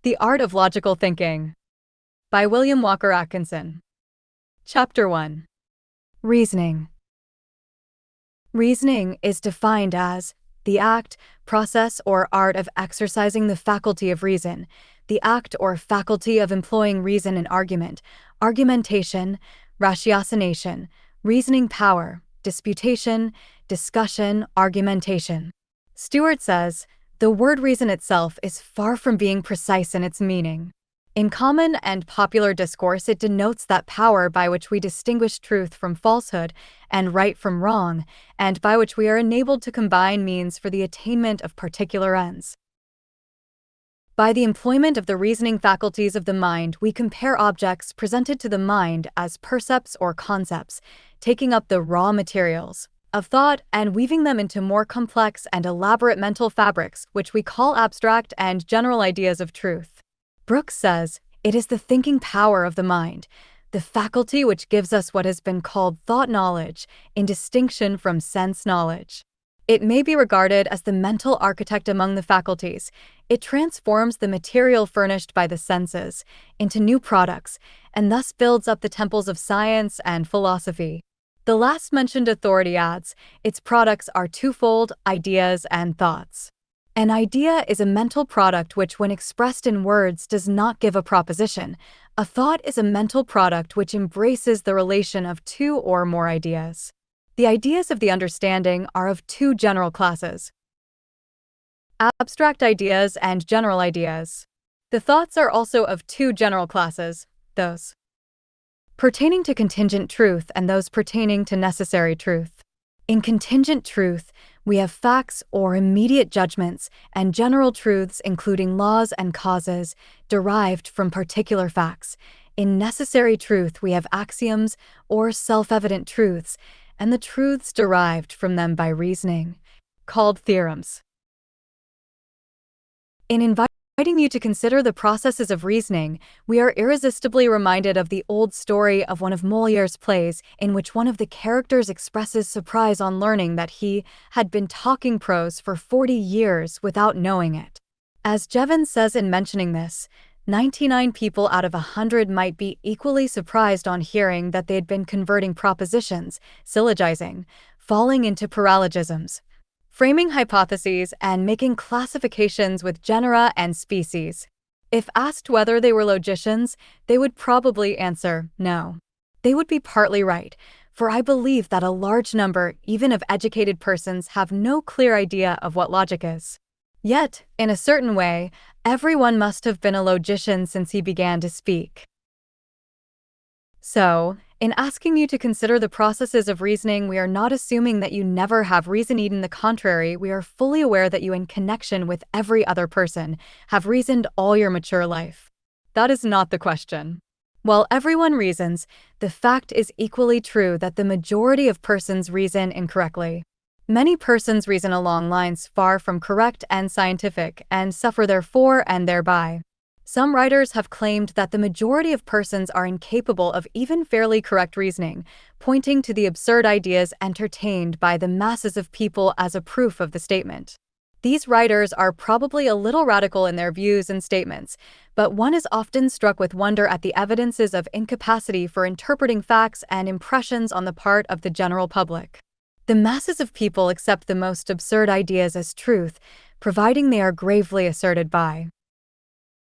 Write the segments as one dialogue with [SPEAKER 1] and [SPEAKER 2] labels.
[SPEAKER 1] The Art of Logical Thinking by William Walker Atkinson. Chapter 1. Reasoning. Reasoning is defined as the act, process, or art of exercising the faculty of reason, the act or faculty of employing reason in argument, argumentation, ratiocination, reasoning power, disputation, discussion, argumentation. Stewart says, the word reason itself is far from being precise in its meaning. In common and popular discourse, it denotes that power by which we distinguish truth from falsehood and right from wrong, and by which we are enabled to combine means for the attainment of particular ends. By the employment of the reasoning faculties of the mind, we compare objects presented to the mind as percepts or concepts, taking up the raw materials of thought and weaving them into more complex and elaborate mental fabrics, which we call abstract and general ideas of truth. Brooks says, it is the thinking power of the mind, the faculty which gives us what has been called thought knowledge, in distinction from sense knowledge. It may be regarded as the mental architect among the faculties. It transforms the material furnished by the senses into new products, and thus builds up the temples of science and philosophy. The last-mentioned authority adds, its products are twofold: ideas and thoughts. An idea is a mental product which, when expressed in words, does not give a proposition. A thought is a mental product which embraces the relation of two or more ideas. The ideas of the understanding are of two general classes: abstract ideas and general ideas. The thoughts are also of two general classes, those pertaining to contingent truth and those pertaining to necessary truth. In contingent truth, we have facts or immediate judgments and general truths, including laws and causes, derived from particular facts. In necessary truth, we have axioms or self-evident truths, and the truths derived from them by reasoning, called theorems. In inviting you to consider the processes of reasoning, we are irresistibly reminded of the old story of one of Molière's plays, in which one of the characters expresses surprise on learning that he had been talking prose for 40 years without knowing it. As Jevons says in mentioning this, 99 people out of 100 might be equally surprised on hearing that they had been converting propositions, syllogizing, falling into paralogisms, framing hypotheses, and making classifications with genera and species. If asked whether they were logicians, they would probably answer no. They would be partly right, for I believe that a large number, even of educated persons, have no clear idea of what logic is. Yet, in a certain way, everyone must have been a logician since he began to speak. So, in asking you to consider the processes of reasoning, we are not assuming that you never have reasoned. On the contrary, we are fully aware that you, in connection with every other person, have reasoned all your mature life. That is not the question. While everyone reasons, the fact is equally true that the majority of persons reason incorrectly. Many persons reason along lines far from correct and scientific, and suffer therefore and thereby. Some writers have claimed that the majority of persons are incapable of even fairly correct reasoning, pointing to the absurd ideas entertained by the masses of people as a proof of the statement. These writers are probably a little radical in their views and statements, but one is often struck with wonder at the evidences of incapacity for interpreting facts and impressions on the part of the general public. The masses of people accept the most absurd ideas as truth, providing they are gravely asserted by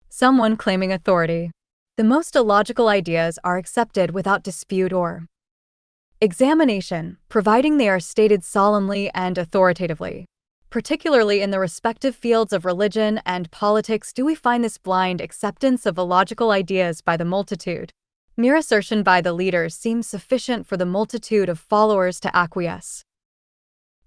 [SPEAKER 1] someone claiming authority. The most illogical ideas are accepted without dispute or examination, providing they are stated solemnly and authoritatively. Particularly in the respective fields of religion and politics do we find this blind acceptance of illogical ideas by the multitude. Mere assertion by the leaders seems sufficient for the multitude of followers to acquiesce.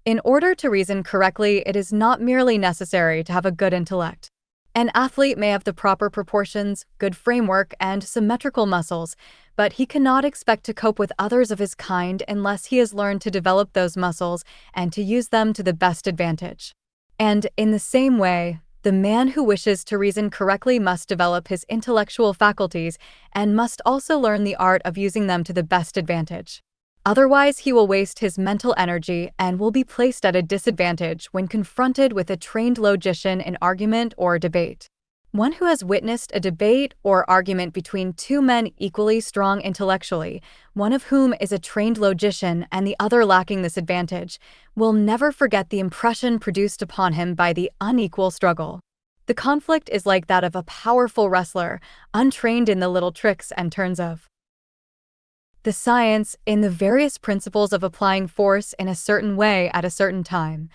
[SPEAKER 1] In order to reason correctly, it is not merely necessary to have a good intellect. An athlete may have the proper proportions, good framework, and symmetrical muscles, but he cannot expect to cope with others of his kind unless he has learned to develop those muscles and to use them to the best advantage. And, in the same way, the man who wishes to reason correctly must develop his intellectual faculties and must also learn the art of using them to the best advantage. Otherwise, he will waste his mental energy and will be placed at a disadvantage when confronted with a trained logician in argument or debate. One who has witnessed a debate or argument between two men equally strong intellectually, one of whom is a trained logician and the other lacking this advantage, will never forget the impression produced upon him by the unequal struggle. The conflict is like that of a powerful wrestler, untrained in the little tricks and turns of the science, in the various principles of applying force in a certain way at a certain time,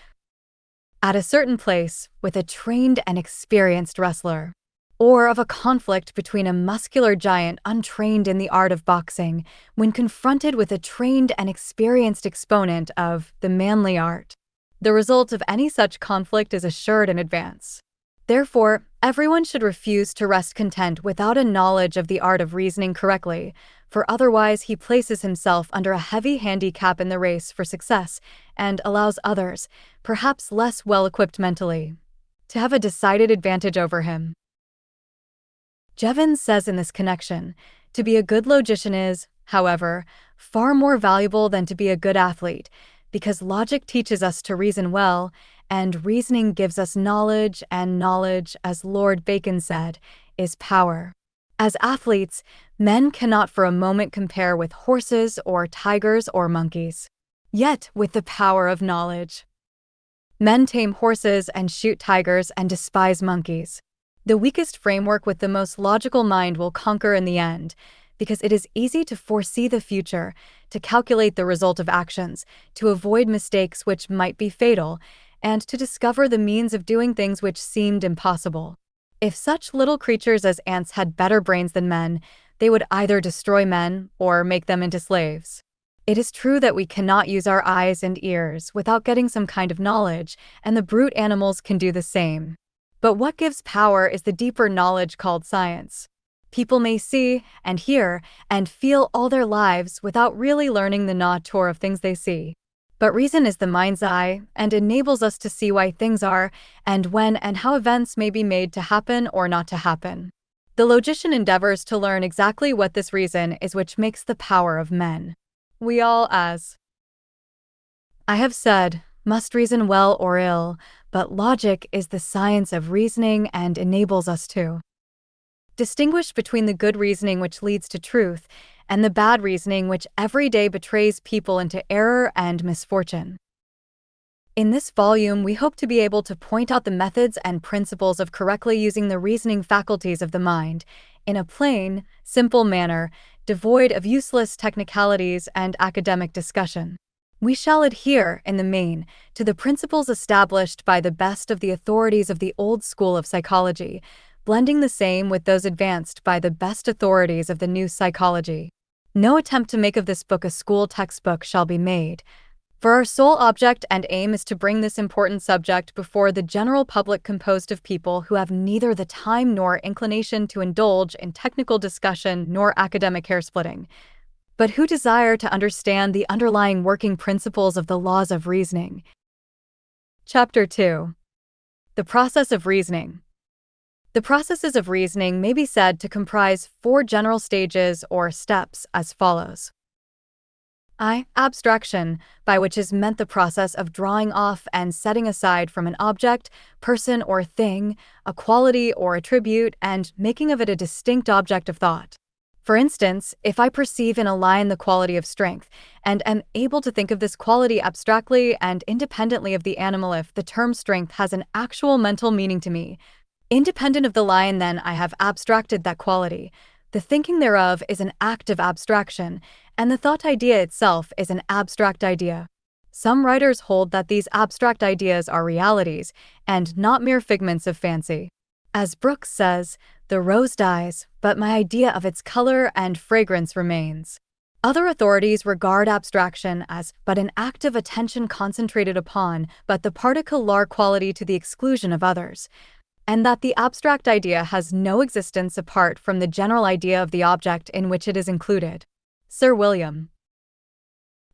[SPEAKER 1] at a certain place, with a trained and experienced wrestler. Or of a conflict between a muscular giant untrained in the art of boxing, when confronted with a trained and experienced exponent of the manly art. The result of any such conflict is assured in advance. Therefore, everyone should refuse to rest content without a knowledge of the art of reasoning correctly, for otherwise he places himself under a heavy handicap in the race for success and allows others, perhaps less well-equipped mentally, to have a decided advantage over him. Jevons says in this connection, to be a good logician is, however, far more valuable than to be a good athlete, because logic teaches us to reason well, and reasoning gives us knowledge, and knowledge, as Lord Bacon said, is power. As athletes, men cannot for a moment compare with horses or tigers or monkeys. Yet, with the power of knowledge, men tame horses and shoot tigers and despise monkeys. The weakest framework with the most logical mind will conquer in the end, because it is easy to foresee the future, to calculate the result of actions, to avoid mistakes which might be fatal, and to discover the means of doing things which seemed impossible. If such little creatures as ants had better brains than men, they would either destroy men or make them into slaves. It is true that we cannot use our eyes and ears without getting some kind of knowledge, and the brute animals can do the same. But what gives power is the deeper knowledge called science. People may see and hear and feel all their lives without really learning the nature of things they see. But reason is the mind's eye and enables us to see why things are and when and how events may be made to happen or not to happen. The logician endeavors to learn exactly what this reason is which makes the power of men. We all, as I have said, must reason well or ill, but logic is the science of reasoning and enables us to distinguish between the good reasoning which leads to truth and the bad reasoning which every day betrays people into error and misfortune. In this volume, we hope to be able to point out the methods and principles of correctly using the reasoning faculties of the mind in a plain, simple manner, devoid of useless technicalities and academic discussion. We shall adhere, in the main, to the principles established by the best of the authorities of the old school of psychology, blending the same with those advanced by the best authorities of the new psychology. No attempt to make of this book a school textbook shall be made, for our sole object and aim is to bring this important subject before the general public composed of people who have neither the time nor inclination to indulge in technical discussion nor academic hair-splitting, but who desire to understand the underlying working principles of the laws of reasoning. Chapter 2. The process of reasoning. The processes of reasoning may be said to comprise 4 general stages or steps as follows. Abstraction, by which is meant the process of drawing off and setting aside from an object, person or thing, a quality or attribute, and making of it a distinct object of thought. For instance, if I perceive in a lion the quality of strength, and am able to think of this quality abstractly and independently of the animal, if the term strength has an actual mental meaning to me, independent of the lion, then I have abstracted that quality. The thinking thereof is an act of abstraction, and the thought idea itself is an abstract idea. Some writers hold that these abstract ideas are realities, and not mere figments of fancy. As Brooks says, the rose dies, but my idea of its color and fragrance remains. Other authorities regard abstraction as but an act of attention concentrated upon but the particular quality to the exclusion of others, and that the abstract idea has no existence apart from the general idea of the object in which it is included. Sir William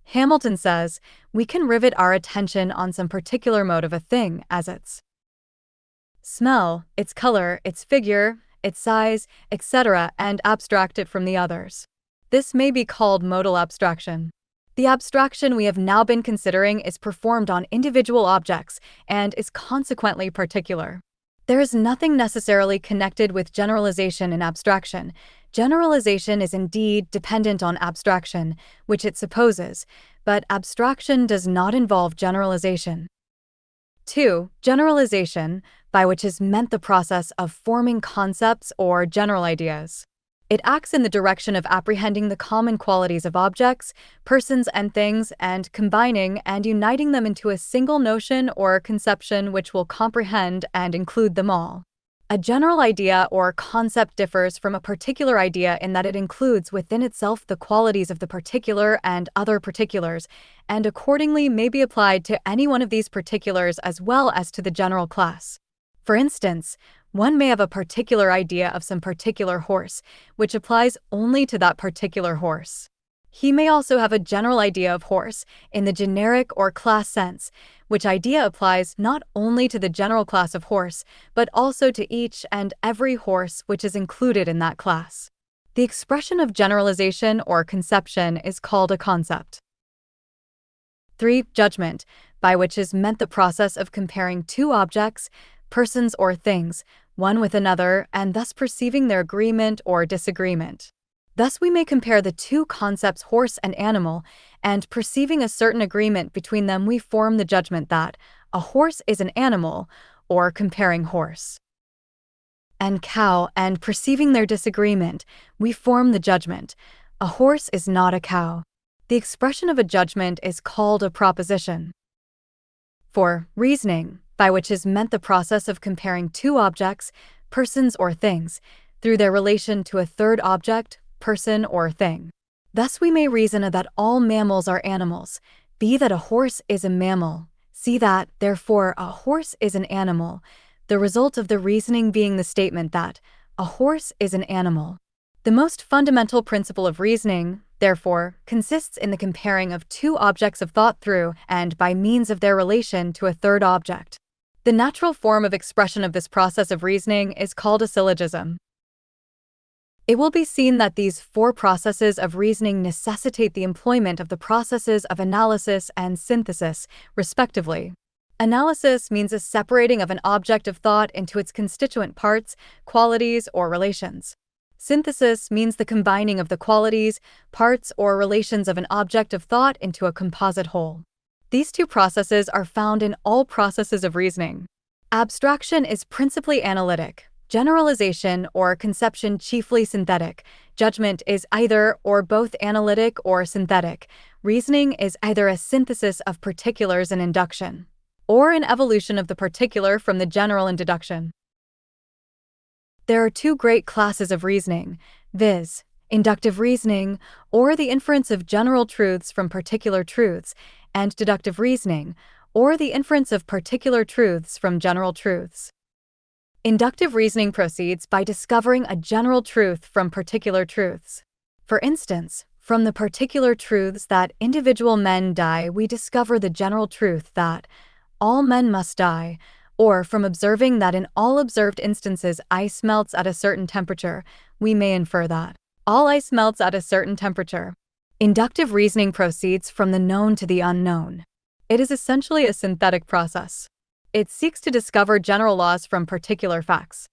[SPEAKER 1] Hamilton says, we can rivet our attention on some particular mode of a thing as its smell, its color, its figure, its size, etc., and abstract it from the others. This may be called modal abstraction. The abstraction we have now been considering is performed on individual objects and is consequently particular. There is nothing necessarily connected with generalization in abstraction. Generalization is indeed dependent on abstraction, which it supposes, but abstraction does not involve generalization. 2. Generalization, by which is meant the process of forming concepts or general ideas. It acts in the direction of apprehending the common qualities of objects, persons, and things, and combining and uniting them into a single notion or conception which will comprehend and include them all. A general idea or concept differs from a particular idea in that it includes within itself the qualities of the particular and other particulars, and accordingly may be applied to any one of these particulars as well as to the general class. For instance, one may have a particular idea of some particular horse, which applies only to that particular horse. He may also have a general idea of horse, in the generic or class sense, which idea applies not only to the general class of horse, but also to each and every horse which is included in that class. The expression of generalization or conception is called a concept. 3. Judgment, by which is meant the process of comparing two objects, persons or things, one with another, and thus perceiving their agreement or disagreement. Thus we may compare the two concepts horse and animal, and perceiving a certain agreement between them we form the judgment that a horse is an animal, or comparing horse and cow, and perceiving their disagreement, we form the judgment a horse is not a cow. The expression of a judgment is called a proposition. 4. Reasoning, by which is meant the process of comparing two objects, persons or things, through their relation to a third object, person, or thing. Thus we may reason that all mammals are animals, b. that a horse is a mammal, c. that, therefore, a horse is an animal, the result of the reasoning being the statement that a horse is an animal. The most fundamental principle of reasoning, therefore, consists in the comparing of two objects of thought through and by means of their relation to a third object. The natural form of expression of this process of reasoning is called a syllogism. It will be seen that these four processes of reasoning necessitate the employment of the processes of analysis and synthesis, respectively. Analysis means a separating of an object of thought into its constituent parts, qualities, or relations. Synthesis means the combining of the qualities, parts, or relations of an object of thought into a composite whole. These two processes are found in all processes of reasoning. Abstraction is principally analytic, generalization or conception chiefly synthetic, judgment is either or both analytic or synthetic, reasoning is either a synthesis of particulars and induction, or an evolution of the particular from the general in deduction. There are two great classes of reasoning, viz., inductive reasoning, or the inference of general truths from particular truths, and deductive reasoning, or the inference of particular truths from general truths. Inductive reasoning proceeds by discovering a general truth from particular truths. For instance, from the particular truths that individual men die, we discover the general truth that all men must die, or from observing that in all observed instances ice melts at a certain temperature, we may infer that all ice melts at a certain temperature. Inductive reasoning proceeds from the known to the unknown. It is essentially a synthetic process. It seeks to discover general laws from particular facts.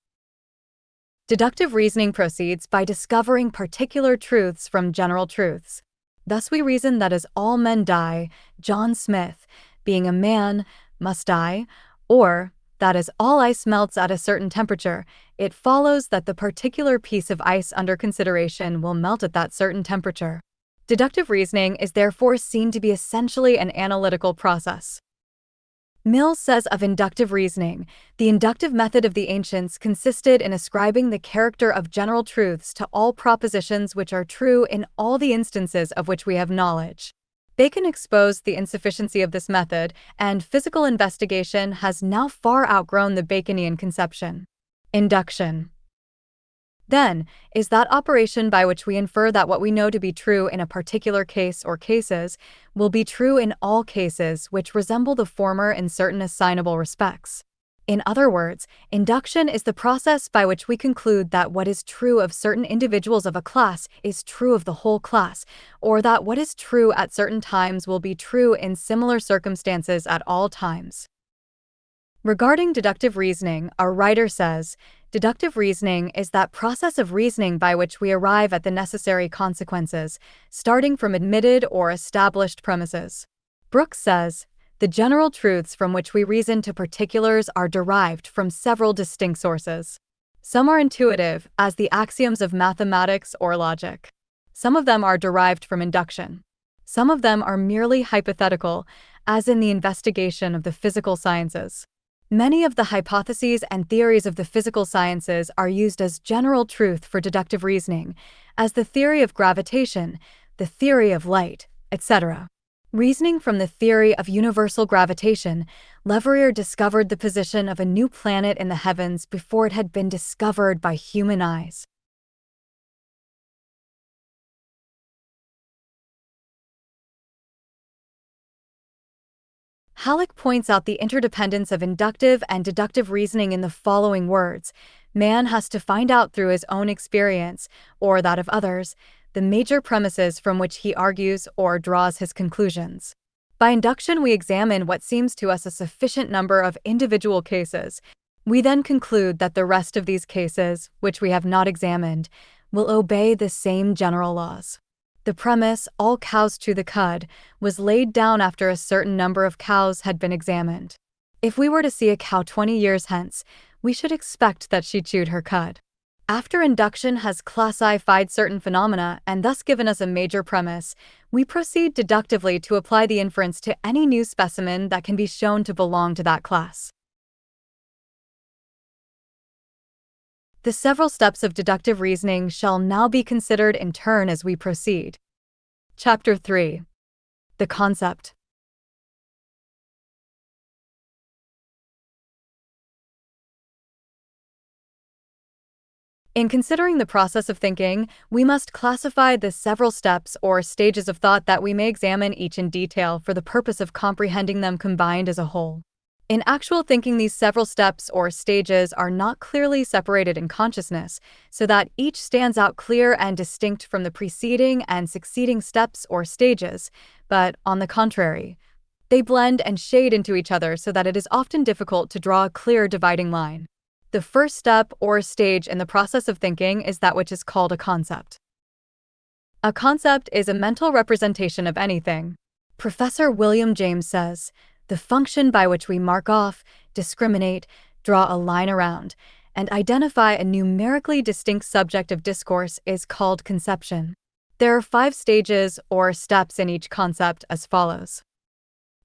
[SPEAKER 1] Deductive reasoning proceeds by discovering particular truths from general truths. Thus we reason that as all men die, John Smith, being a man, must die, or that as all ice melts at a certain temperature, it follows that the particular piece of ice under consideration will melt at that certain temperature. Deductive reasoning is therefore seen to be essentially an analytical process. Mill says of inductive reasoning, the inductive method of the ancients consisted in ascribing the character of general truths to all propositions which are true in all the instances of which we have knowledge. Bacon exposed the insufficiency of this method, and physical investigation has now far outgrown the Baconian conception. Induction, then, is that operation by which we infer that what we know to be true in a particular case or cases will be true in all cases which resemble the former in certain assignable respects. In other words, induction is the process by which we conclude that what is true of certain individuals of a class is true of the whole class, or that what is true at certain times will be true in similar circumstances at all times. Regarding deductive reasoning, our writer says, deductive reasoning is that process of reasoning by which we arrive at the necessary consequences, starting from admitted or established premises. Brooks says, the general truths from which we reason to particulars are derived from several distinct sources. Some are intuitive, as the axioms of mathematics or logic. Some of them are derived from induction. Some of them are merely hypothetical, as in the investigation of the physical sciences. Many of the hypotheses and theories of the physical sciences are used as general truth for deductive reasoning, as the theory of gravitation, the theory of light, etc. Reasoning from the theory of universal gravitation, Leverrier discovered the position of a new planet in the heavens before it had been discovered by human eyes. Halleck points out the interdependence of inductive and deductive reasoning in the following words: man has to find out through his own experience, or that of others, the major premises from which he argues or draws his conclusions. By induction, we examine what seems to us a sufficient number of individual cases. We then conclude that the rest of these cases, which we have not examined, will obey the same general laws. The premise, all cows chew the cud, was laid down after a certain number of cows had been examined. If we were to see a cow 20 years hence, we should expect that she chewed her cud. After induction has classified certain phenomena and thus given us a major premise, we proceed deductively to apply the inference to any new specimen that can be shown to belong to that class. The several steps of deductive reasoning shall now be considered in turn as we proceed. Chapter 3. The Concept. In considering the process of thinking, we must classify the several steps or stages of thought that we may examine each in detail for the purpose of comprehending them combined as a whole. In actual thinking, these several steps or stages are not clearly separated in consciousness, so that each stands out clear and distinct from the preceding and succeeding steps or stages, but, on the contrary, they blend and shade into each other so that it is often difficult to draw a clear dividing line. The first step or stage in the process of thinking is that which is called a concept. A concept is a mental representation of anything. Professor William James says, the function by which we mark off, discriminate, draw a line around, and identify a numerically distinct subject of discourse is called conception. There are 5 stages or steps in each concept as follows.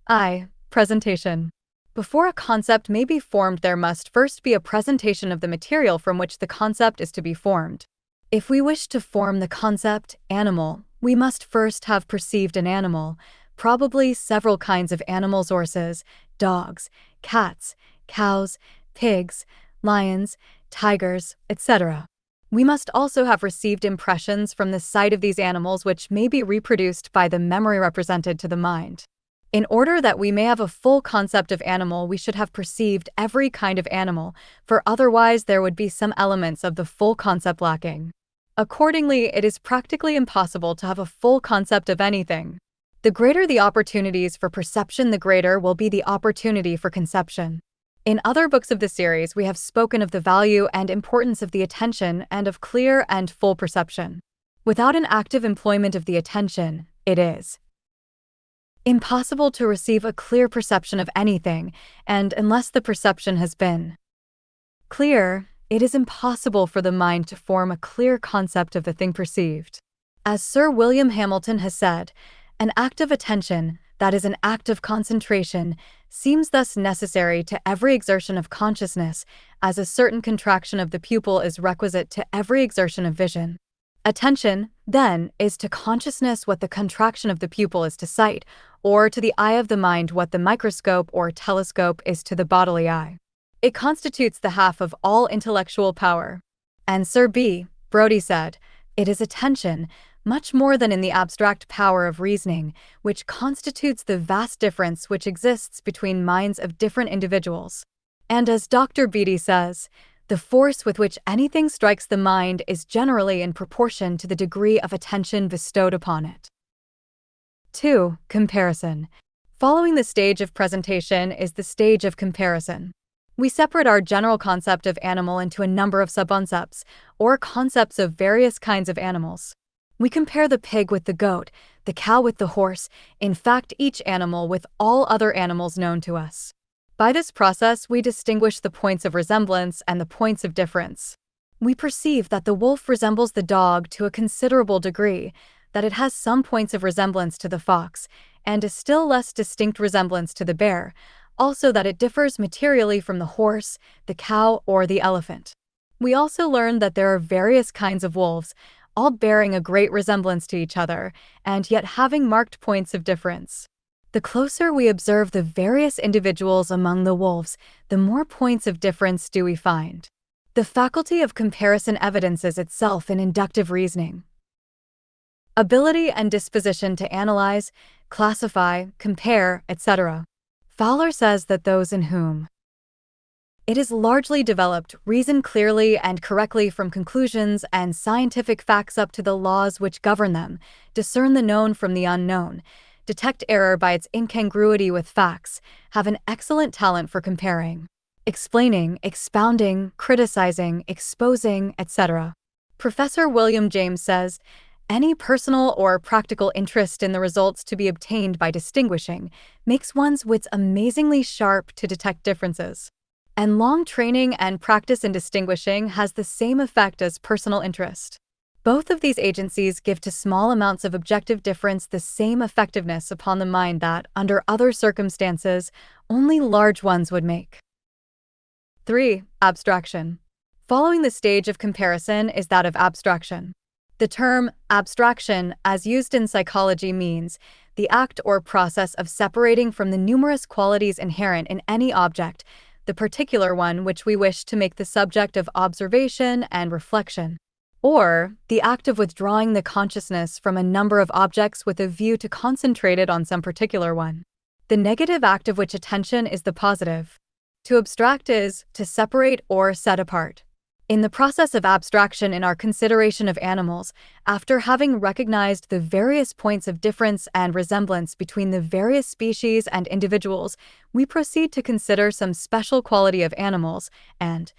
[SPEAKER 1] I. Presentation. Before a concept may be formed, there must first be a presentation of the material from which the concept is to be formed. If we wish to form the concept animal, we must first have perceived an animal, probably several kinds of animals: horses, dogs, cats, cows, pigs, lions, tigers, etc. We must also have received impressions from the sight of these animals, which may be reproduced by the memory represented to the mind. In order that we may have a full concept of animal, we should have perceived every kind of animal, for otherwise there would be some elements of the full concept lacking. Accordingly, it is practically impossible to have a full concept of anything. The greater the opportunities for perception, the greater will be the opportunity for conception. In other books of the series, we have spoken of the value and importance of the attention and of clear and full perception. Without an active employment of the attention, it is impossible to receive a clear perception of anything, and unless the perception has been clear, it is impossible for the mind to form a clear concept of the thing perceived. As Sir William Hamilton has said, an act of attention, that is an act of concentration, seems thus necessary to every exertion of consciousness, as a certain contraction of the pupil is requisite to every exertion of vision. Attention, then, is to consciousness what the contraction of the pupil is to sight, or to the eye of the mind what the microscope or telescope is to the bodily eye. It constitutes the half of all intellectual power. And Sir B. Brodie said, it is attention, much more than in the abstract power of reasoning, which constitutes the vast difference which exists between minds of different individuals. And as Dr. Beattie says, the force with which anything strikes the mind is generally in proportion to the degree of attention bestowed upon it. 2. Comparison. Following the stage of presentation is the stage of comparison. We separate our general concept of animal into a number of subconcepts, or concepts of various kinds of animals. We compare the pig with the goat, the cow with the horse, in fact each animal with all other animals known to us. By this process, we distinguish the points of resemblance and the points of difference. We perceive that the wolf resembles the dog to a considerable degree, that it has some points of resemblance to the fox, and a still less distinct resemblance to the bear, also that it differs materially from the horse, the cow, or the elephant. We also learn that there are various kinds of wolves, all bearing a great resemblance to each other, and yet having marked points of difference. The closer we observe the various individuals among the wolves, the more points of difference do we find. The faculty of comparison evidences itself in inductive reasoning. Ability and disposition to analyze, classify, compare, etc. Fowler says that those in whom it is largely developed reason clearly and correctly from conclusions and scientific facts up to the laws which govern them, discern the known from the unknown, detect error by its incongruity with facts, have an excellent talent for comparing, explaining, expounding, criticizing, exposing, etc. Professor William James says, any personal or practical interest in the results to be obtained by distinguishing makes one's wits amazingly sharp to detect differences. And long training and practice in distinguishing has the same effect as personal interest. Both of these agencies give to small amounts of objective difference the same effectiveness upon the mind that, under other circumstances, only large ones would make. 3. Abstraction. Following the stage of comparison is that of abstraction. The term abstraction, as used in psychology, means the act or process of separating from the numerous qualities inherent in any object the particular one which we wish to make the subject of observation and reflection, or the act of withdrawing the consciousness from a number of objects with a view to concentrate it on some particular one. The negative act of which attention is the positive. To abstract is to separate or set apart. In the process of abstraction in our consideration of animals, after having recognized the various points of difference and resemblance between the various species and individuals, we proceed to consider some special quality of animals, and,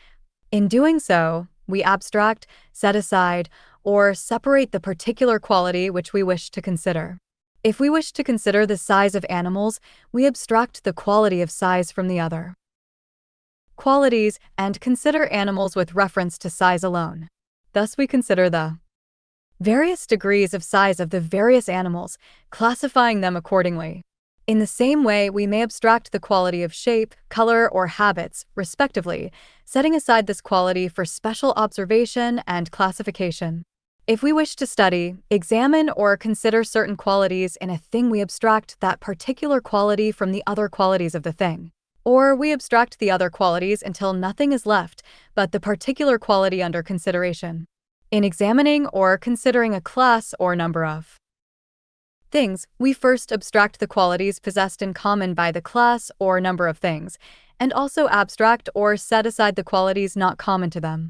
[SPEAKER 1] in doing so, we abstract, set aside, or separate the particular quality which we wish to consider. If we wish to consider the size of animals, we abstract the quality of size from the other qualities and consider animals with reference to size alone. Thus we consider the various degrees of size of the various animals, classifying them accordingly. In the same way, we may abstract the quality of shape, color, or habits, respectively, setting aside this quality for special observation and classification. If we wish to study, examine, or consider certain qualities in a thing, we abstract that particular quality from the other qualities of the thing. Or we abstract the other qualities until nothing is left but the particular quality under consideration. In examining or considering a class or number of things, we first abstract the qualities possessed in common by the class or number of things, and also abstract or set aside the qualities not common to them.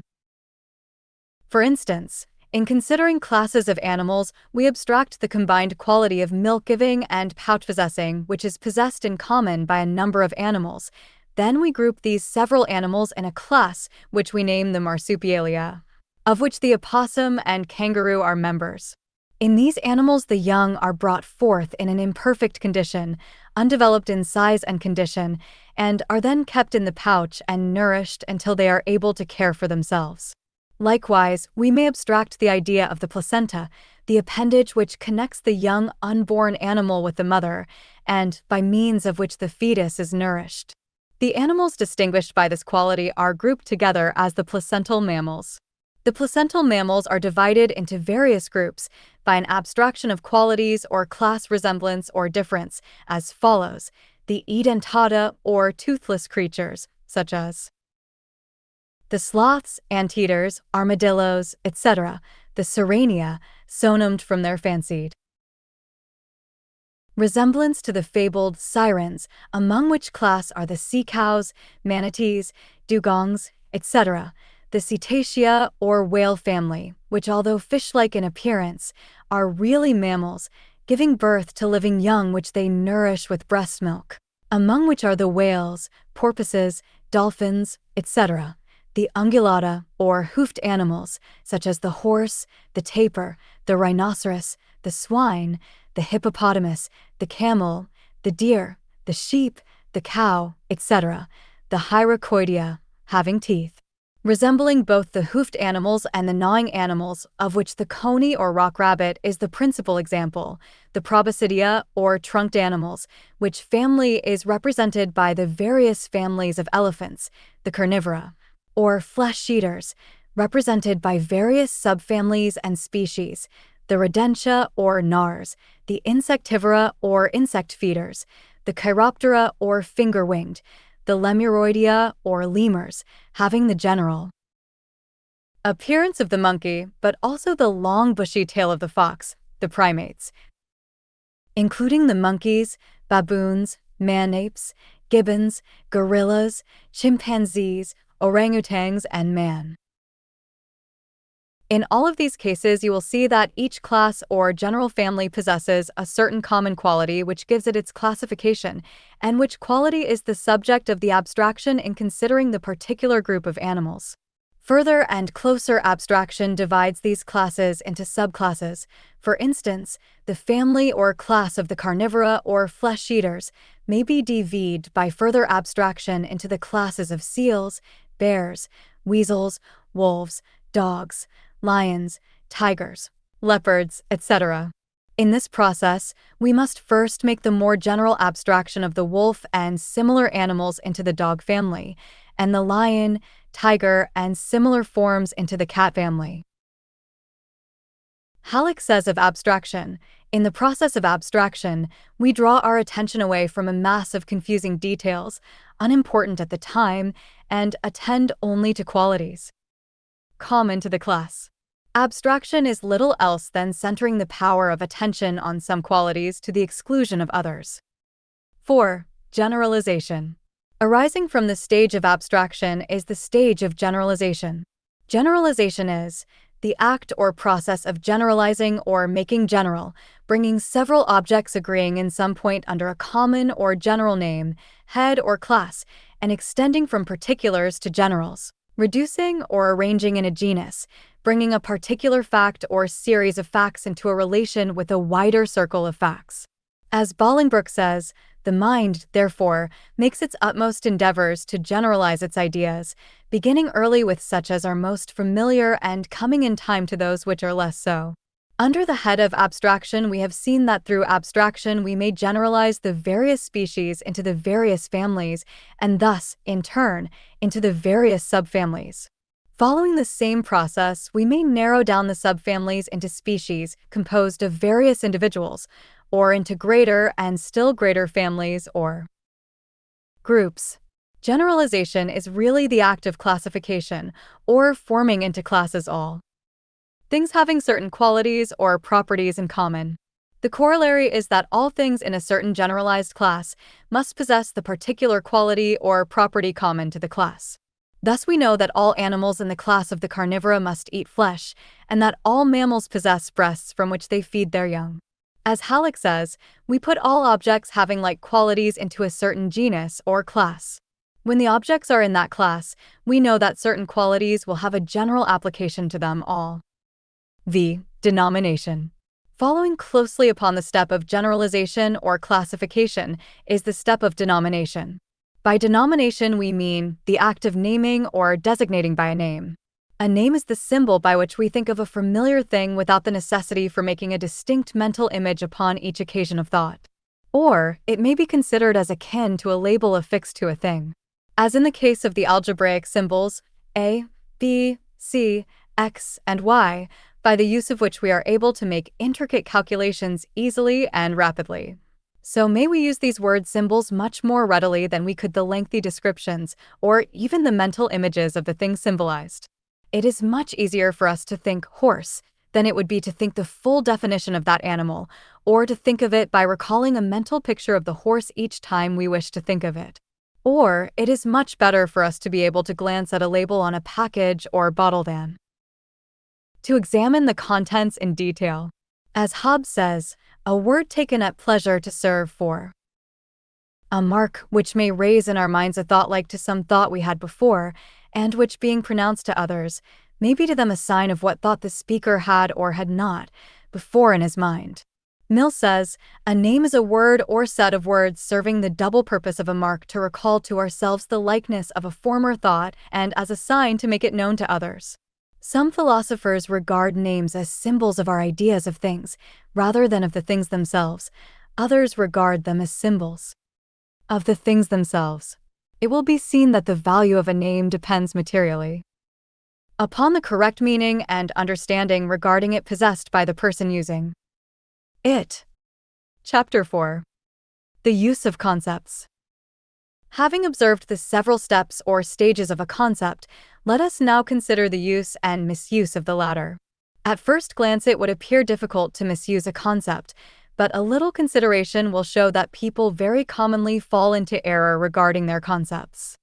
[SPEAKER 1] For instance, in considering classes of animals, we abstract the combined quality of milk-giving and pouch-possessing, which is possessed in common by a number of animals. Then we group these several animals in a class, which we name the marsupialia, of which the opossum and kangaroo are members. In these animals, the young are brought forth in an imperfect condition, undeveloped in size and condition, and are then kept in the pouch and nourished until they are able to care for themselves. Likewise, we may abstract the idea of the placenta, the appendage which connects the young unborn animal with the mother, and by means of which the fetus is nourished. The animals distinguished by this quality are grouped together as the placental mammals. The placental mammals are divided into various groups by an abstraction of qualities or class resemblance or difference, as follows: the edentata or toothless creatures, such as the sloths, anteaters, armadillos, etc., the sirenia, sonomed from their fancied resemblance to the fabled sirens, among which class are the sea cows, manatees, dugongs, etc., the cetacea or whale family, which, although fish-like in appearance, are really mammals, giving birth to living young which they nourish with breast milk, among which are the whales, porpoises, dolphins, etc. The ungulata, or hoofed animals, such as the horse, the tapir, the rhinoceros, the swine, the hippopotamus, the camel, the deer, the sheep, the cow, etc. The hyracoidea, having teeth. Resembling both the hoofed animals and the gnawing animals, of which the coney or rock rabbit is the principal example, the proboscidea, or trunked animals, which family is represented by the various families of elephants, the carnivora, or flesh-eaters, represented by various subfamilies and species, the rodentia or gnawers, the insectivora or insect feeders, the chiroptera or finger-winged, the lemuroidea or lemurs, having the general appearance of the monkey, but also the long bushy tail of the fox, the primates, including the monkeys, baboons, man-apes, gibbons, gorillas, chimpanzees, orangutans, and man. In all of these cases, you will see that each class or general family possesses a certain common quality which gives it its classification, and which quality is the subject of the abstraction in considering the particular group of animals. Further and closer abstraction divides these classes into subclasses. For instance, the family or class of the carnivora or flesh-eaters may be divided by further abstraction into the classes of seals, bears, weasels, wolves, dogs, lions, tigers, leopards, etc. In this process, we must first make the more general abstraction of the wolf and similar animals into the dog family, and the lion, tiger, and similar forms into the cat family. Halleck says of abstraction, in the process of abstraction, we draw our attention away from a mass of confusing details, unimportant at the time, and attend only to qualities common to the class. Abstraction is little else than centering the power of attention on some qualities to the exclusion of others. 4. Generalization. Arising from the stage of abstraction is the stage of generalization. Generalization is the act or process of generalizing or making general, bringing several objects agreeing in some point under a common or general name, head, or class, and extending from particulars to generals. Reducing or arranging in a genus, bringing a particular fact or series of facts into a relation with a wider circle of facts. As Bolingbroke says, the mind, therefore, makes its utmost endeavors to generalize its ideas, beginning early with such as are most familiar and coming in time to those which are less so. Under the head of abstraction, we have seen that through abstraction we may generalize the various species into the various families, and thus, in turn, into the various subfamilies. Following the same process, we may narrow down the subfamilies into species composed of various individuals, or into greater and still greater families or groups. Generalization is really the act of classification, or forming into classes all things having certain qualities or properties in common. The corollary is that all things in a certain generalized class must possess the particular quality or property common to the class. Thus we know that all animals in the class of the carnivora must eat flesh, and that all mammals possess breasts from which they feed their young. As Halleck says, we put all objects having like qualities into a certain genus or class. When the objects are in that class, we know that certain qualities will have a general application to them all. V. Denomination. Following closely upon the step of generalization or classification is the step of denomination. By denomination we mean the act of naming or designating by a name. A name is the symbol by which we think of a familiar thing without the necessity for making a distinct mental image upon each occasion of thought. Or, it may be considered as akin to a label affixed to a thing. As in the case of the algebraic symbols A, B, C, X, and Y, by the use of which we are able to make intricate calculations easily and rapidly. So may we use these word symbols much more readily than we could the lengthy descriptions, or even the mental images of the thing symbolized. It is much easier for us to think horse than it would be to think the full definition of that animal, or to think of it by recalling a mental picture of the horse each time we wish to think of it. Or, it is much better for us to be able to glance at a label on a package or bottle than to examine the contents in detail. As Hobbes says, a word taken at pleasure to serve for A mark which may raise in our minds a thought like to some thought we had before, and which, being pronounced to others, may be to them a sign of what thought the speaker had or had not before in his mind. Mill says, a name is a word or set of words serving the double purpose of a mark to recall to ourselves the likeness of a former thought and as a sign to make it known to others. Some philosophers regard names as symbols of our ideas of things, rather than of the things themselves. Others regard them as symbols of the things themselves. It will be seen that the value of a name depends materially upon the correct meaning and understanding regarding it possessed by the person using it. Chapter 4. The use of concepts. Having observed the several steps or stages of a concept, let us now consider the use and misuse of the latter. At first glance, it would appear difficult to misuse a concept, but a little consideration will show that people very commonly fall into error regarding their concepts.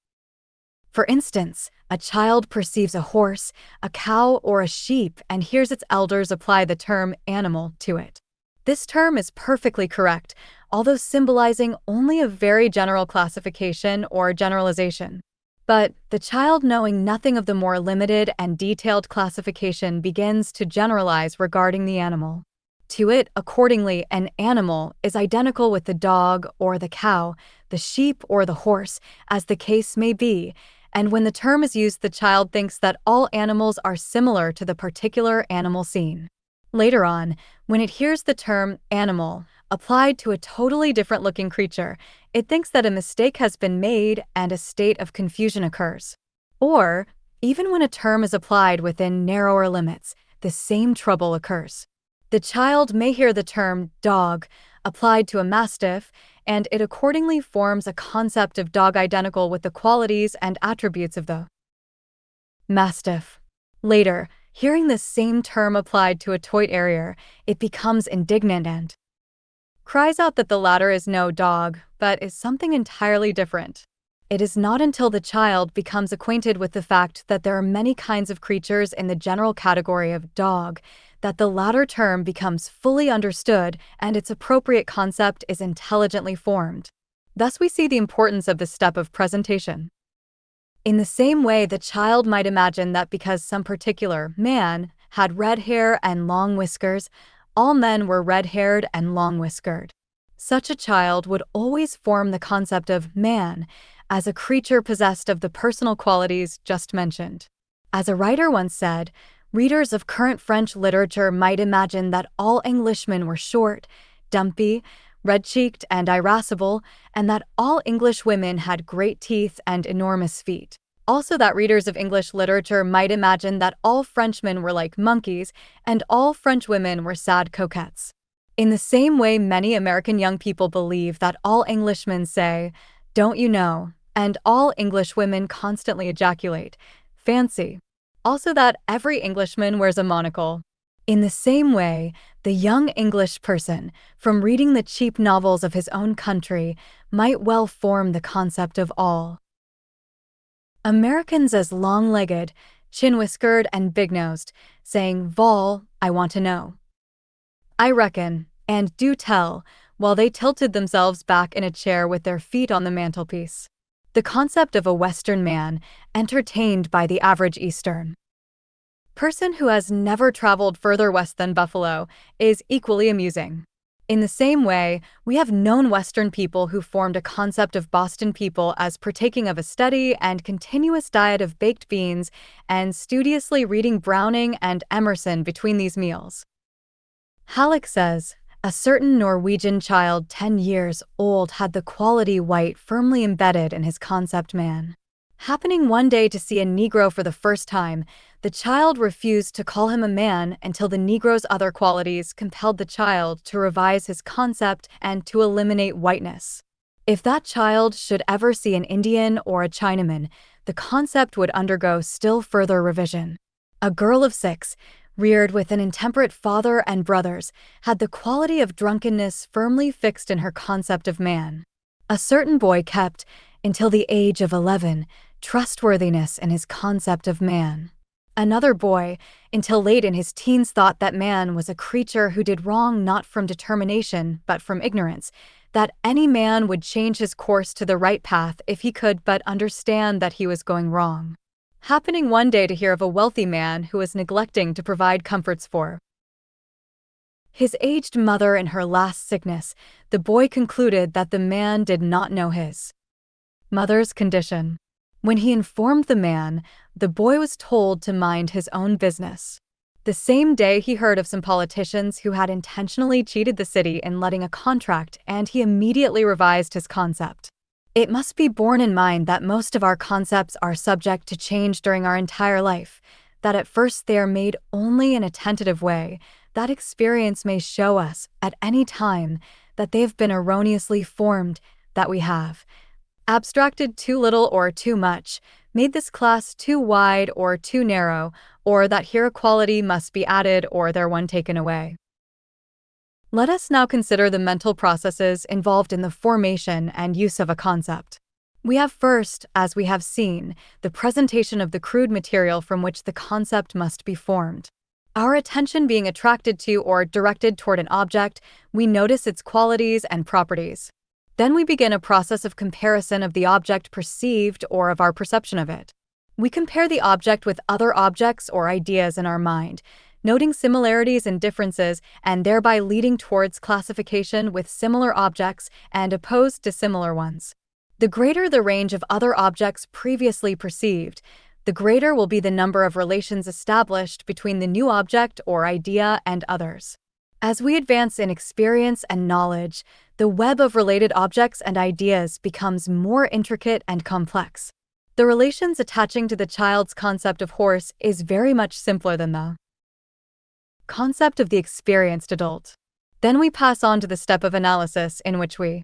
[SPEAKER 1] For instance, a child perceives a horse, a cow, or a sheep and hears its elders apply the term animal to it. This term is perfectly correct, although symbolizing only a very general classification or generalization. But the child, knowing nothing of the more limited and detailed classification, begins to generalize regarding the animal. To it, accordingly, an animal is identical with the dog or the cow, the sheep or the horse, as the case may be, and when the term is used, the child thinks that all animals are similar to the particular animal seen. Later on, when it hears the term animal applied to a totally different-looking creature, it thinks that a mistake has been made and a state of confusion occurs. Or, even when a term is applied within narrower limits, the same trouble occurs. The child may hear the term dog applied to a mastiff, and it accordingly forms a concept of dog identical with the qualities and attributes of the mastiff. Later, hearing this same term applied to a toy terrier, it becomes indignant and cries out that the latter is no dog, but is something entirely different. It is not until the child becomes acquainted with the fact that there are many kinds of creatures in the general category of dog that the latter term becomes fully understood and its appropriate concept is intelligently formed. Thus we see the importance of the step of presentation. In the same way, the child might imagine that because some particular man had red hair and long whiskers, all men were red-haired and long-whiskered. Such a child would always form the concept of man as a creature possessed of the personal qualities just mentioned. As a writer once said, readers of current French literature might imagine that all Englishmen were short, dumpy, red-cheeked, and irascible, and that all English women had great teeth and enormous feet. Also that readers of English literature might imagine that all Frenchmen were like monkeys, and all French women were sad coquettes. In the same way, many American young people believe that all Englishmen say, "Don't you know?" and all English women constantly ejaculate, "Fancy." Also that every Englishman wears a monocle. In the same way, the young English person, from reading the cheap novels of his own country, might well form the concept of all Americans as long-legged, chin-whiskered, and big-nosed, saying, "Vol, I want to know. I reckon, and do tell," while they tilted themselves back in a chair with their feet on the mantelpiece. The concept of a Western man, entertained by the average Eastern person who has never traveled further west than Buffalo, is equally amusing. In the same way, we have known Western people who formed a concept of Boston people as partaking of a steady and continuous diet of baked beans and studiously reading Browning and Emerson between these meals. Halleck says, "A certain Norwegian child 10 years old had the quality white firmly embedded in his concept man. Happening one day to see a Negro for the first time, the child refused to call him a man until the Negro's other qualities compelled the child to revise his concept and to eliminate whiteness. If that child should ever see an Indian or a Chinaman, the concept would undergo still further revision. A girl of 6, reared with an intemperate father and brothers, had the quality of drunkenness firmly fixed in her concept of man. A certain boy kept, until the age of 11, trustworthiness in his concept of man. Another boy, until late in his teens, thought that man was a creature who did wrong not from determination but from ignorance, that any man would change his course to the right path if he could but understand that he was going wrong. Happening one day to hear of a wealthy man who was neglecting to provide comforts for his aged mother in her last sickness, the boy concluded that the man did not know his mother's condition. When he informed the man, the boy was told to mind his own business. The same day he heard of some politicians who had intentionally cheated the city in letting a contract, and he immediately revised his concept. It must be borne in mind that most of our concepts are subject to change during our entire life, that at first they are made only in a tentative way. That experience may show us, at any time, that they have been erroneously formed, that we have abstracted too little or too much, made this class too wide or too narrow, or that here a quality must be added or there one taken away. Let us now consider the mental processes involved in the formation and use of a concept. We have first, as we have seen, the presentation of the crude material from which the concept must be formed. Our attention being attracted to or directed toward an object, we notice its qualities and properties. Then we begin a process of comparison of the object perceived or of our perception of it. We compare the object with other objects or ideas in our mind, noting similarities and differences and thereby leading towards classification with similar objects and opposed to similar ones. The greater the range of other objects previously perceived, the greater will be the number of relations established between the new object or idea and others. As we advance in experience and knowledge, the web of related objects and ideas becomes more intricate and complex. The relations attaching to the child's concept of horse is very much simpler than the concept of the experienced adult. Then we pass on to the step of analysis in which we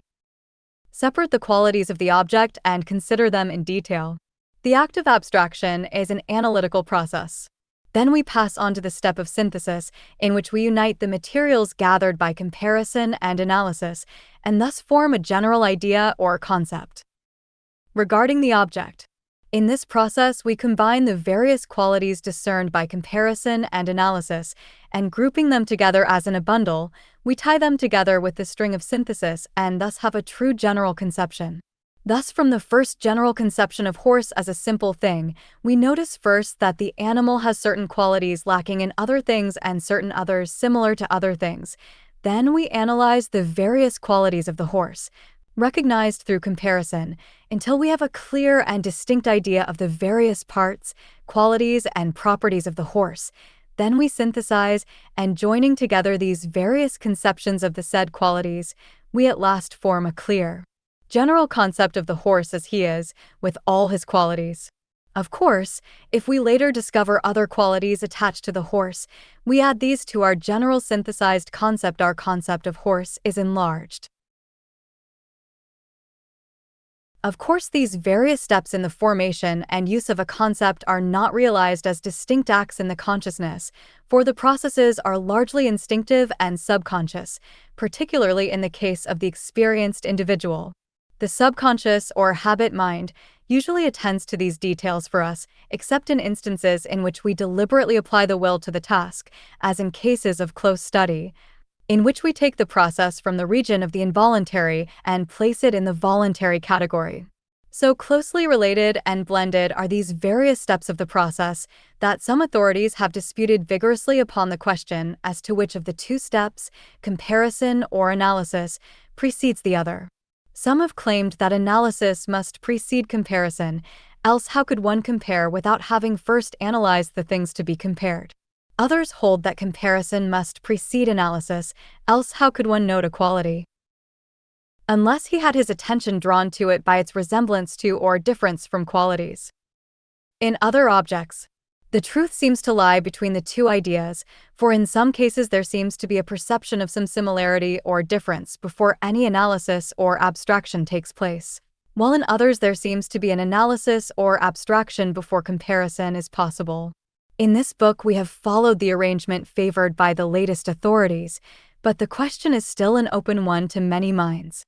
[SPEAKER 1] separate the qualities of the object and consider them in detail. The act of abstraction is an analytical process. Then we pass on to the step of synthesis, in which we unite the materials gathered by comparison and analysis, and thus form a general idea or concept. Regarding the object, in this process we combine the various qualities discerned by comparison and analysis, and grouping them together as in a bundle, we tie them together with the string of synthesis and thus have a true general conception. Thus, from the first general conception of horse as a simple thing, we notice first that the animal has certain qualities lacking in other things and certain others similar to other things. Then we analyze the various qualities of the horse, recognized through comparison, until we have a clear and distinct idea of the various parts, qualities, and properties of the horse. Then we synthesize, and joining together these various conceptions of the said qualities, we at last form a clear general concept of the horse as he is, with all his qualities. Of course, if we later discover other qualities attached to the horse, we add these to our general synthesized concept. Our concept of horse is enlarged. Of course, these various steps in the formation and use of a concept are not realized as distinct acts in the consciousness, for the processes are largely instinctive and subconscious, particularly in the case of the experienced individual. The subconscious or habit mind usually attends to these details for us, except in instances in which we deliberately apply the will to the task, as in cases of close study, in which we take the process from the region of the involuntary and place it in the voluntary category. So closely related and blended are these various steps of the process that some authorities have disputed vigorously upon the question as to which of the two steps, comparison or analysis, precedes the other. Some have claimed that analysis must precede comparison, else how could one compare without having first analyzed the things to be compared? Others hold that comparison must precede analysis, else how could one note a quality unless he had his attention drawn to it by its resemblance to or difference from qualities in other objects. The truth seems to lie between the two ideas, for in some cases there seems to be a perception of some similarity or difference before any analysis or abstraction takes place, while in others there seems to be an analysis or abstraction before comparison is possible. In this book we have followed the arrangement favored by the latest authorities, but the question is still an open one to many minds.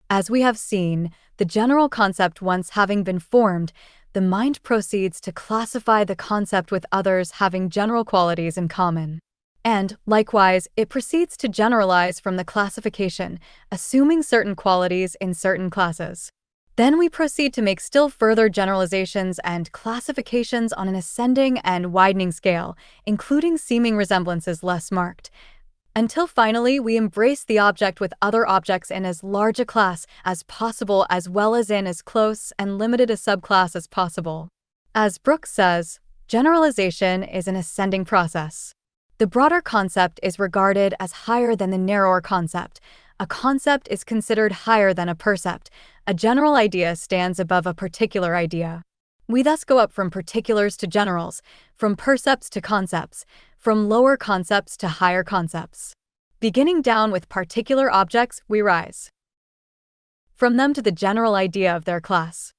[SPEAKER 1] As we have seen, the general concept once having been formed, the mind proceeds to classify the concept with others having general qualities in common. And, likewise, it proceeds to generalize from the classification, assuming certain qualities in certain classes. Then we proceed to make still further generalizations and classifications on an ascending and widening scale, including seeming resemblances less marked, until finally we embrace the object with other objects in as large a class as possible as well as in as close and limited a subclass as possible. As Brooks says, generalization is an ascending process. The broader concept is regarded as higher than the narrower concept. A concept is considered higher than a percept. A general idea stands above a particular idea. We thus go up from particulars to generals, from percepts to concepts, from lower concepts to higher concepts. Beginning down with particular objects, we rise from them to the general idea of their class.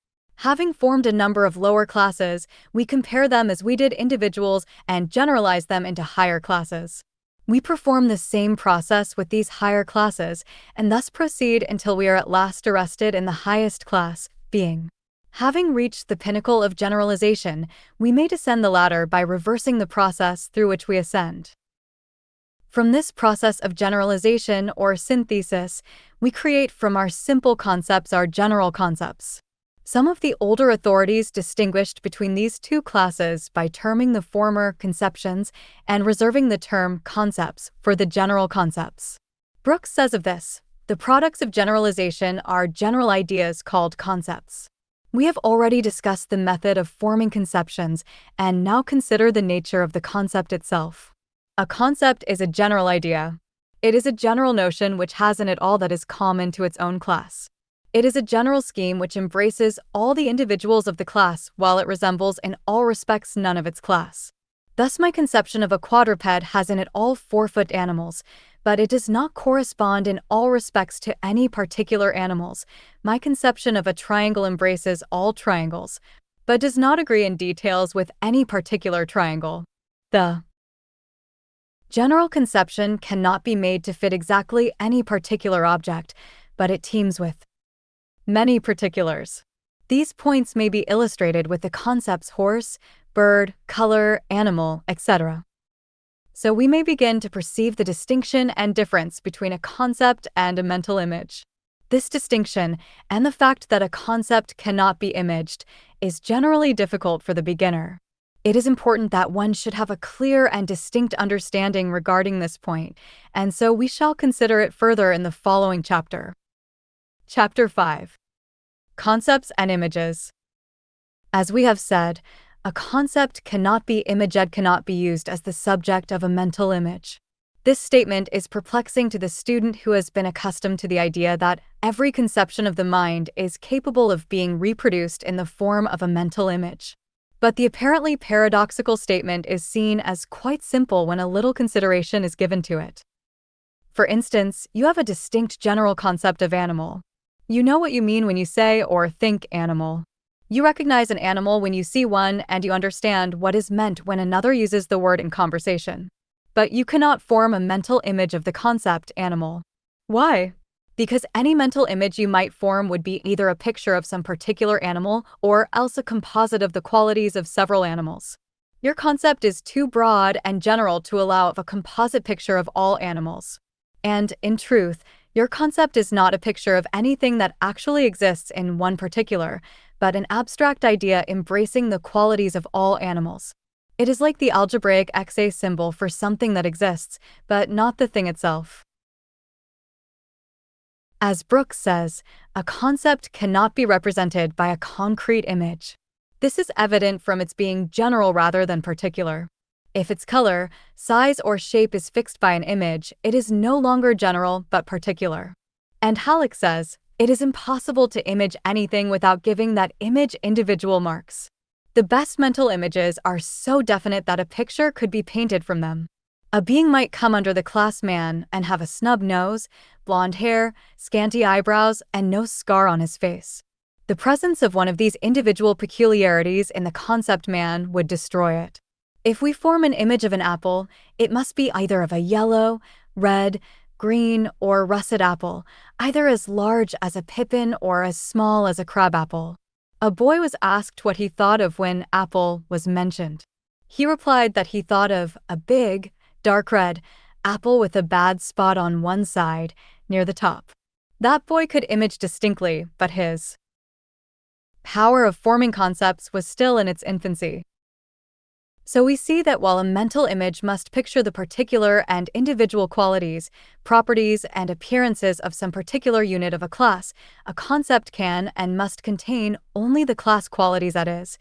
[SPEAKER 1] Having formed a number of lower classes, we compare them as we did individuals and generalize them into higher classes. We perform the same process with these higher classes and thus proceed until we are at last arrested in the highest class, being. Having reached the pinnacle of generalization, we may descend the ladder by reversing the process through which we ascend. From this process of generalization or synthesis, we create from our simple concepts our general concepts. Some of the older authorities distinguished between these two classes by terming the former conceptions and reserving the term concepts for the general concepts. Brooks says of this, the products of generalization are general ideas called concepts. We have already discussed the method of forming conceptions and now consider the nature of the concept itself. A concept is a general idea. It is a general notion which has in it all that is common to its own class. It is a general scheme which embraces all the individuals of the class while it resembles in all respects none of its class. Thus my conception of a quadruped has in it all 4-foot animals, but it does not correspond in all respects to any particular animals. My conception of a triangle embraces all triangles, but does not agree in details with any particular triangle. The general conception cannot be made to fit exactly any particular object, but it teems with many particulars. These points may be illustrated with the concepts horse, bird, color, animal, etc. So we may begin to perceive the distinction and difference between a concept and a mental image. This distinction, and the fact that a concept cannot be imaged, is generally difficult for the beginner. It is important that one should have a clear and distinct understanding regarding this point, and so we shall consider it further in the following chapter. Chapter 5. Concepts and Images. As we have said, a concept cannot be imaged, cannot be used as the subject of a mental image. This statement is perplexing to the student who has been accustomed to the idea that every conception of the mind is capable of being reproduced in the form of a mental image. But the apparently paradoxical statement is seen as quite simple when a little consideration is given to it. For instance, you have a distinct general concept of animal. You know what you mean when you say or think animal. You recognize an animal when you see one, and you understand what is meant when another uses the word in conversation. But you cannot form a mental image of the concept animal. Why? Because any mental image you might form would be either a picture of some particular animal or else a composite of the qualities of several animals. Your concept is too broad and general to allow of a composite picture of all animals. And, in truth, your concept is not a picture of anything that actually exists in one particular, but an abstract idea embracing the qualities of all animals. It is like the algebraic XA symbol for something that exists, but not the thing itself. As Brooks says, a concept cannot be represented by a concrete image. This is evident from its being general rather than particular. If its color, size, or shape is fixed by an image, it is no longer general but particular. And Halleck says, it is impossible to image anything without giving that image individual marks. The best mental images are so definite that a picture could be painted from them. A being might come under the class man and have a snub nose, blonde hair, scanty eyebrows, and no scar on his face. The presence of one of these individual peculiarities in the concept man would destroy it. If we form an image of an apple, it must be either of a yellow, red, green, or russet apple, either as large as a pippin or as small as a crabapple. A boy was asked what he thought of when apple was mentioned. He replied that he thought of a big, Dark red, apple with a bad spot on one side, near the top. That boy could image distinctly, but his power of forming concepts was still in its infancy. So we see that while a mental image must picture the particular and individual qualities, properties, and appearances of some particular unit of a class, a concept can and must contain only the class qualities, that is,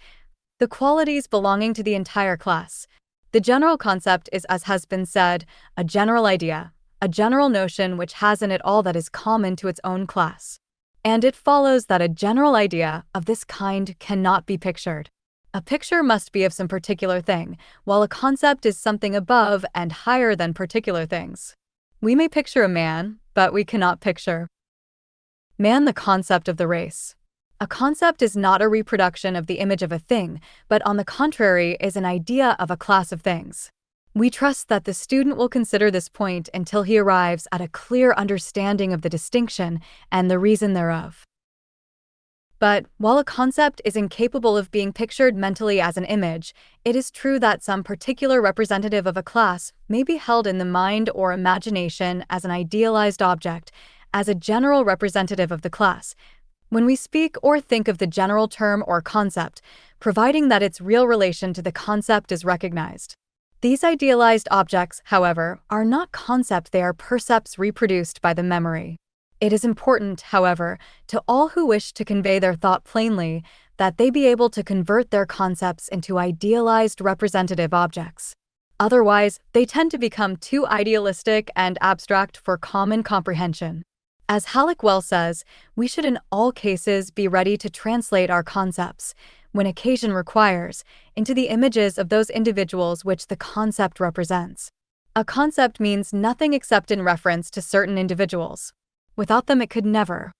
[SPEAKER 1] the qualities belonging to the entire class. The general concept is, as has been said, a general idea, a general notion which has in it all that is common to its own class. And it follows that a general idea of this kind cannot be pictured. A picture must be of some particular thing, while a concept is something above and higher than particular things. We may picture a man, but we cannot picture man, the concept of the race. A concept is not a reproduction of the image of a thing, but on the contrary is an idea of a class of things. We trust that the student will consider this point until he arrives at a clear understanding of the distinction and the reason thereof. But while a concept is incapable of being pictured mentally as an image, it is true that some particular representative of a class may be held in the mind or imagination as an idealized object, as a general representative of the class, when we speak or think of the general term or concept, providing that its real relation to the concept is recognized. These idealized objects, however, are not concepts, they are percepts reproduced by the memory. It is important, however, to all who wish to convey their thought plainly, that they be able to convert their concepts into idealized representative objects. Otherwise, they tend to become too idealistic and abstract for common comprehension. As Halleck well says, we should in all cases be ready to translate our concepts, when occasion requires, into the images of those individuals which the concept represents. A concept means nothing except in reference to certain individuals. Without them it could never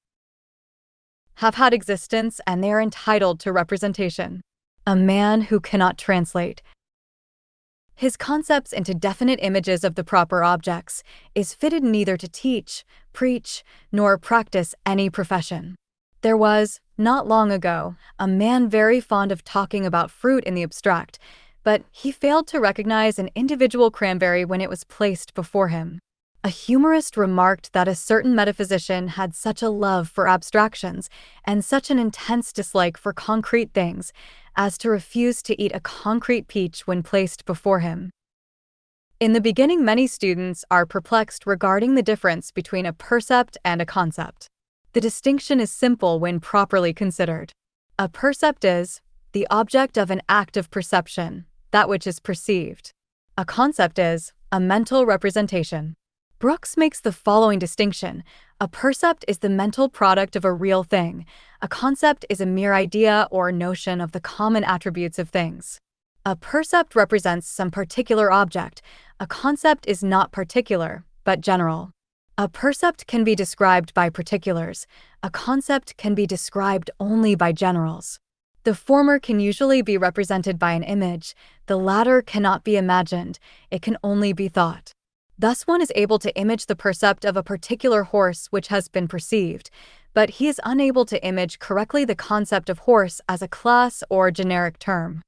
[SPEAKER 1] have had existence, and they are entitled to representation. A man who cannot translate his concepts into definite images of the proper objects is fitted neither to teach, preach, nor practice any profession. There was, not long ago, a man very fond of talking about fruit in the abstract, but he failed to recognize an individual cranberry when it was placed before him. A humorist remarked that a certain metaphysician had such a love for abstractions and such an intense dislike for concrete things as to refuse to eat a concrete peach when placed before him. In the beginning, many students are perplexed regarding the difference between a percept and a concept. The distinction is simple when properly considered. A percept is the object of an act of perception, that which is perceived. A concept is a mental representation. Brooks makes the following distinction. A percept is the mental product of a real thing. A concept is a mere idea or notion of the common attributes of things. A percept represents some particular object. A concept is not particular, but general. A percept can be described by particulars. A concept can be described only by generals. The former can usually be represented by an image. The latter cannot be imagined. It can only be thought. Thus one is able to image the percept of a particular horse which has been perceived, but he is unable to image correctly the concept of horse as a class or generic term.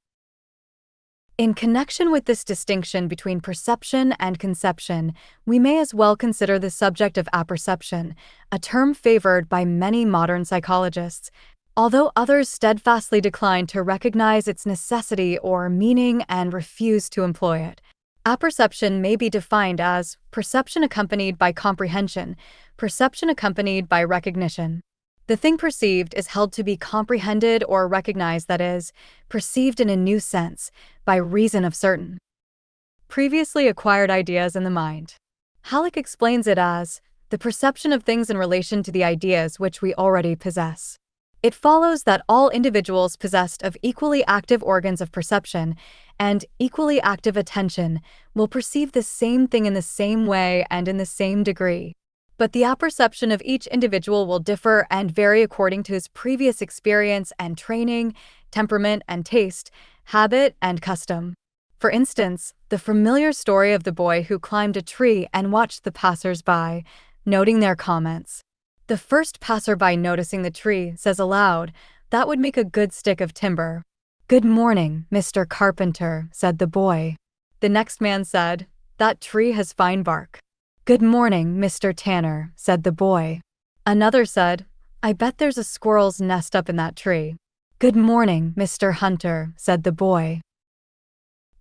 [SPEAKER 1] In connection with this distinction between perception and conception, we may as well consider the subject of apperception, a term favored by many modern psychologists, although others steadfastly decline to recognize its necessity or meaning and refuse to employ it. Apperception may be defined as perception accompanied by comprehension, perception accompanied by recognition. The thing perceived is held to be comprehended or recognized, that is, perceived in a new sense, by reason of certain previously acquired ideas in the mind. Halleck explains it as the perception of things in relation to the ideas which we already possess. It follows that all individuals possessed of equally active organs of perception and equally active attention will perceive the same thing in the same way and in the same degree. But the apperception of each individual will differ and vary according to his previous experience and training, temperament and taste, habit and custom. For instance, the familiar story of the boy who climbed a tree and watched the passers-by, noting their comments. The first passerby, noticing the tree, says aloud, "That would make a good stick of timber." "Good morning, Mr. Carpenter," said the boy. The next man said, That tree has fine bark." "Good morning, Mr. Tanner," said the boy. Another said, "I bet there's a squirrel's nest up in that tree." "Good morning, Mr. Hunter," said the boy.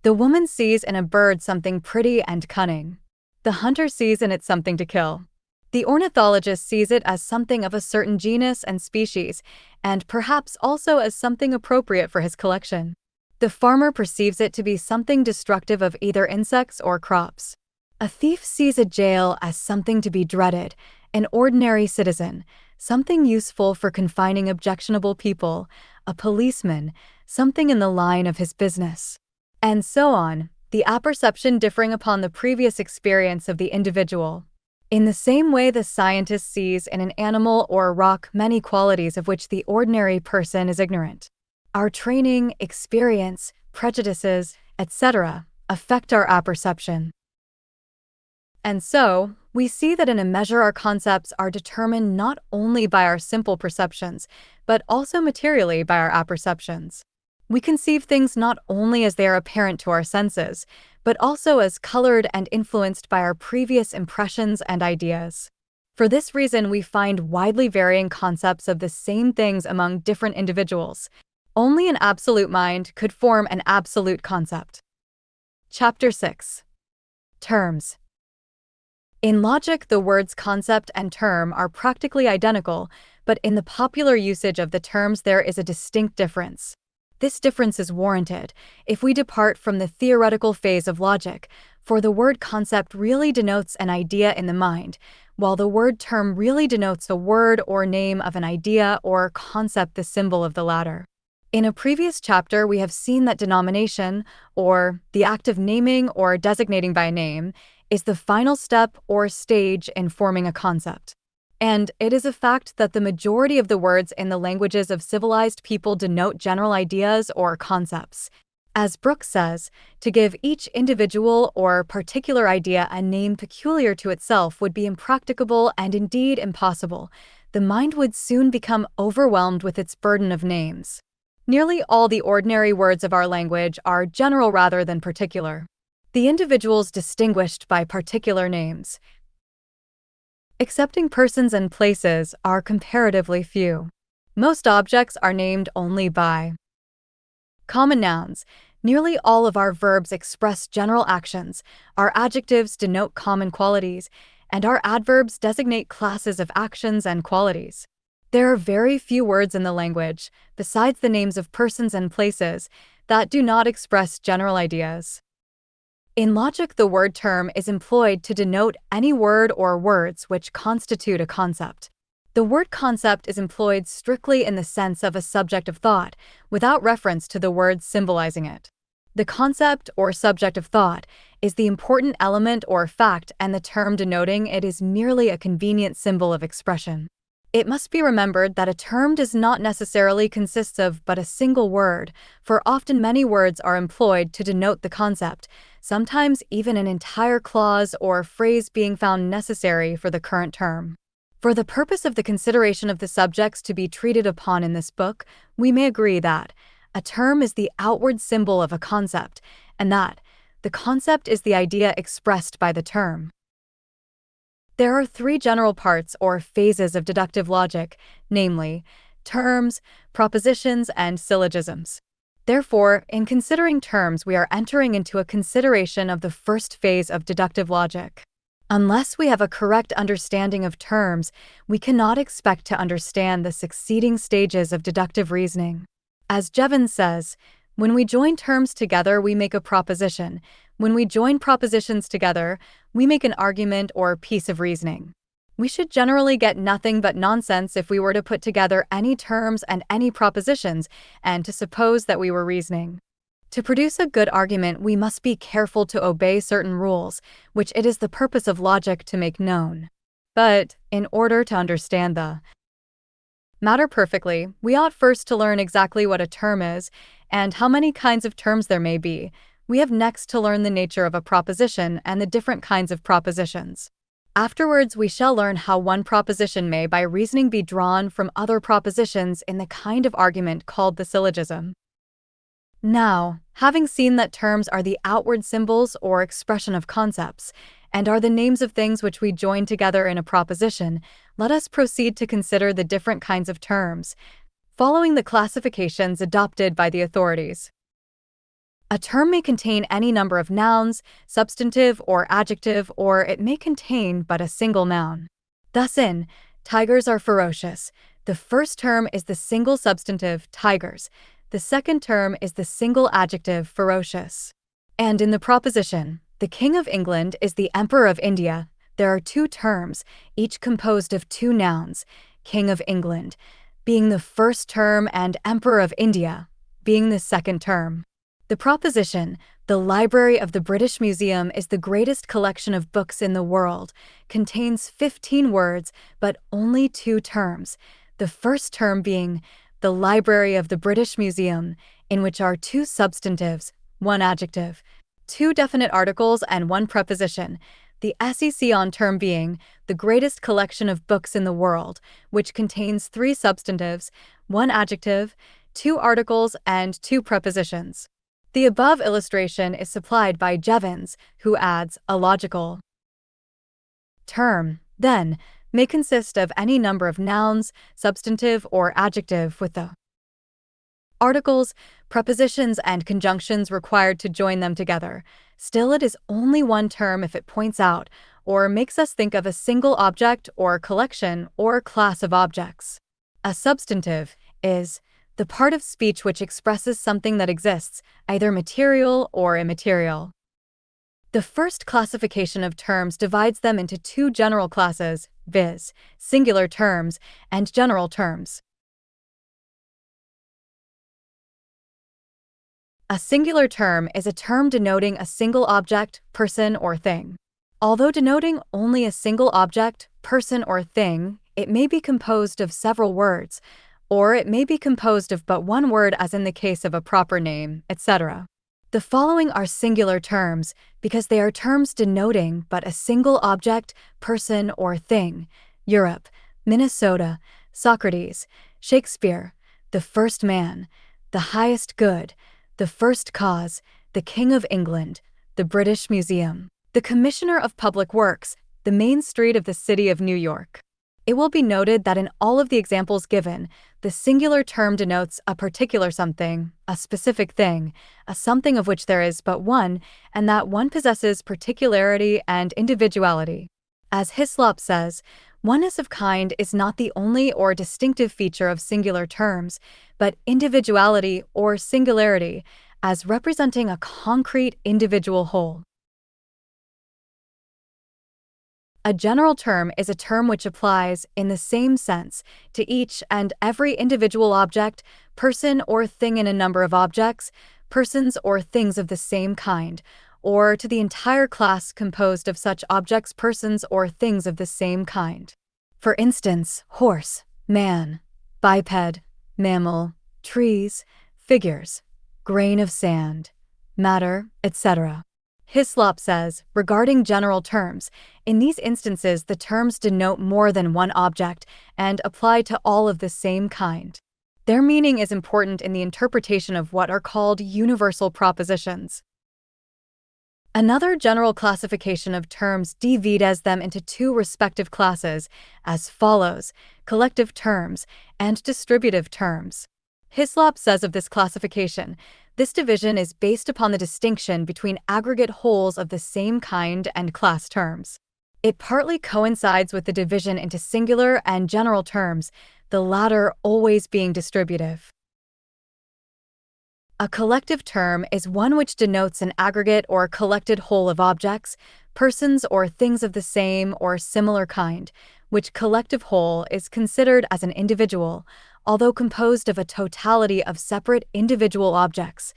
[SPEAKER 1] The woman sees in a bird something pretty and cunning. The hunter sees in it something to kill. The ornithologist sees it as something of a certain genus and species, and perhaps also as something appropriate for his collection. The farmer perceives it to be something destructive of either insects or crops. A thief sees a jail as something to be dreaded, an ordinary citizen, something useful for confining objectionable people, a policeman, something in the line of his business. And so on, the apperception differing upon the previous experience of the individual. In the same way, the scientist sees in an animal or a rock many qualities of which the ordinary person is ignorant. Our training, experience, prejudices, etc., affect our apperception. And so, we see that in a measure our concepts are determined not only by our simple perceptions, but also materially by our apperceptions. We conceive things not only as they are apparent to our senses, but also as colored and influenced by our previous impressions and ideas. For this reason, we find widely varying concepts of the same things among different individuals. Only an absolute mind could form an absolute concept. Chapter 6. Terms. In logic, the words concept and term are practically identical, but in the popular usage of the terms there is a distinct difference. This difference is warranted if we depart from the theoretical phase of logic, for the word concept really denotes an idea in the mind, while the word term really denotes a word or name of an idea or concept, the symbol of the latter. In a previous chapter, we have seen that denomination, or the act of naming or designating by name, is the final step or stage in forming a concept. And it is a fact that the majority of the words in the languages of civilized people denote general ideas or concepts. As Brooks says, to give each individual or particular idea a name peculiar to itself would be impracticable and indeed impossible. The mind would soon become overwhelmed with its burden of names. Nearly all the ordinary words of our language are general rather than particular. The individuals distinguished by particular names, excepting persons and places, are comparatively few. Most objects are named only by common nouns. Nearly all of our verbs express general actions, our adjectives denote common qualities, and our adverbs designate classes of actions and qualities. There are very few words in the language, besides the names of persons and places, that do not express general ideas. In logic, the word term is employed to denote any word or words which constitute a concept. The word concept is employed strictly in the sense of a subject of thought, without reference to the words symbolizing it. The concept or subject of thought is the important element or fact, and the term denoting it is merely a convenient symbol of expression. It must be remembered that a term does not necessarily consist of but a single word, for often many words are employed to denote the concept, sometimes even an entire clause or phrase being found necessary for the current term. For the purpose of the consideration of the subjects to be treated upon in this book, we may agree that a term is the outward symbol of a concept, and that the concept is the idea expressed by the term. There are three general parts or phases of deductive logic, namely, terms, propositions, and syllogisms. Therefore, in considering terms, we are entering into a consideration of the first phase of deductive logic. Unless we have a correct understanding of terms, we cannot expect to understand the succeeding stages of deductive reasoning. As Jevons says, when we join terms together, we make a proposition. When we join propositions together, we make an argument or piece of reasoning. We should generally get nothing but nonsense if we were to put together any terms and any propositions and to suppose that we were reasoning. To produce a good argument, we must be careful to obey certain rules, which it is the purpose of logic to make known. But, in order to understand the matter perfectly, we ought first to learn exactly what a term is and how many kinds of terms there may be. We have next to learn the nature of a proposition and the different kinds of propositions. Afterwards, we shall learn how one proposition may by reasoning be drawn from other propositions in the kind of argument called the syllogism. Now, having seen that terms are the outward symbols or expression of concepts, and are the names of things which we join together in a proposition, let us proceed to consider the different kinds of terms, following the classifications adopted by the authorities. A term may contain any number of nouns, substantive or adjective, or it may contain but a single noun. Thus in tigers are ferocious, the first term is the single substantive tigers, the second term is the single adjective ferocious. And in the proposition, the King of England is the Emperor of India, there are two terms, each composed of two nouns, King of England being the first term and Emperor of India being the second term. The proposition, the Library of the British Museum is the greatest collection of books in the world, contains 15 words but only two terms, the first term being the Library of the British Museum, in which are two substantives, one adjective, two definite articles and one preposition, the SEC on term being the greatest collection of books in the world, which contains three substantives, one adjective, two articles and two prepositions. The above illustration is supplied by Jevons, who adds a logical term, then, may consist of any number of nouns, substantive or adjective with the articles, prepositions and conjunctions required to join them together. Still, it is only one term if it points out or makes us think of a single object or collection or class of objects. A substantive is the part of speech which expresses something that exists, either material or immaterial. The first classification of terms divides them into two general classes, viz., singular terms and general terms. A singular term is a term denoting a single object, person, or thing. Although denoting only a single object, person, or thing, it may be composed of several words, or it may be composed of but one word as in the case of a proper name, etc. The following are singular terms because they are terms denoting but a single object, person, or thing: Europe, Minnesota, Socrates, Shakespeare, the first man, the highest good, the first cause, the King of England, the British Museum, the Commissioner of Public Works, the main street of the city of New York. It will be noted that in all of the examples given, the singular term denotes a particular something, a specific thing, a something of which there is but one, and that one possesses particularity and individuality. As Hislop says, oneness of kind is not the only or distinctive feature of singular terms, but individuality or singularity, as representing a concrete individual whole. A general term is a term which applies, in the same sense, to each and every individual object, person, or thing in a number of objects, persons or things of the same kind, or to the entire class composed of such objects, persons, or things of the same kind. For instance, horse, man, biped, mammal, trees, figures, grain of sand, matter, etc. Hislop says, regarding general terms, in these instances the terms denote more than one object and apply to all of the same kind. Their meaning is important in the interpretation of what are called universal propositions. Another general classification of terms divides them into two respective classes, as follows: collective terms and distributive terms. Hislop says of this classification, this division is based upon the distinction between aggregate wholes of the same kind and class terms. It partly coincides with the division into singular and general terms, the latter always being distributive. A collective term is one which denotes an aggregate or collected whole of objects, persons, or things of the same or similar kind, which collective whole is considered as an individual, although composed of a totality of separate individual objects,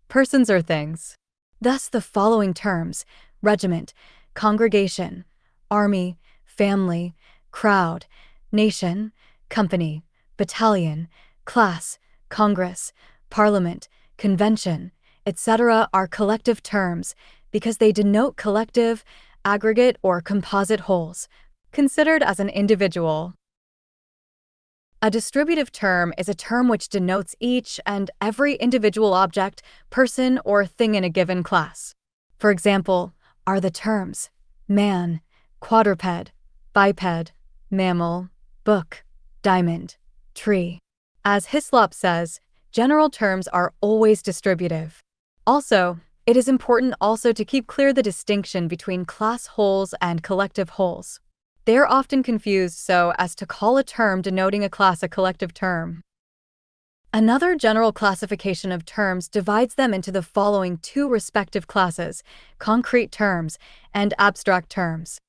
[SPEAKER 1] persons or things. Thus the following terms: regiment, congregation, army, family, crowd, nation, company, battalion, class, congress, parliament, convention, etc. are collective terms because they denote collective, aggregate, or composite wholes, considered as an individual. A distributive term is a term which denotes each and every individual object, person, or thing in a given class. For example, are the terms man, quadruped, biped, mammal, book, diamond, tree. As Hislop says, general terms are always distributive. Also, it is important also to keep clear the distinction between class wholes and collective wholes. They are often confused so as to call a term denoting a class a collective term. Another general classification of terms divides them into the following two respective classes: concrete terms and abstract terms.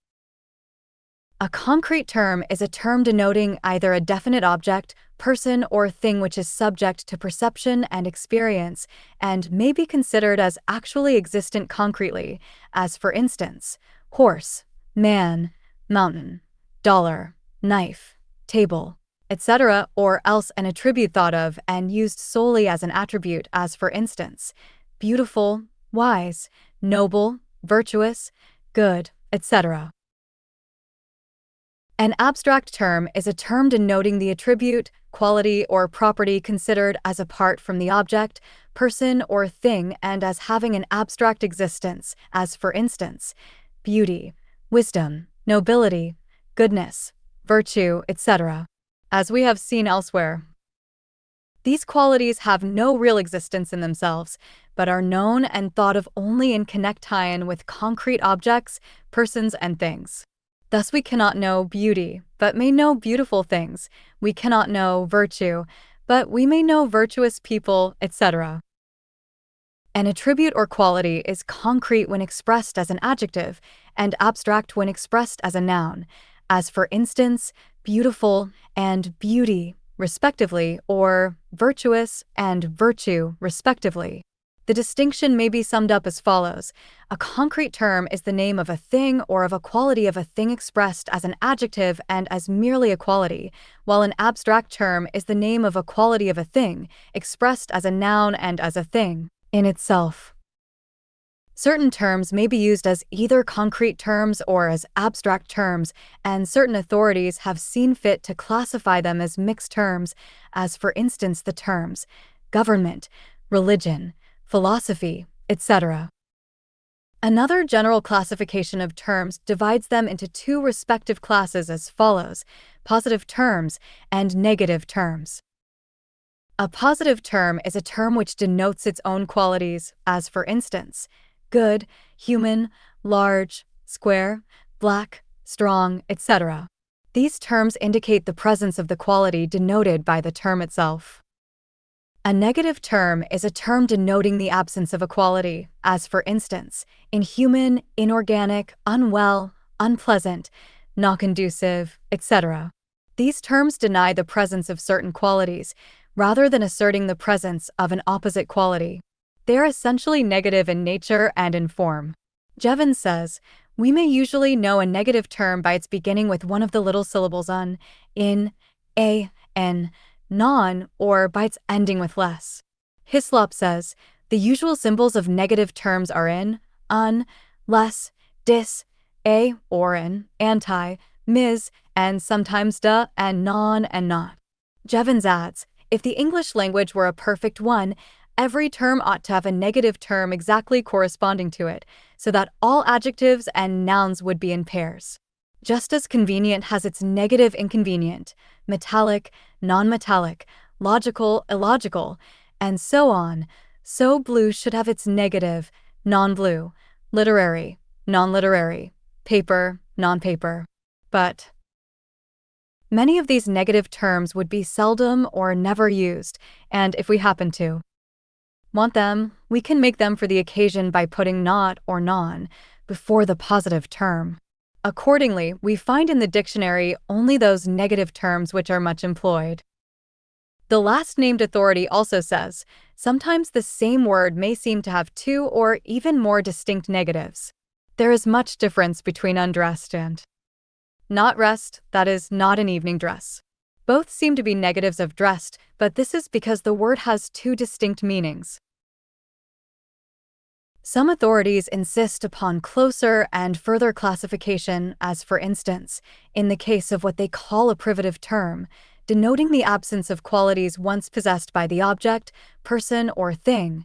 [SPEAKER 1] A concrete term is a term denoting either a definite object, person, or thing which is subject to perception and experience and may be considered as actually existent concretely, as for instance, horse, man, mountain, dollar, knife, table, etc., or else an attribute thought of and used solely as an attribute, as for instance, beautiful, wise, noble, virtuous, good, etc. An abstract term is a term denoting the attribute, quality, or property considered as apart from the object, person, or thing and as having an abstract existence, as for instance, beauty, wisdom, nobility, goodness, virtue, etc. As we have seen elsewhere, these qualities have no real existence in themselves, but are known and thought of only in connection with concrete objects, persons, and things. Thus we cannot know beauty, but may know beautiful things. We cannot know virtue, but we may know virtuous people, etc. An attribute or quality is concrete when expressed as an adjective, and abstract when expressed as a noun, as for instance, beautiful and beauty, respectively, or virtuous and virtue, respectively. The distinction may be summed up as follows. A concrete term is the name of a thing or of a quality of a thing expressed as an adjective and as merely a quality, while an abstract term is the name of a quality of a thing, expressed as a noun and as a thing in itself. Certain terms may be used as either concrete terms or as abstract terms, and certain authorities have seen fit to classify them as mixed terms, as for instance the terms government, religion, philosophy, etc. Another general classification of terms divides them into two respective classes as follows: positive terms and negative terms. A positive term is a term which denotes its own qualities, as for instance, good, human, large, square, black, strong, etc. These terms indicate the presence of the quality denoted by the term itself. A negative term is a term denoting the absence of a quality, as for instance, inhuman, inorganic, unwell, unpleasant, not conducive, etc. These terms deny the presence of certain qualities, rather than asserting the presence of an opposite quality. They are essentially negative in nature and in form. Jevons says, we may usually know a negative term by its beginning with one of the little syllables un, in, a, n, non, or by its ending with less. Hislop says, the usual symbols of negative terms are in, un, less, dis, a, or in, anti, mis, and sometimes da, and non, and not. Jevons adds, if the English language were a perfect one, every term ought to have a negative term exactly corresponding to it, so that all adjectives and nouns would be in pairs. Just as convenient has its negative inconvenient, metallic, non-metallic, logical, illogical, and so on, so blue should have its negative, non-blue, literary, non-literary, paper, non-paper. But many of these negative terms would be seldom or never used, and if we happen to want them, we can make them for the occasion by putting not or non before the positive term. Accordingly, we find in the dictionary only those negative terms which are much employed. The last named authority also says, sometimes the same word may seem to have two or even more distinct negatives. There is much difference between undressed and not dressed, that is, not an evening dress. Both seem to be negatives of dressed, but this is because the word has two distinct meanings. Some authorities insist upon closer and further classification, as for instance, in the case of what they call a privative term, denoting the absence of qualities once possessed by the object, person, or thing,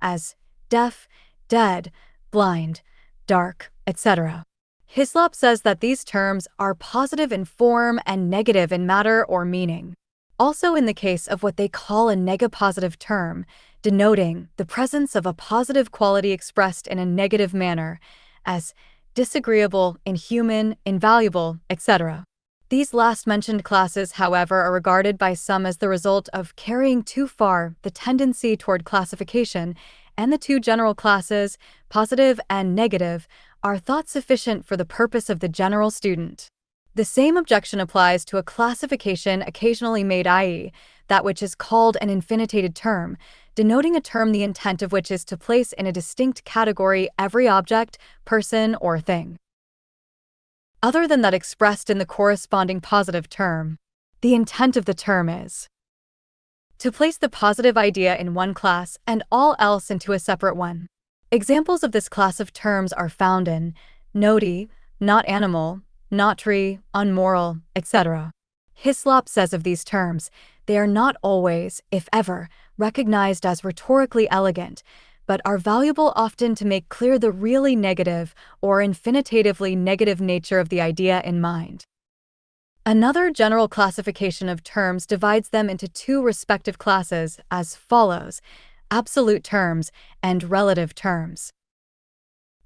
[SPEAKER 1] as deaf, dead, blind, dark, etc. Hislop says that these terms are positive in form and negative in matter or meaning. Also in the case of what they call a negapositive term, denoting the presence of a positive quality expressed in a negative manner, as disagreeable, inhuman, invaluable, etc. These last-mentioned classes, however, are regarded by some as the result of carrying too far the tendency toward classification, and the two general classes, positive and negative, are thought sufficient for the purpose of the general student. The same objection applies to a classification occasionally made, i.e., that which is called an infinitated term, denoting a term the intent of which is to place in a distinct category every object, person, or thing, other than that expressed in the corresponding positive term. The intent of the term is to place the positive idea in one class and all else into a separate one. Examples of this class of terms are found in noti, not animal, not tree, unmoral, etc. Hislop says of these terms, they are not always, if ever, recognized as rhetorically elegant, but are valuable often to make clear the really negative or infinitatively negative nature of the idea in mind. Another general classification of terms divides them into two respective classes as follows: absolute terms and relative terms.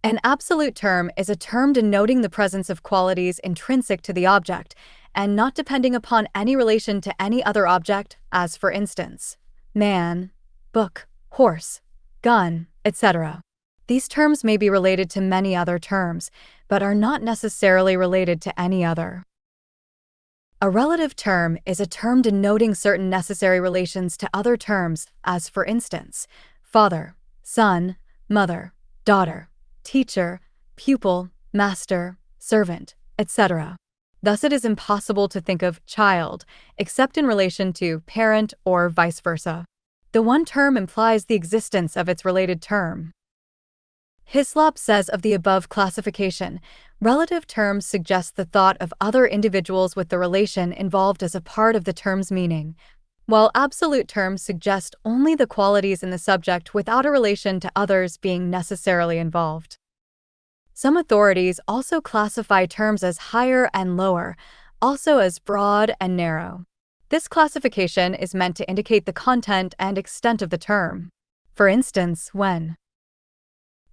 [SPEAKER 1] An absolute term is a term denoting the presence of qualities intrinsic to the object and not depending upon any relation to any other object, as for instance, man, book, horse, gun, etc. These terms may be related to many other terms, but are not necessarily related to any other. A relative term is a term denoting certain necessary relations to other terms, as for instance, father, son, mother, daughter, teacher, pupil, master, servant, etc. Thus it is impossible to think of child except in relation to parent or vice versa. The one term implies the existence of its related term. Hislop says of the above classification, relative terms suggest the thought of other individuals with the relation involved as a part of the term's meaning, while absolute terms suggest only the qualities in the subject without a relation to others being necessarily involved. Some authorities also classify terms as higher and lower, also as broad and narrow. This classification is meant to indicate the content and extent of the term. For instance, when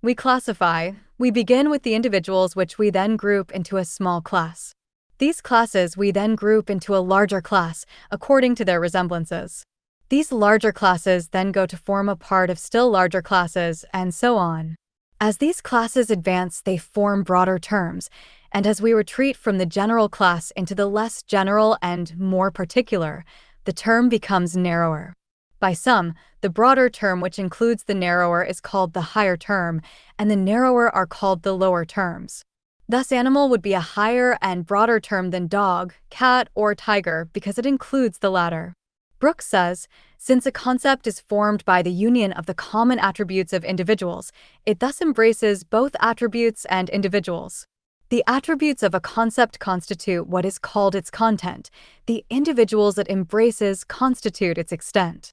[SPEAKER 1] we classify, we begin with the individuals which we then group into a small class. These classes we then group into a larger class according to their resemblances. These larger classes then go to form a part of still larger classes, and so on. As these classes advance, they form broader terms, and as we retreat from the general class into the less general and more particular, the term becomes narrower. By some, the broader term which includes the narrower is called the higher term, and the narrower are called the lower terms. Thus, animal would be a higher and broader term than dog, cat, or tiger because it includes the latter. Brooks says, since a concept is formed by the union of the common attributes of individuals, it thus embraces both attributes and individuals. The attributes of a concept constitute what is called its content. The individuals it embraces constitute its extent.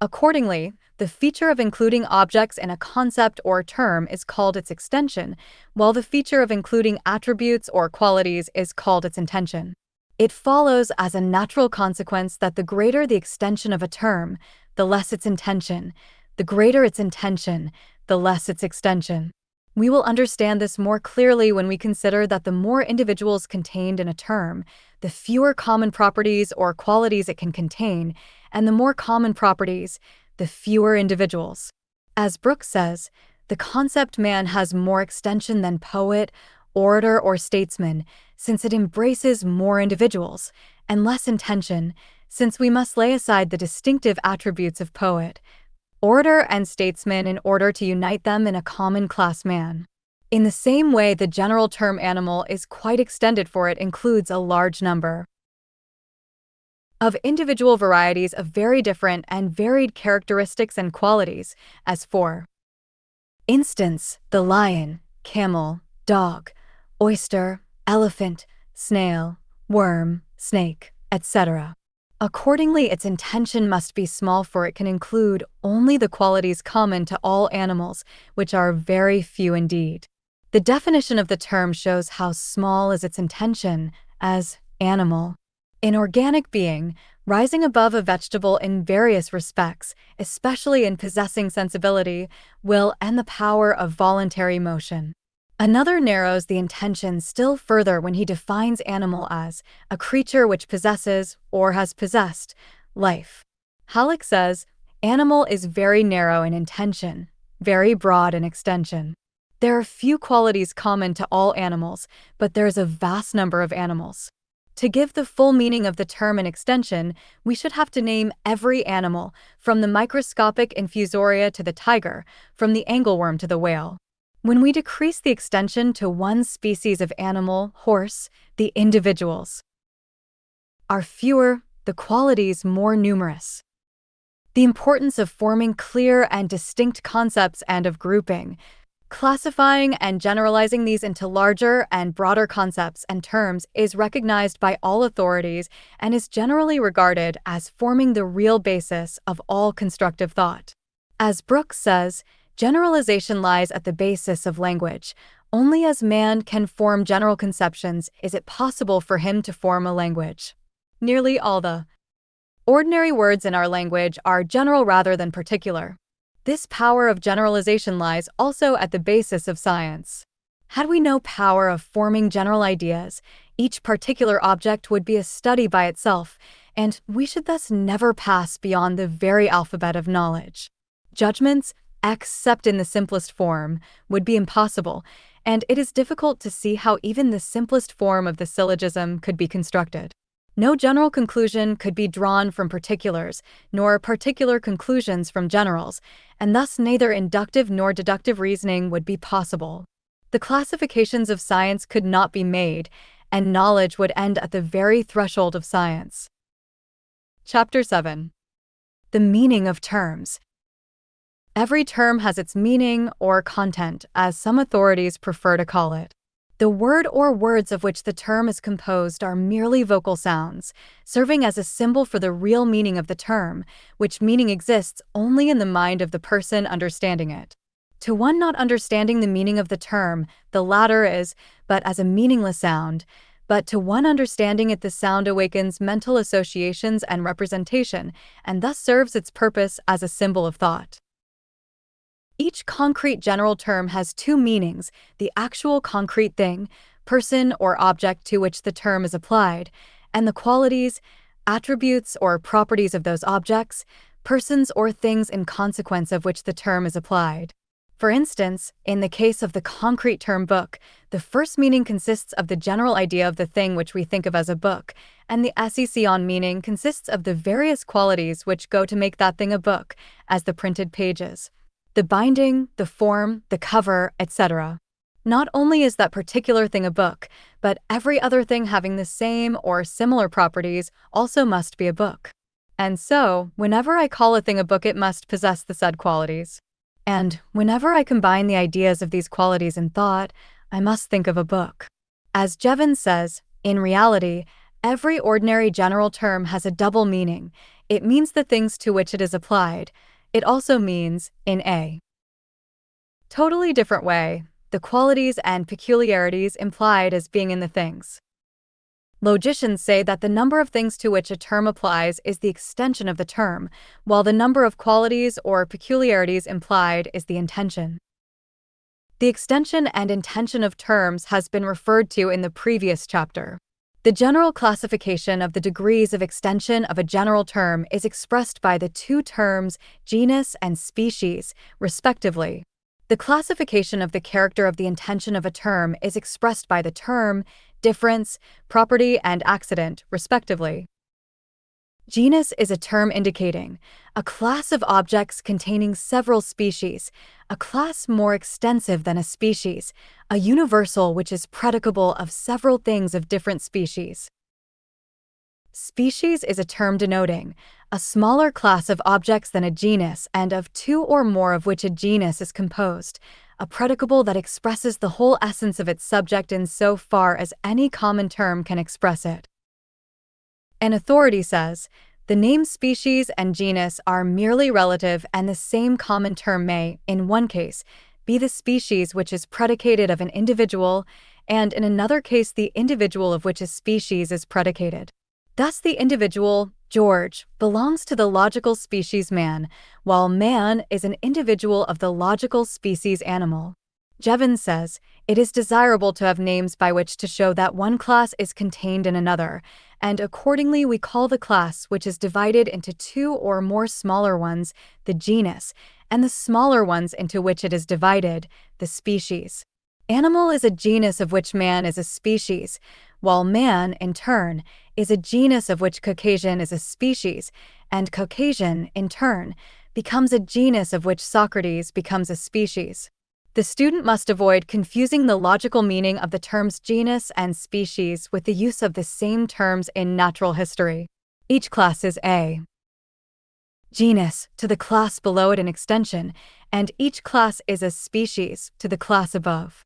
[SPEAKER 1] Accordingly, the feature of including objects in a concept or term is called its extension, while the feature of including attributes or qualities is called its intension. It follows as a natural consequence that the greater the extension of a term, the less its intension; the greater its intention, the less its extension. We will understand this more clearly when we consider that the more individuals contained in a term, the fewer common properties or qualities it can contain, and the more common properties, the fewer individuals. As Brooks says, the concept man has more extension than poet, orator, or statesman, since it embraces more individuals, and less intention, since we must lay aside the distinctive attributes of poet, orator, and statesman in order to unite them in a common class man. In the same way, the general term animal is quite extended, for it includes a large number of individual varieties of very different and varied characteristics and qualities, as for instance, the lion, camel, dog, oyster, elephant, snail, worm, snake, etc. Accordingly, its intension must be small, for it can include only the qualities common to all animals, which are very few indeed. The definition of the term shows how small is its intention, as animal. An organic being, rising above a vegetable in various respects, especially in possessing sensibility, will, and the power of voluntary motion. Another narrows the intention still further when he defines animal as a creature which possesses, or has possessed, life. Halleck says, animal is very narrow in intention, very broad in extension. There are few qualities common to all animals, but there is a vast number of animals. To give the full meaning of the term in extension, we should have to name every animal, from the microscopic infusoria to the tiger, from the angleworm to the whale. When we decrease the extension to one species of animal, horse, the individuals are fewer, the qualities more numerous. The importance of forming clear and distinct concepts and of grouping, classifying and generalizing these into larger and broader concepts and terms is recognized by all authorities and is generally regarded as forming the real basis of all constructive thought. As Brooks says, generalization lies at the basis of language. Only as man can form general conceptions is it possible for him to form a language. Nearly all the ordinary words in our language are general rather than particular. This power of generalization lies also at the basis of science. Had we no power of forming general ideas, each particular object would be a study by itself, and we should thus never pass beyond the very alphabet of knowledge. Judgments, except in the simplest form, would be impossible, and it is difficult to see how even the simplest form of the syllogism could be constructed. No general conclusion could be drawn from particulars, nor particular conclusions from generals, and thus neither inductive nor deductive reasoning would be possible. The classifications of science could not be made, and knowledge would end at the very threshold of science. Chapter 7. The meaning of terms. Every term has its meaning or content, as some authorities prefer to call it. The word or words of which the term is composed are merely vocal sounds, serving as a symbol for the real meaning of the term, which meaning exists only in the mind of the person understanding it. To one not understanding the meaning of the term, the latter is but as a meaningless sound, but to one understanding it the sound awakens mental associations and representation, and thus serves its purpose as a symbol of thought. Each concrete general term has two meanings: the actual concrete thing, person or object to which the term is applied, and the qualities, attributes or properties of those objects, persons or things in consequence of which the term is applied. For instance, in the case of the concrete term book, the first meaning consists of the general idea of the thing which we think of as a book, and the essential meaning consists of the various qualities which go to make that thing a book, as the printed pages, the binding, the form, the cover, etc. Not only is that particular thing a book, but every other thing having the same or similar properties also must be a book. And so, whenever I call a thing a book, it must possess the said qualities. And whenever I combine the ideas of these qualities in thought, I must think of a book. As Jevons says, in reality, every ordinary general term has a double meaning. It means the things to which it is applied. It also means, in a totally different way, the qualities and peculiarities implied as being in the things. Logicians say that the number of things to which a term applies is the extension of the term, while the number of qualities or peculiarities implied is the intention. The extension and intention of terms has been referred to in the previous chapter. The general classification of the degrees of extension of a general term is expressed by the two terms genus and species, respectively. The classification of the character of the intension of a term is expressed by the term, difference, property, and accident, respectively. Genus is a term indicating a class of objects containing several species, a class more extensive than a species, a universal which is predicable of several things of different species. Species is a term denoting a smaller class of objects than a genus and of two or more of which a genus is composed, a predicable that expresses the whole essence of its subject in so far as any common term can express it. An authority says, the names species and genus are merely relative and the same common term may, in one case, be the species which is predicated of an individual, and in another case the individual of which a species is predicated. Thus the individual, George, belongs to the logical species man, while man is an individual of the logical species animal. Jevons says, it is desirable to have names by which to show that one class is contained in another, and accordingly we call the class which is divided into two or more smaller ones the genus, and the smaller ones into which it is divided the species. Animal is a genus of which man is a species, while man, in turn, is a genus of which Caucasian is a species, and Caucasian, in turn, becomes a genus of which Socrates becomes a species. The student must avoid confusing the logical meaning of the terms genus and species with the use of the same terms in natural history. Each class is a genus to the class below it in extension, and each class is a species to the class above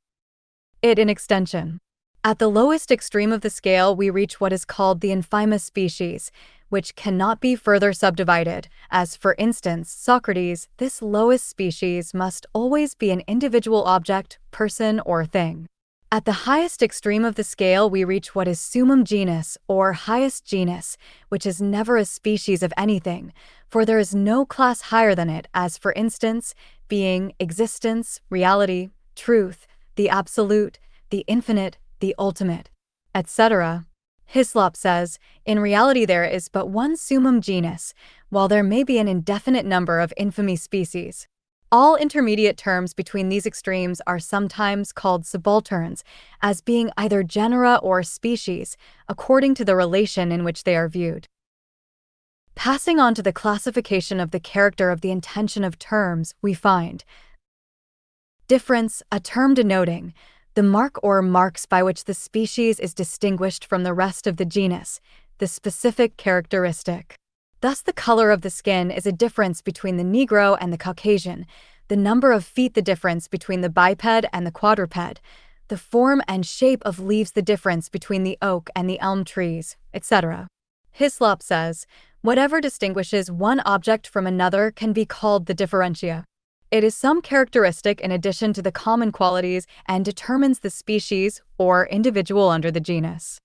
[SPEAKER 1] it in extension. At the lowest extreme of the scale, we reach what is called the infimous species, which cannot be further subdivided, as for instance, Socrates, this lowest species must always be an individual object, person, or thing. At the highest extreme of the scale, we reach what is summum genus, or highest genus, which is never a species of anything, for there is no class higher than it, as for instance, being, existence, reality, truth, the absolute, the infinite, the ultimate, etc. Hislop says, in reality there is but one summum genus, while there may be an indefinite number of infamy species. All intermediate terms between these extremes are sometimes called subalterns, as being either genera or species, according to the relation in which they are viewed. Passing on to the classification of the character of the intension of terms, we find difference, a term denoting the mark or marks by which the species is distinguished from the rest of the genus, the specific characteristic. Thus the color of the skin is a difference between the Negro and the Caucasian, the number of feet the difference between the biped and the quadruped, the form and shape of leaves the difference between the oak and the elm trees, etc. Hislop says, whatever distinguishes one object from another can be called the differentia. It is some characteristic in addition to the common qualities and determines the species or individual under the genus.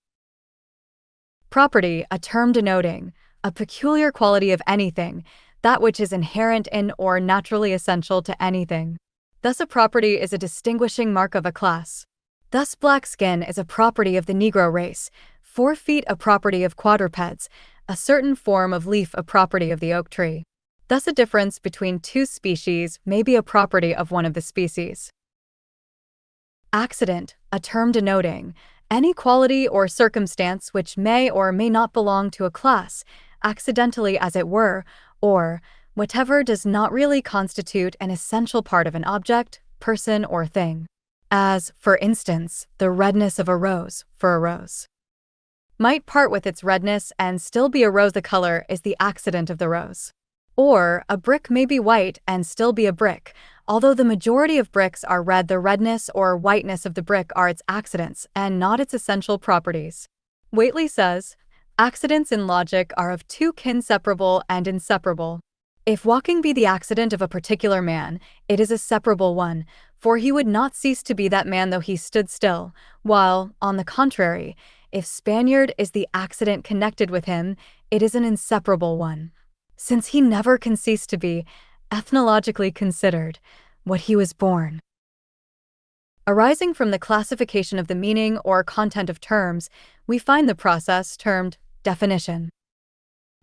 [SPEAKER 1] Property, a term denoting a peculiar quality of anything, that which is inherent in or naturally essential to anything. Thus a property is a distinguishing mark of a class. Thus black skin is a property of the Negro race, 4 feet a property of quadrupeds, a certain form of leaf a property of the oak tree. Thus a difference between two species may be a property of one of the species. Accident, a term denoting any quality or circumstance which may or may not belong to a class, accidentally as it were, or whatever does not really constitute an essential part of an object, person, or thing. As, for instance, the redness of a rose, for a rose might part with its redness and still be a rose. The color is the accident of the rose. Or, a brick may be white and still be a brick. Although the majority of bricks are red, the redness or whiteness of the brick are its accidents and not its essential properties. Whately says, accidents in logic are of two kinds, separable and inseparable. If walking be the accident of a particular man, it is a separable one, for he would not cease to be that man though he stood still, while, on the contrary, if Spaniard is the accident connected with him, it is an inseparable one, since he never can cease to be, ethnologically considered, what he was born. Arising from the classification of the meaning or content of terms, we find the process termed definition.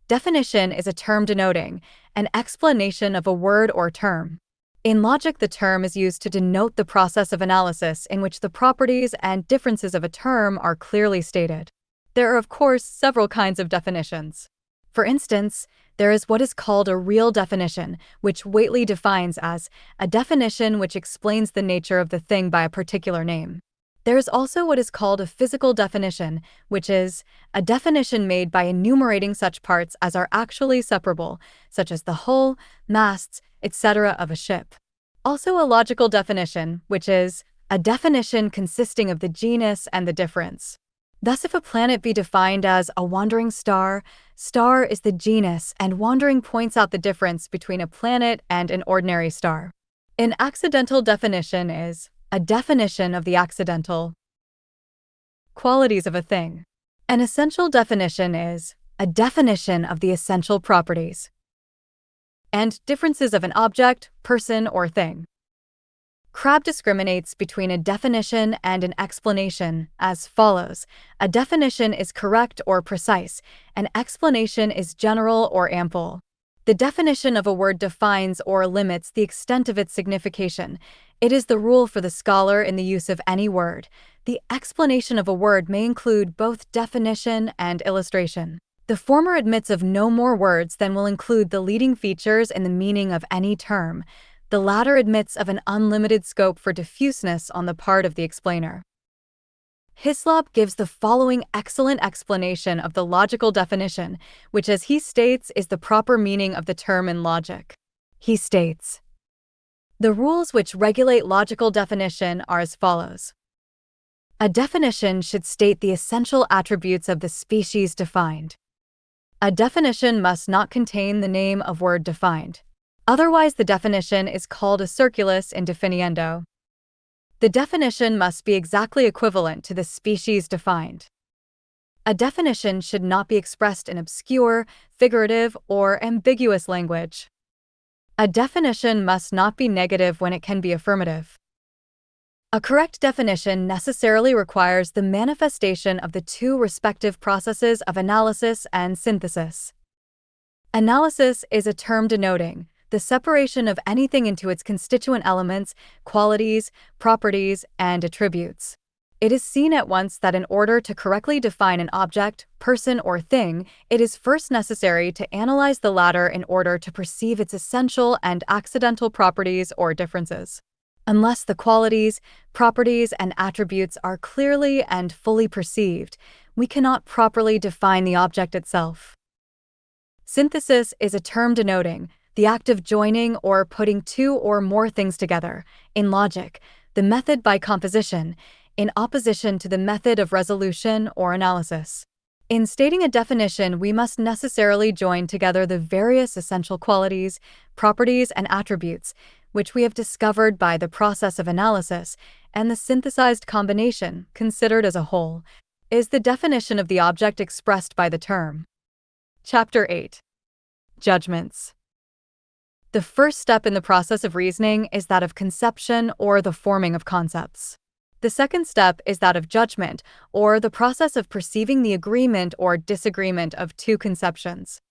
[SPEAKER 1] Definition is a term denoting an explanation of a word or term. In logic, the term is used to denote the process of analysis in which the properties and differences of a term are clearly stated. There are, of course, several kinds of definitions. For instance, there is what is called a real definition, which Whately defines as a definition which explains the nature of the thing by a particular name. There is also what is called a physical definition, which is a definition made by enumerating such parts as are actually separable, such as the hull, masts, etc. of a ship. Also a logical definition, which is a definition consisting of the genus and the difference. Thus, if a planet be defined as a wandering star, star is the genus, and wandering points out the difference between a planet and an ordinary star. An accidental definition is a definition of the accidental qualities of a thing. An essential definition is a definition of the essential properties and differences of an object, person, or thing. Crabbe discriminates between a definition and an explanation as follows. A definition is correct or precise. An explanation is general or ample. The definition of a word defines or limits the extent of its signification. It is the rule for the scholar in the use of any word. The explanation of a word may include both definition and illustration. The former admits of no more words than will include the leading features in the meaning of any term. The latter admits of an unlimited scope for diffuseness on the part of the explainer. Hislop gives the following excellent explanation of the logical definition, which, as he states, is the proper meaning of the term in logic. He states, "The rules which regulate logical definition are as follows. A definition should state the essential attributes of the species defined. A definition must not contain the name of word defined. Otherwise, the definition is called a circulus in definiendo. The definition must be exactly equivalent to the species defined. A definition should not be expressed in obscure, figurative, or ambiguous language. A definition must not be negative when it can be affirmative. A correct definition necessarily requires the manifestation of the two respective processes of analysis and synthesis. Analysis is a term denoting the separation of anything into its constituent elements, qualities, properties, and attributes. It is seen at once that in order to correctly define an object, person, or thing, it is first necessary to analyze the latter in order to perceive its essential and accidental properties or differences. Unless the qualities, properties, and attributes are clearly and fully perceived, we cannot properly define the object itself. Synthesis is a term denoting the act of joining or putting two or more things together. In logic, the method by composition, in opposition to the method of resolution or analysis. In stating a definition, we must necessarily join together the various essential qualities, properties, and attributes, which we have discovered by the process of analysis, and the synthesized combination, considered as a whole, is the definition of the object expressed by the term. Chapter 8. Judgments. The first step in the process of reasoning is that of conception or the forming of concepts. The second step is that of judgment, or the process of perceiving the agreement or disagreement of two conceptions.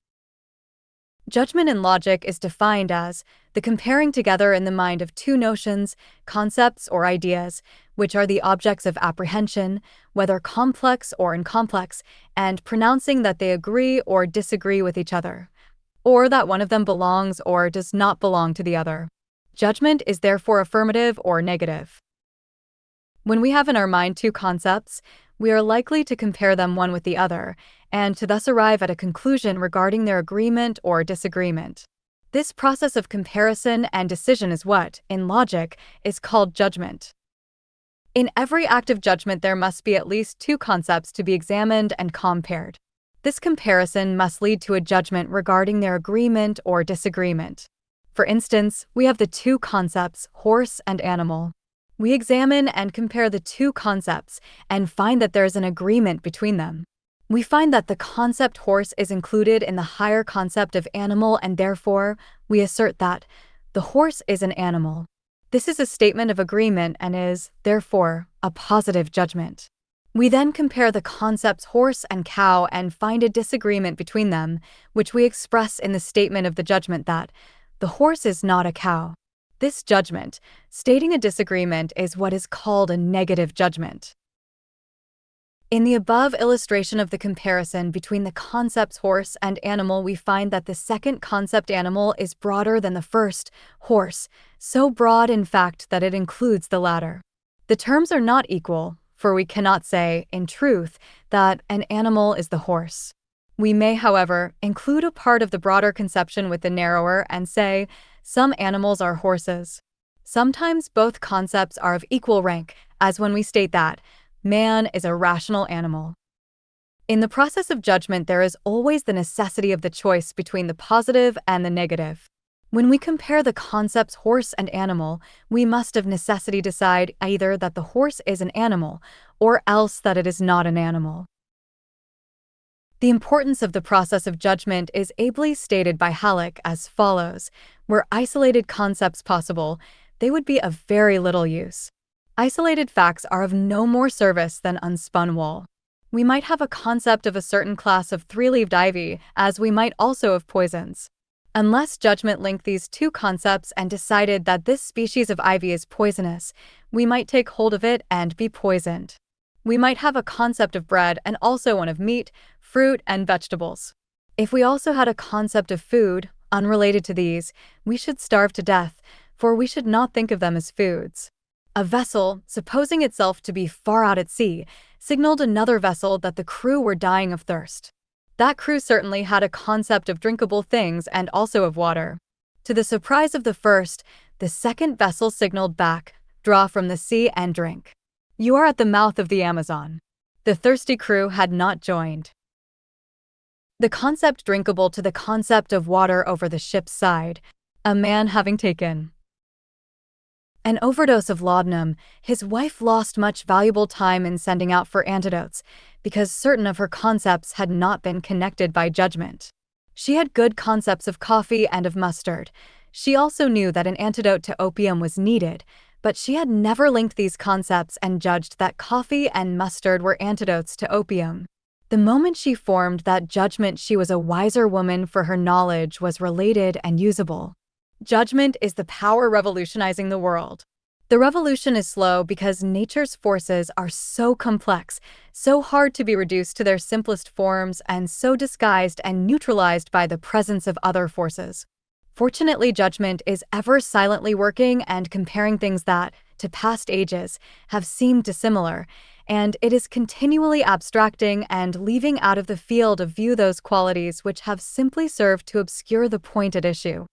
[SPEAKER 1] Judgment in logic is defined as the comparing together in the mind of two notions, concepts, or ideas, which are the objects of apprehension, whether complex or incomplex, and pronouncing that they agree or disagree with each other, or that one of them belongs or does not belong to the other. Judgment is therefore affirmative or negative. When we have in our mind two concepts, we are likely to compare them one with the other, and to thus arrive at a conclusion regarding their agreement or disagreement. This process of comparison and decision is what, in logic, is called judgment. In every act of judgment, there must be at least two concepts to be examined and compared. This comparison must lead to a judgment regarding their agreement or disagreement. For instance, we have the two concepts, horse and animal. We examine and compare the two concepts and find that there is an agreement between them. We find that the concept horse is included in the higher concept of animal, and therefore, we assert that the horse is an animal. This is a statement of agreement and is, therefore, a positive judgment. We then compare the concepts horse and cow and find a disagreement between them, which we express in the statement of the judgment that the horse is not a cow. This judgment, stating a disagreement, is what is called a negative judgment. In the above illustration of the comparison between the concepts horse and animal, we find that the second concept animal is broader than the first, horse, so broad in fact that it includes the latter. The terms are not equal, for we cannot say, in truth, that an animal is the horse. We may, however, include a part of the broader conception with the narrower and say, some animals are horses. Sometimes both concepts are of equal rank, as when we state that man is a rational animal. In the process of judgment, there is always the necessity of the choice between the positive and the negative. When we compare the concepts horse and animal, we must of necessity decide either that the horse is an animal or else that it is not an animal. The importance of the process of judgment is ably stated by Halleck as follows: were isolated concepts possible, they would be of very little use. Isolated facts are of no more service than unspun wool. We might have a concept of a certain class of three-leaved ivy, as we might also of poisons. Unless judgment linked these two concepts and decided that this species of ivy is poisonous, we might take hold of it and be poisoned. We might have a concept of bread and also one of meat, fruit, and vegetables. If we also had a concept of food, unrelated to these, we should starve to death, for we should not think of them as foods. A vessel, supposing itself to be far out at sea, signaled another vessel that the crew were dying of thirst. That crew certainly had a concept of drinkable things and also of water. To the surprise of the first, the second vessel signaled back, "Draw from the sea and drink. You are at the mouth of the Amazon." The thirsty crew had not joined. The concept drinkable to the concept of water over the ship's side. A man having taken an overdose of laudanum, his wife lost much valuable time in sending out for antidotes, because certain of her concepts had not been connected by judgment. She had good concepts of coffee and of mustard. She also knew that an antidote to opium was needed, but she had never linked these concepts and judged that coffee and mustard were antidotes to opium. The moment she formed that judgment, she was a wiser woman, for her knowledge was related and usable. Judgment is the power revolutionizing the world. The revolution is slow because nature's forces are so complex, so hard to be reduced to their simplest forms, and so disguised and neutralized by the presence of other forces. Fortunately, judgment is ever silently working and comparing things that, to past ages, have seemed dissimilar, and it is continually abstracting and leaving out of the field of view those qualities which have simply served to obscure the point at issue.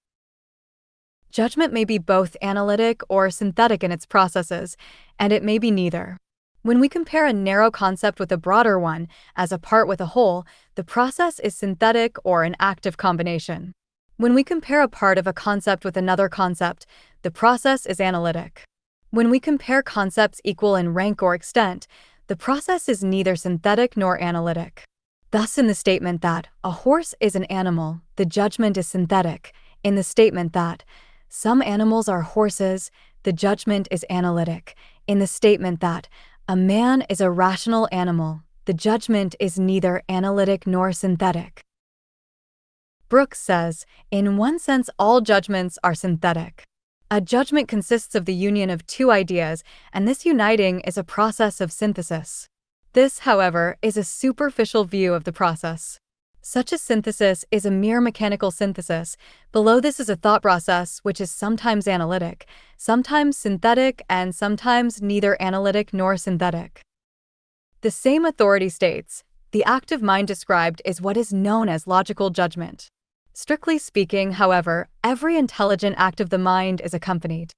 [SPEAKER 1] Judgment may be both analytic or synthetic in its processes, and it may be neither. When we compare a narrow concept with a broader one, as a part with a whole, the process is synthetic or an active combination. When we compare a part of a concept with another concept, the process is analytic. When we compare concepts equal in rank or extent, the process is neither synthetic nor analytic. Thus, in the statement that a horse is an animal, the judgment is synthetic. In the statement that some animals are horses, the judgment is analytic. In the statement that a man is a rational animal, the judgment is neither analytic nor synthetic. Brooks says, in one sense, all judgments are synthetic. A judgment consists of the union of two ideas, and this uniting is a process of synthesis. This, however, is a superficial view of the process. Such a synthesis is a mere mechanical synthesis. Below this is a thought process which is sometimes analytic, sometimes synthetic, and sometimes neither analytic nor synthetic. The same authority states, the active mind described is what is known as logical judgment. Strictly speaking, however, every intelligent act of the mind is accompanied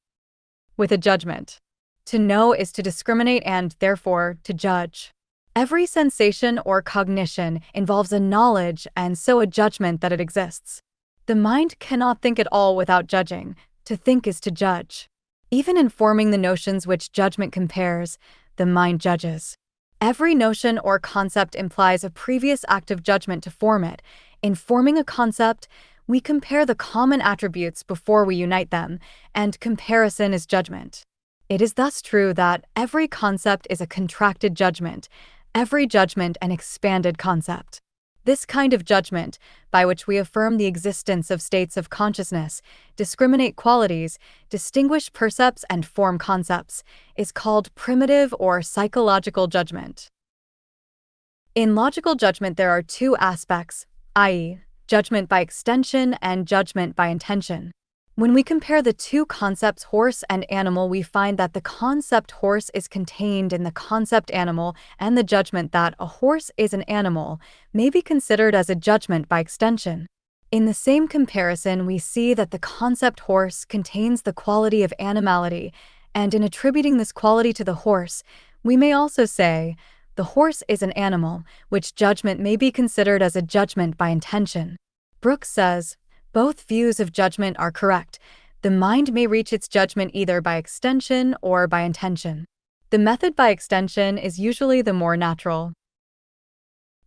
[SPEAKER 1] with a judgment. To know is to discriminate and, therefore, to judge. Every sensation or cognition involves a knowledge and so a judgment that it exists. The mind cannot think at all without judging. To think is to judge. Even in forming the notions which judgment compares, the mind judges. Every notion or concept implies a previous act of judgment to form it. In forming a concept, we compare the common attributes before we unite them, and comparison is judgment. It is thus true that every concept is a contracted judgment, every judgment an expanded concept. This kind of judgment, by which we affirm the existence of states of consciousness, discriminate qualities, distinguish percepts, and form concepts, is called primitive or psychological judgment. In logical judgment, there are two aspects, i.e., judgment by extension and judgment by intention. When we compare the two concepts horse and animal, we find that the concept horse is contained in the concept animal, and the judgment that a horse is an animal may be considered as a judgment by extension. In the same comparison, we see that the concept horse contains the quality of animality, and in attributing this quality to the horse, we may also say, The horse is an animal, which judgment may be considered as a judgment by intention. Brooks says, both views of judgment are correct. The mind may reach its judgment either by extension or by intention. The method by extension is usually the more natural.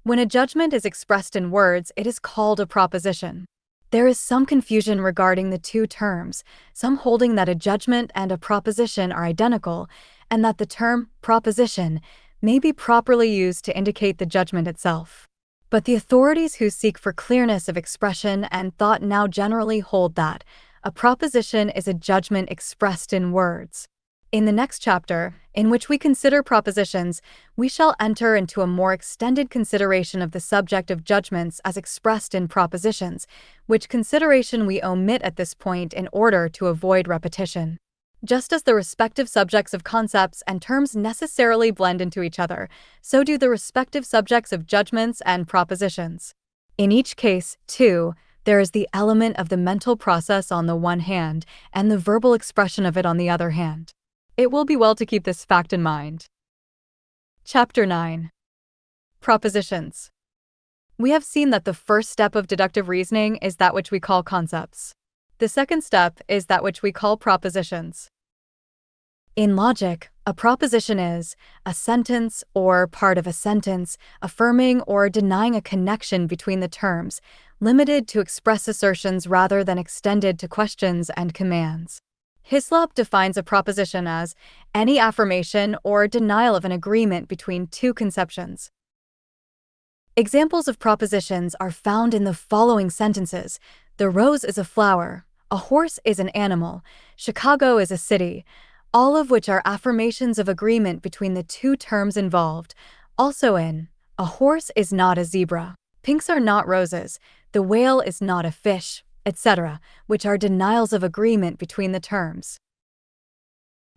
[SPEAKER 1] When a judgment is expressed in words, it is called a proposition. There is some confusion regarding the two terms, some holding that a judgment and a proposition are identical, and that the term proposition may be properly used to indicate the judgment itself. But the authorities who seek for clearness of expression and thought now generally hold that a proposition is a judgment expressed in words. In the next chapter, in which we consider propositions, we shall enter into a more extended consideration of the subject of judgments as expressed in propositions, which consideration we omit at this point in order to avoid repetition. Just as the respective subjects of concepts and terms necessarily blend into each other, so do the respective subjects of judgments and propositions. In each case, too, there is the element of the mental process on the one hand and the verbal expression of it on the other hand. It will be well to keep this fact in mind. Chapter 9. Propositions. We have seen that the first step of deductive reasoning is that which we call concepts. The second step is that which we call propositions. In logic, a proposition is a sentence or part of a sentence affirming or denying a connection between the terms, limited to express assertions rather than extended to questions and commands. Hislop defines a proposition as any affirmation or denial of an agreement between two conceptions. Examples of propositions are found in the following sentences: the rose is a flower, a horse is an animal, Chicago is a city, all of which are affirmations of agreement between the two terms involved. Also in a horse is not a zebra, pinks are not roses, the whale is not a fish, etc., which are denials of agreement between the terms.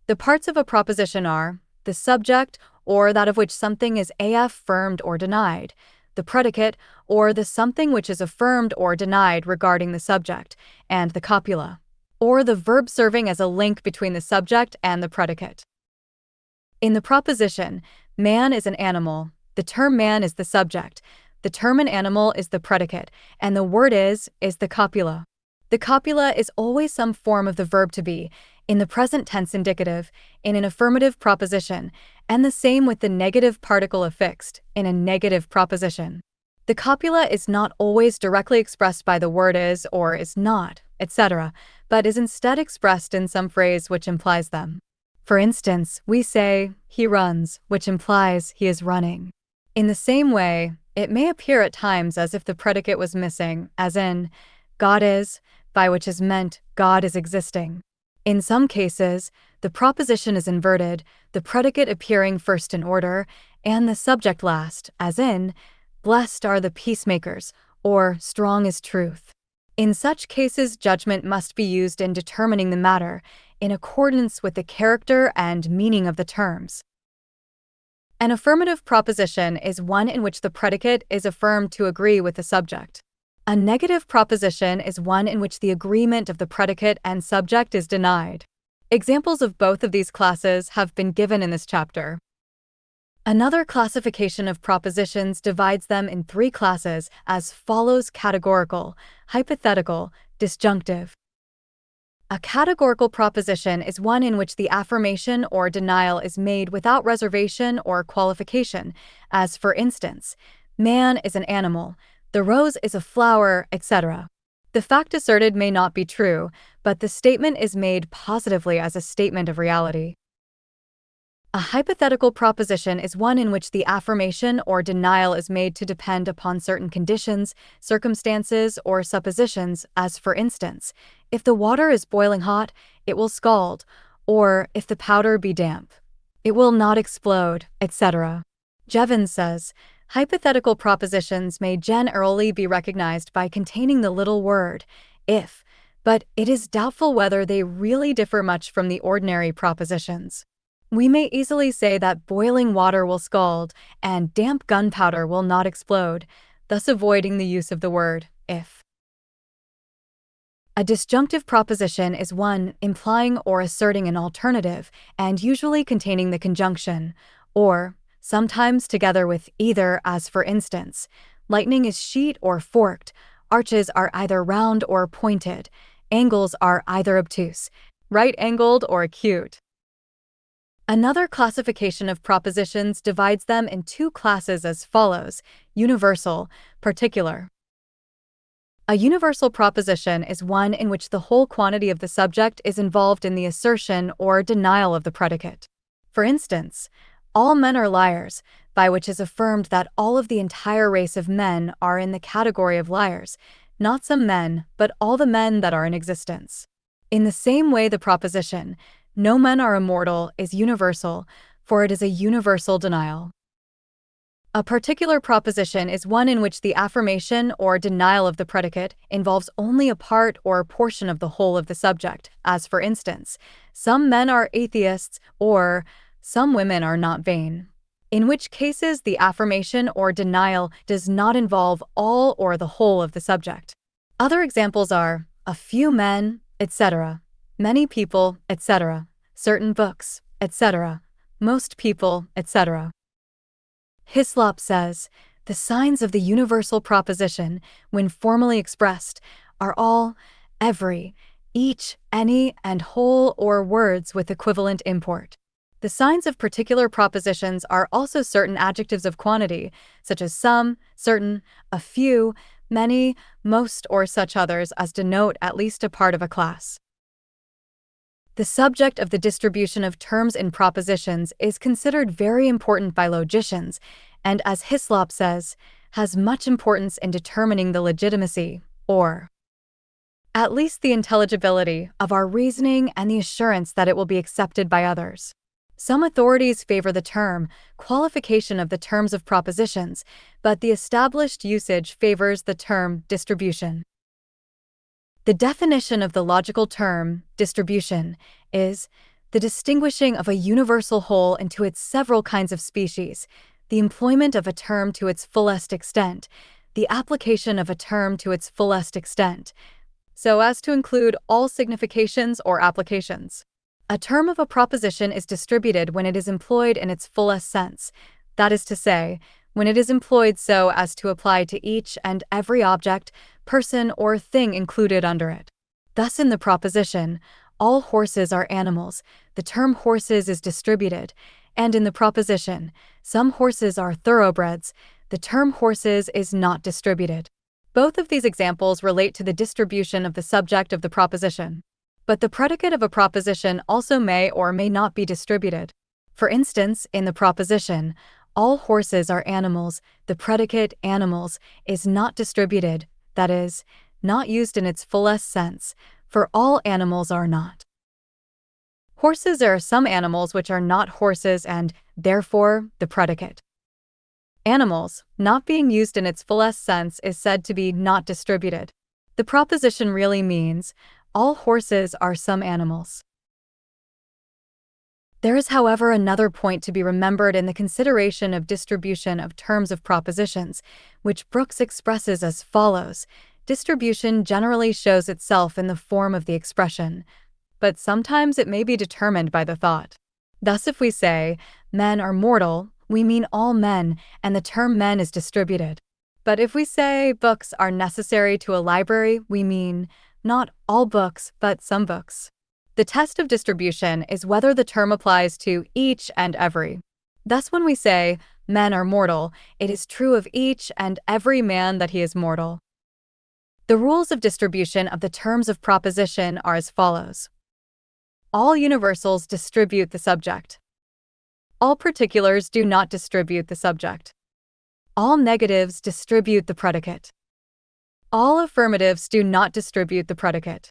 [SPEAKER 1] The parts of a proposition are the subject, or that of which something is affirmed or denied, the predicate, or the something which is affirmed or denied regarding the subject, and the copula, or the verb serving as a link between the subject and the predicate. In the proposition, man is an animal, the term man is the subject, the term an animal is the predicate, and the word is the copula. The copula is always some form of the verb to be, in the present tense indicative, in an affirmative proposition, and the same with the negative particle affixed, in a negative proposition. The copula is not always directly expressed by the word is or is not, etc., but is instead expressed in some phrase which implies them. For instance, we say, he runs, which implies he is running. In the same way, it may appear at times as if the predicate was missing, as in, God is, by which is meant, God is existing. In some cases, the proposition is inverted, the predicate appearing first in order, and the subject last, as in, blessed are the peacemakers, or strong is truth. In such cases, judgment must be used in determining the matter, in accordance with the character and meaning of the terms. An affirmative proposition is one in which the predicate is affirmed to agree with the subject. A negative proposition is one in which the agreement of the predicate and subject is denied. Examples of both of these classes have been given in this chapter. Another classification of propositions divides them in three classes as follows: categorical, hypothetical, disjunctive. A categorical proposition is one in which the affirmation or denial is made without reservation or qualification, as for instance, man is an animal, the rose is a flower, etc. The fact asserted may not be true, but the statement is made positively as a statement of reality. A hypothetical proposition is one in which the affirmation or denial is made to depend upon certain conditions, circumstances, or suppositions, as for instance, if the water is boiling hot, it will scald, or if the powder be damp, it will not explode, etc. Jevons says, hypothetical propositions may generally be recognized by containing the little word, if, but it is doubtful whether they really differ much from the ordinary propositions. We may easily say that boiling water will scald and damp gunpowder will not explode, thus avoiding the use of the word if. A disjunctive proposition is one implying or asserting an alternative and usually containing the conjunction or sometimes together with either, as for instance, lightning is sheet or forked, arches are either round or pointed, angles are either obtuse, right-angled or acute. Another classification of propositions divides them in two classes as follows: universal, particular. A universal proposition is one in which the whole quantity of the subject is involved in the assertion or denial of the predicate. For instance, all men are liars, by which is affirmed that all of the entire race of men are in the category of liars, not some men, but all the men that are in existence. In the same way, the proposition, no men are immortal, is universal, for it is a universal denial. A particular proposition is one in which the affirmation or denial of the predicate involves only a part or a portion of the whole of the subject, as for instance, some men are atheists or some women are not vain, in which cases the affirmation or denial does not involve all or the whole of the subject. Other examples are a few men, etc., many people, etc., certain books, etc., most people, etc. Hislop says, the signs of the universal proposition, when formally expressed, are all, every, each, any, and whole or words with equivalent import. The signs of particular propositions are also certain adjectives of quantity, such as some, certain, a few, many, most, or such others as denote at least a part of a class. The subject of the distribution of terms in propositions is considered very important by logicians, and as Hislop says, has much importance in determining the legitimacy, or at least the intelligibility, of our reasoning and the assurance that it will be accepted by others. Some authorities favor the term qualification of the terms of propositions, but the established usage favors the term distribution. The definition of the logical term, distribution, is the distinguishing of a universal whole into its several kinds of species, the employment of a term to its fullest extent, the application of a term to its fullest extent, so as to include all significations or applications. A term of a proposition is distributed when it is employed in its fullest sense, that is to say, when it is employed so as to apply to each and every object, person, or thing included under it. Thus, in the proposition, all horses are animals, the term horses is distributed, and in the proposition, some horses are thoroughbreds, the term horses is not distributed. Both of these examples relate to the distribution of the subject of the proposition. But the predicate of a proposition also may or may not be distributed. For instance, in the proposition, all horses are animals, the predicate animals is not distributed, that is, not used in its fullest sense, for all animals are not. Horses are some animals which are not horses and, therefore, the predicate. Animals, not being used in its fullest sense, is said to be not distributed. The proposition really means, all horses are some animals. There is, however, another point to be remembered in the consideration of distribution of terms of propositions, which Brooks expresses as follows: distribution generally shows itself in the form of the expression, but sometimes it may be determined by the thought. Thus, if we say, men are mortal, we mean all men, and the term men is distributed. But if we say books are necessary to a library, we mean not all books, but some books. The test of distribution is whether the term applies to each and every. Thus, when we say, men are mortal, it is true of each and every man that he is mortal. The rules of distribution of the terms of proposition are as follows. All universals distribute the subject. All particulars do not distribute the subject. All negatives distribute the predicate. All affirmatives do not distribute the predicate.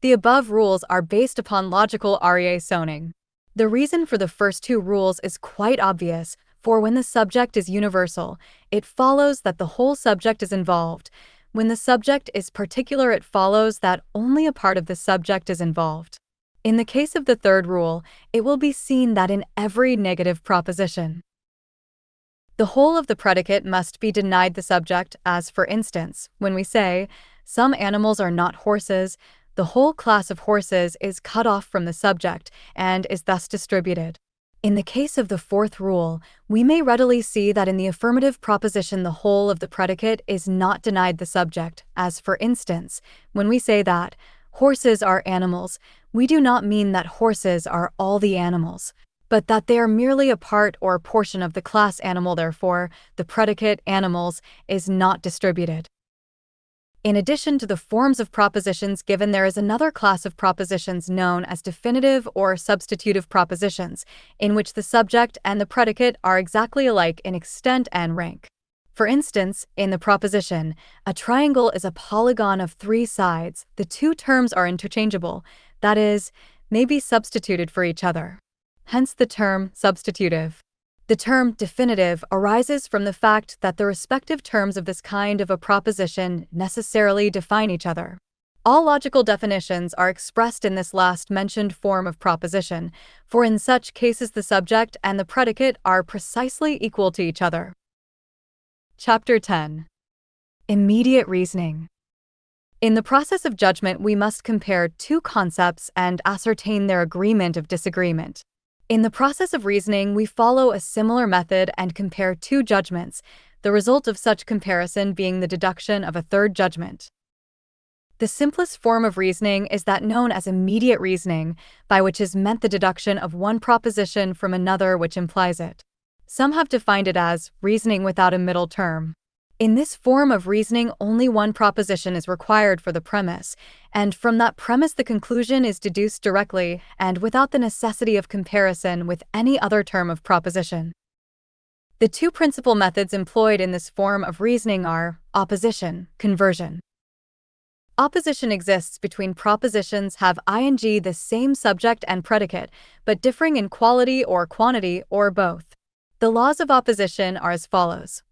[SPEAKER 1] The above rules are based upon logical raisonning. The reason for the first two rules is quite obvious, for when the subject is universal, it follows that the whole subject is involved. When the subject is particular, it follows that only a part of the subject is involved. In the case of the third rule, it will be seen that in every negative proposition, the whole of the predicate must be denied the subject, as for instance, when we say, some animals are not horses, the whole class of horses is cut off from the subject and is thus distributed. In the case of the fourth rule, we may readily see that in the affirmative proposition the whole of the predicate is not denied the subject, as for instance, when we say that horses are animals, we do not mean that horses are all the animals, but that they are merely a part or portion of the class animal. Therefore, the predicate animals is not distributed. In addition to the forms of propositions given, there is another class of propositions known as definitive or substitutive propositions, in which the subject and the predicate are exactly alike in extent and rank. For instance, in the proposition, a triangle is a polygon of 3 sides, the two terms are interchangeable, that is, may be substituted for each other. Hence the term substitutive. The term definitive arises from the fact that the respective terms of this kind of a proposition necessarily define each other. All logical definitions are expressed in this last mentioned form of proposition, for in such cases the subject and the predicate are precisely equal to each other. Chapter 10. Immediate reasoning. In the process of judgment, we must compare two concepts and ascertain their agreement of disagreement. In the process of reasoning, we follow a similar method and compare two judgments, the result of such comparison being the deduction of a third judgment. The simplest form of reasoning is that known as immediate reasoning, by which is meant the deduction of one proposition from another which implies it. Some have defined it as reasoning without a middle term. In this form of reasoning, only one proposition is required for the premise, and from that premise the conclusion is deduced directly and without the necessity of comparison with any other term of proposition. The two principal methods employed in this form of reasoning are opposition, conversion. Opposition exists between propositions have ing the same subject and predicate, but differing in quality or quantity or both. The laws of opposition are as follows.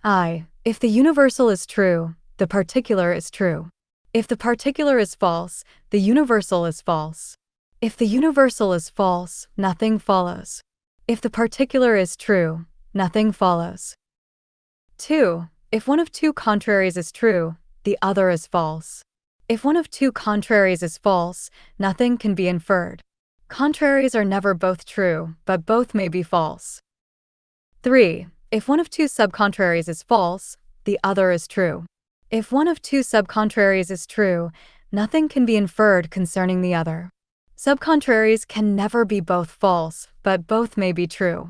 [SPEAKER 1] If the universal is true, the particular is true. If the particular is false, the universal is false. If the universal is false, nothing follows. If the particular is true, nothing follows. 2. If one of two contraries is true, the other is false. If one of two contraries is false, nothing can be inferred. Contraries are never both true, but both may be false. 3. If one of two subcontraries is false, the other is true. If one of two subcontraries is true, nothing can be inferred concerning the other. Subcontraries can never be both false, but both may be true.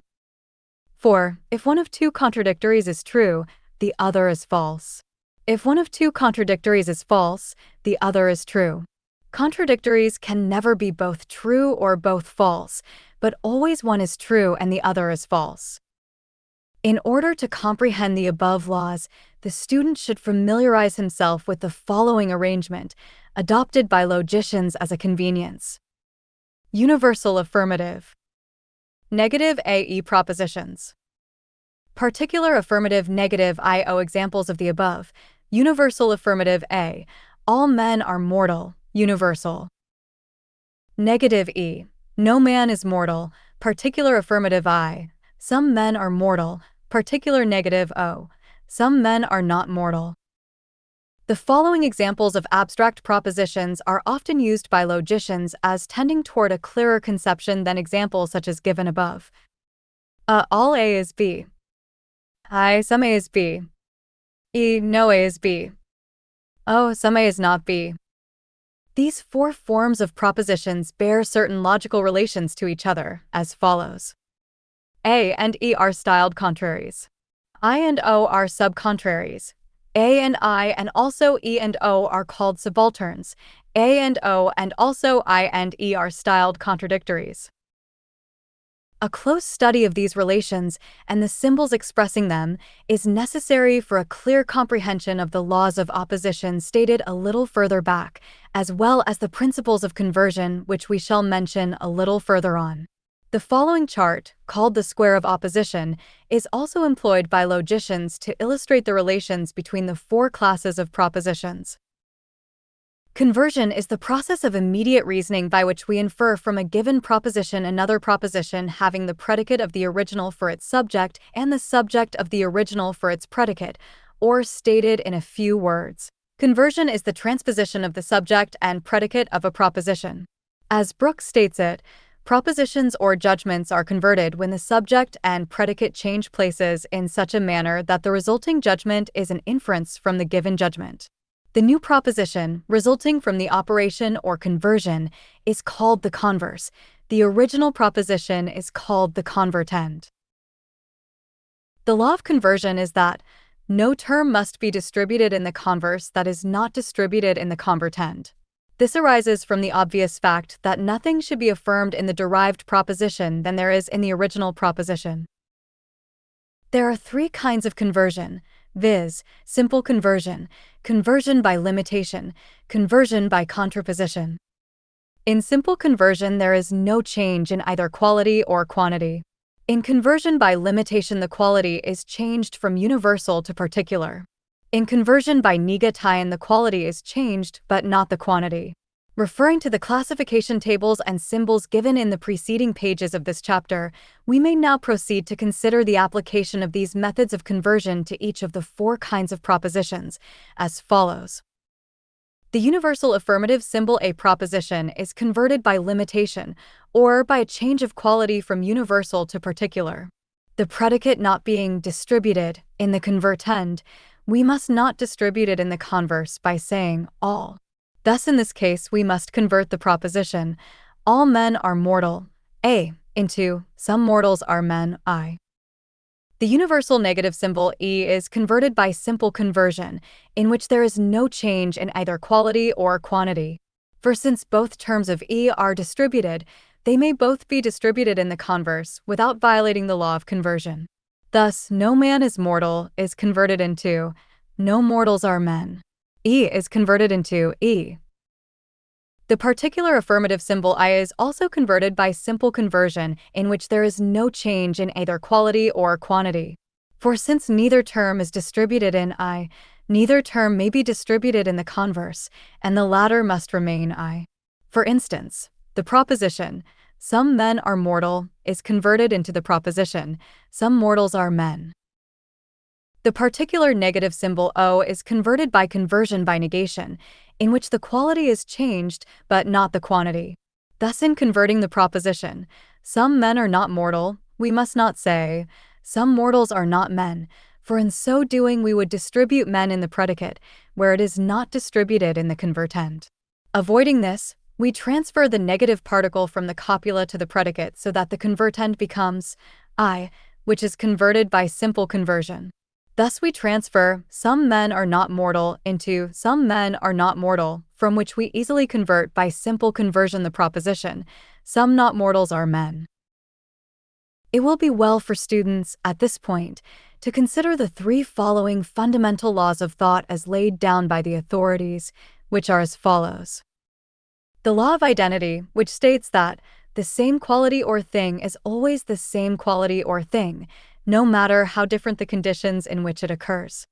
[SPEAKER 1] 4. If one of two contradictories is true, the other is false. If one of two contradictories is false, the other is true. Contradictories can never be both true or both false, but always one is true and the other is false. In order to comprehend the above laws, the student should familiarize himself with the following arrangement, adopted by logicians as a convenience. Universal affirmative. Negative AE propositions. Particular affirmative negative IO examples of the above. Universal affirmative A. All men are mortal, universal. Negative E. No man is mortal, particular affirmative I. Some men are mortal, particular negative O. Some men are not mortal. The following examples of abstract propositions are often used by logicians as tending toward a clearer conception than examples such as given above. All A is B. Some A is B. No A is B. Some A is not B. These four forms of propositions bear certain logical relations to each other, as follows. A and E are styled contraries. I and O are subcontraries. A and I and also E and O are called subalterns. A and O and also I and E are styled contradictories. A close study of these relations and the symbols expressing them is necessary for a clear comprehension of the laws of opposition stated a little further back, as well as the principles of conversion, which we shall mention a little further on. The following chart, called the square of opposition, is also employed by logicians to illustrate the relations between the four classes of propositions. Conversion is the process of immediate reasoning by which we infer from a given proposition another proposition having the predicate of the original for its subject and the subject of the original for its predicate, or stated in a few words. Conversion is the transposition of the subject and predicate of a proposition. As Brooks states it, Propositions or judgments are converted when the subject and predicate change places in such a manner that the resulting judgment is an inference from the given judgment. The new proposition, resulting from the operation or conversion, is called the converse. The original proposition is called the convertend. The law of conversion is that no term must be distributed in the converse that is not distributed in the convertend. This arises from the obvious fact that nothing should be affirmed in the derived proposition than there is in the original proposition. There are three kinds of conversion, viz., simple conversion, conversion by limitation, conversion by contraposition. In simple conversion, there is no change in either quality or quantity. In conversion by limitation, the quality is changed from universal to particular. In conversion by negation, the quality is changed, but not the quantity. Referring to the classification tables and symbols given in the preceding pages of this chapter, we may now proceed to consider the application of these methods of conversion to each of the four kinds of propositions, as follows. The universal affirmative symbol A proposition is converted by limitation, or by a change of quality from universal to particular. The predicate not being distributed in the convertend, we must not distribute it in the converse by saying all. Thus, in this case, we must convert the proposition, all men are mortal, A, into some mortals are men, I. The universal negative symbol E is converted by simple conversion, in which there is no change in either quality or quantity. For since both terms of E are distributed, they may both be distributed in the converse without violating the law of conversion. Thus, no man is mortal is converted into no mortals are men. E is converted into E. The particular affirmative symbol I is also converted by simple conversion, in which there is no change in either quality or quantity. For since neither term is distributed in I, neither term may be distributed in the converse, and the latter must remain I. For instance, the proposition, some men are mortal, is converted into the proposition, some mortals are men. The particular negative symbol O is converted by conversion by negation, in which the quality is changed but not the quantity. Thus, in converting the proposition, some men are not mortal, we must not say, some mortals are not men, for in so doing we would distribute men in the predicate, where it is not distributed in the convertend. Avoiding this, we transfer the negative particle from the copula to the predicate so that the convertend becomes I, which is converted by simple conversion. Thus we transfer some men are not mortal into some men are not mortal, from which we easily convert by simple conversion the proposition, some not mortals are men. It will be well for students, at this point, to consider the three following fundamental laws of thought as laid down by the authorities, which are as follows. The law of identity, which states that the same quality or thing is always the same quality or thing, no matter how different the conditions in which it occurs.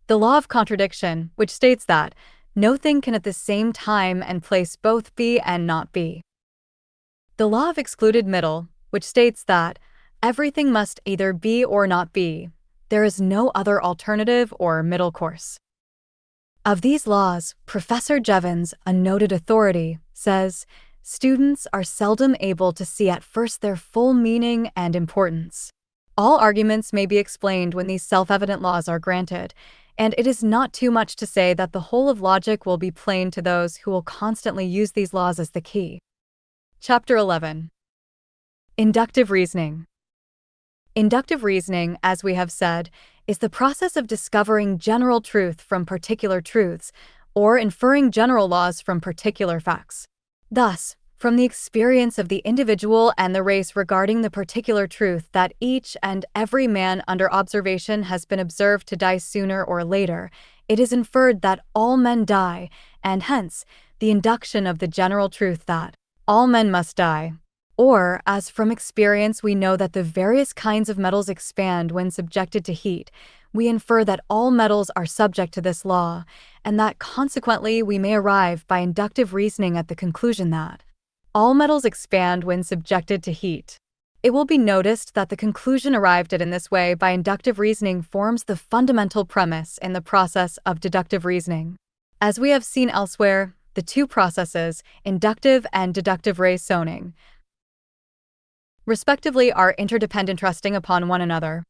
[SPEAKER 1] The law of contradiction, which states that no thing can at the same time and place both be and not be. The law of excluded middle, which states that everything must either be or not be, there is no other alternative or middle course. Of these laws, Professor Jevons, a noted authority, says, students are seldom able to see at first their full meaning and importance. All arguments may be explained when these self-evident laws are granted, and it is not too much to say that the whole of logic will be plain to those who will constantly use these laws as the key. Chapter 11. Inductive reasoning. Inductive reasoning, as we have said, is the process of discovering general truth from particular truths, or inferring general laws from particular facts. Thus, from the experience of the individual and the race regarding the particular truth that each and every man under observation has been observed to die sooner or later, it is inferred that all men die, and hence, the induction of the general truth that all men must die. Or, as from experience we know that the various kinds of metals expand when subjected to heat, we infer that all metals are subject to this law, and that consequently we may arrive by inductive reasoning at the conclusion that all metals expand when subjected to heat. It will be noticed that the conclusion arrived at in this way by inductive reasoning forms the fundamental premise in the process of deductive reasoning. As we have seen elsewhere, the two processes, inductive and deductive raisonning, respectively, are interdependent, resting upon one another.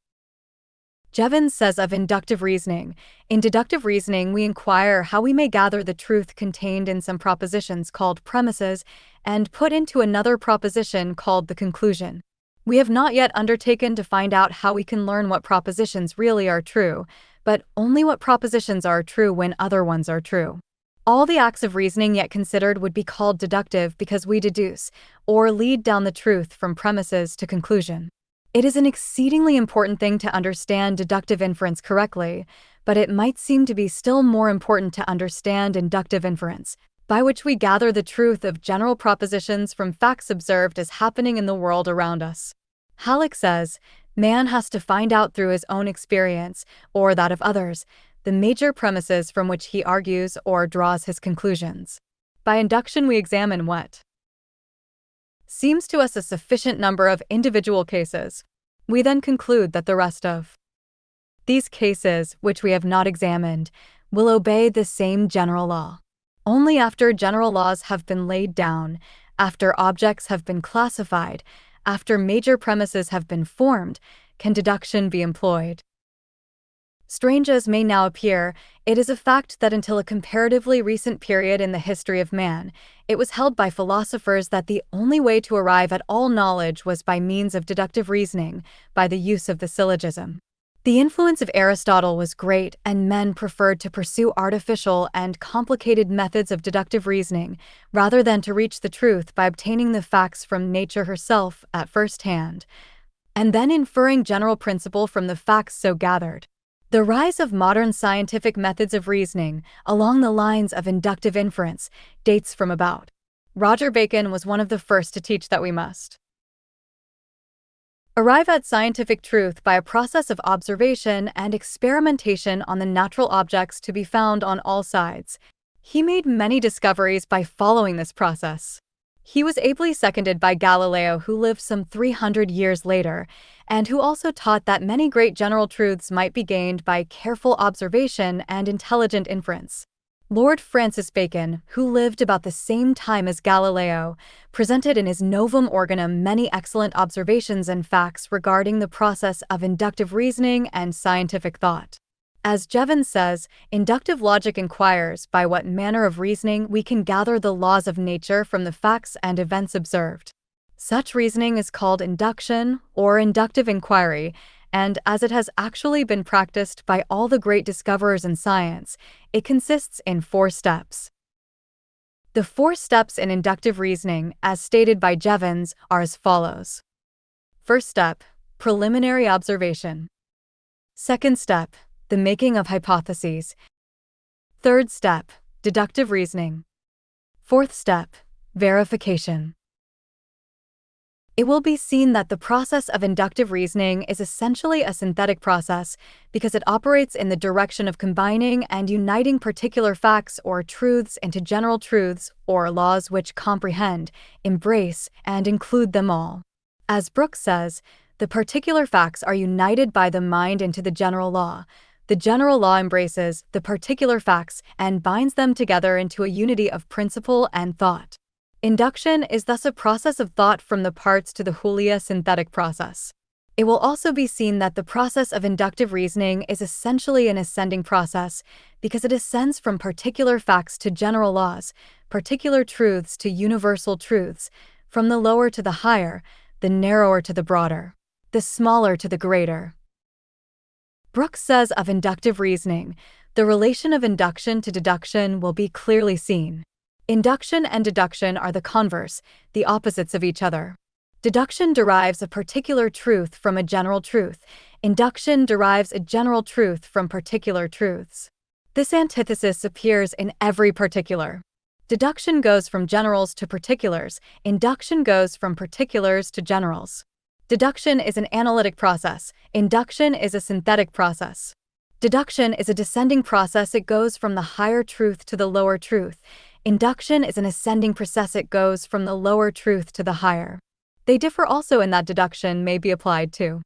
[SPEAKER 1] Jevons says of inductive reasoning, in deductive reasoning, we inquire how we may gather the truth contained in some propositions called premises and put into another proposition called the conclusion. We have not yet undertaken to find out how we can learn what propositions really are true, but only what propositions are true when other ones are true. All the acts of reasoning yet considered would be called deductive because we deduce, or lead down the truth from premises to conclusion. It is an exceedingly important thing to understand deductive inference correctly, but it might seem to be still more important to understand inductive inference, by which we gather the truth of general propositions from facts observed as happening in the world around us. Halleck says, man has to find out through his own experience, or that of others, the major premises from which he argues or draws his conclusions. By induction we examine what seems to us a sufficient number of individual cases. We then conclude that the rest of these cases, which we have not examined, will obey the same general law. Only after general laws have been laid down, after objects have been classified, after major premises have been formed, can deduction be employed. Strange as may now appear, it is a fact that until a comparatively recent period in the history of man, it was held by philosophers that the only way to arrive at all knowledge was by means of deductive reasoning, by the use of the syllogism. The influence of Aristotle was great, and men preferred to pursue artificial and complicated methods of deductive reasoning, rather than to reach the truth by obtaining the facts from nature herself at first hand, and then inferring general principle from the facts so gathered. The rise of modern scientific methods of reasoning, along the lines of inductive inference, dates from about. Roger Bacon was one of the first to teach that we must arrive at scientific truth by a process of observation and experimentation on the natural objects to be found on all sides. He made many discoveries by following this process. He was ably seconded by Galileo, who lived some 300 years later, and who also taught that many great general truths might be gained by careful observation and intelligent inference. Lord Francis Bacon, who lived about the same time as Galileo, presented in his Novum Organum many excellent observations and facts regarding the process of inductive reasoning and scientific thought. As Jevons says, inductive logic inquires by what manner of reasoning we can gather the laws of nature from the facts and events observed. Such reasoning is called induction or inductive inquiry, and as it has actually been practiced by all the great discoverers in science, it consists in 4 steps. The 4 steps in inductive reasoning, as stated by Jevons, are as follows. First step, preliminary observation. Second step, the making of hypotheses. Third step, deductive reasoning. Fourth step, verification. It will be seen that the process of inductive reasoning is essentially a synthetic process because it operates in the direction of combining and uniting particular facts or truths into general truths or laws which comprehend, embrace, and include them all. As Brooks says, the particular facts are united by the mind into the general law. The general law embraces the particular facts and binds them together into a unity of principle and thought. Induction is thus a process of thought from the parts to the Julia synthetic process. It will also be seen that the process of inductive reasoning is essentially an ascending process because it ascends from particular facts to general laws, particular truths to universal truths, from the lower to the higher, the narrower to the broader, the smaller to the greater. Brooks says of inductive reasoning, the relation of induction to deduction will be clearly seen. Induction and deduction are the converse, the opposites of each other. Deduction derives a particular truth from a general truth. Induction derives a general truth from particular truths. This antithesis appears in every particular. Deduction goes from generals to particulars. Induction goes from particulars to generals. Deduction is an analytic process. Induction is a synthetic process. Deduction is a descending process. It goes from the higher truth to the lower truth. Induction is an ascending process. It goes from the lower truth to the higher. They differ also in that deduction may be applied to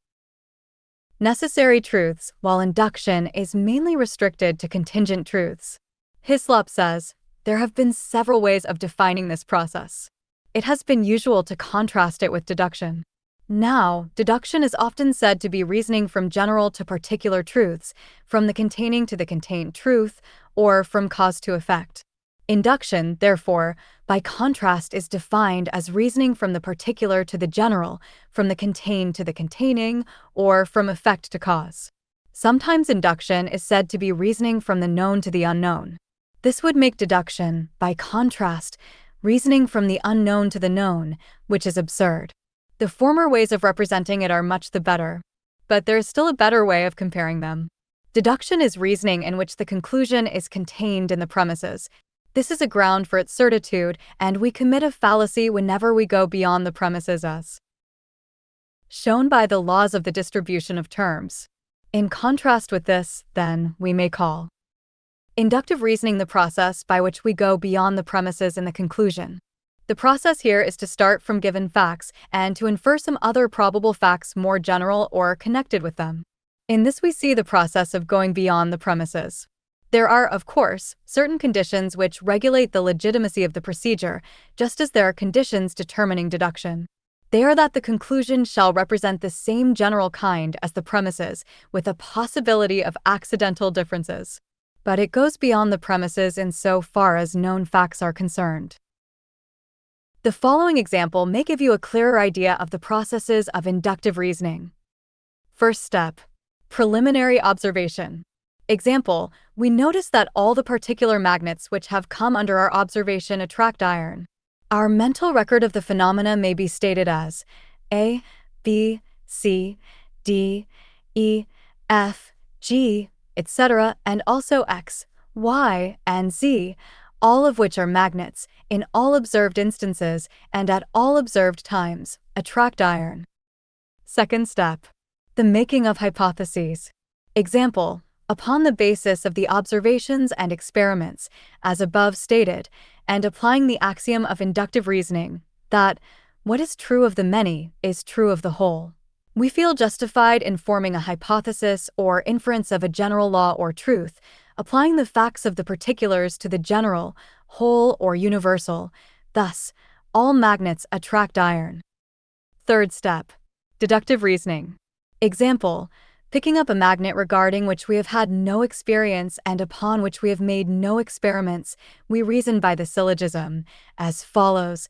[SPEAKER 1] necessary truths, while induction is mainly restricted to contingent truths. Hislop says, there have been several ways of defining this process. It has been usual to contrast it with deduction. Now, deduction is often said to be reasoning from general to particular truths, from the containing to the contained truth, or from cause to effect. Induction, therefore, by contrast, is defined as reasoning from the particular to the general, from the contained to the containing, or from effect to cause. Sometimes induction is said to be reasoning from the known to the unknown. This would make deduction, by contrast, reasoning from the unknown to the known, which is absurd. The former ways of representing it are much the better, but there is still a better way of comparing them. Deduction is reasoning in which the conclusion is contained in the premises. This is a ground for its certitude, and we commit a fallacy whenever we go beyond the premises as shown by the laws of the distribution of terms. In contrast with this, then, we may call inductive reasoning the process by which we go beyond the premises in the conclusion. The process here is to start from given facts and to infer some other probable facts more general or connected with them. In this we see the process of going beyond the premises. There are, of course, certain conditions which regulate the legitimacy of the procedure, just as there are conditions determining deduction. They are that the conclusion shall represent the same general kind as the premises, with a possibility of accidental differences. But it goes beyond the premises in so far as known facts are concerned. The following example may give you a clearer idea of the processes of inductive reasoning. First step: preliminary observation. Example: we notice that all the particular magnets which have come under our observation attract iron. Our mental record of the phenomena may be stated as A, B, C, D, E, F, G, etc., and also X, Y, and Z, all of which are magnets, in all observed instances and at all observed times, attract iron. Second step: the making of hypotheses. Example: upon the basis of the observations and experiments, as above stated, and applying the axiom of inductive reasoning, that what is true of the many is true of the whole, we feel justified in forming a hypothesis or inference of a general law or truth, applying the facts of the particulars to the general, whole, or universal. Thus, all magnets attract iron. Third step: deductive reasoning. Example: picking up a magnet regarding which we have had no experience and upon which we have made no experiments, we reason by the syllogism, as follows: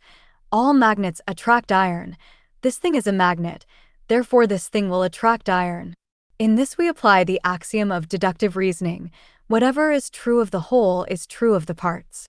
[SPEAKER 1] all magnets attract iron. This thing is a magnet, therefore this thing will attract iron. In this we apply the axiom of deductive reasoning: whatever is true of the whole is true of the parts.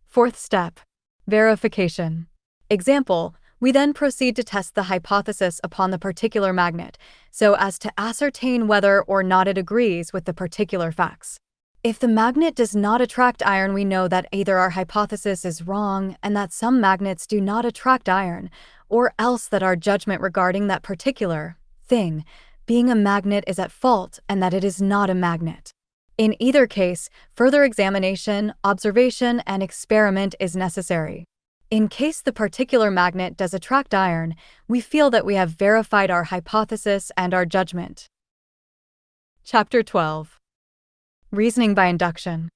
[SPEAKER 1] Fourth step: verification. Example: we then proceed to test the hypothesis upon the particular magnet, so as to ascertain whether or not it agrees with the particular facts. If the magnet does not attract iron, we know that either our hypothesis is wrong and that some magnets do not attract iron, or else that our judgment regarding that particular thing, being a magnet, is at fault and that it is not a magnet. In either case, further examination, observation, and experiment is necessary. In case the particular magnet does attract iron, we feel that we have verified our hypothesis and our judgment. Chapter 12. Reasoning by induction.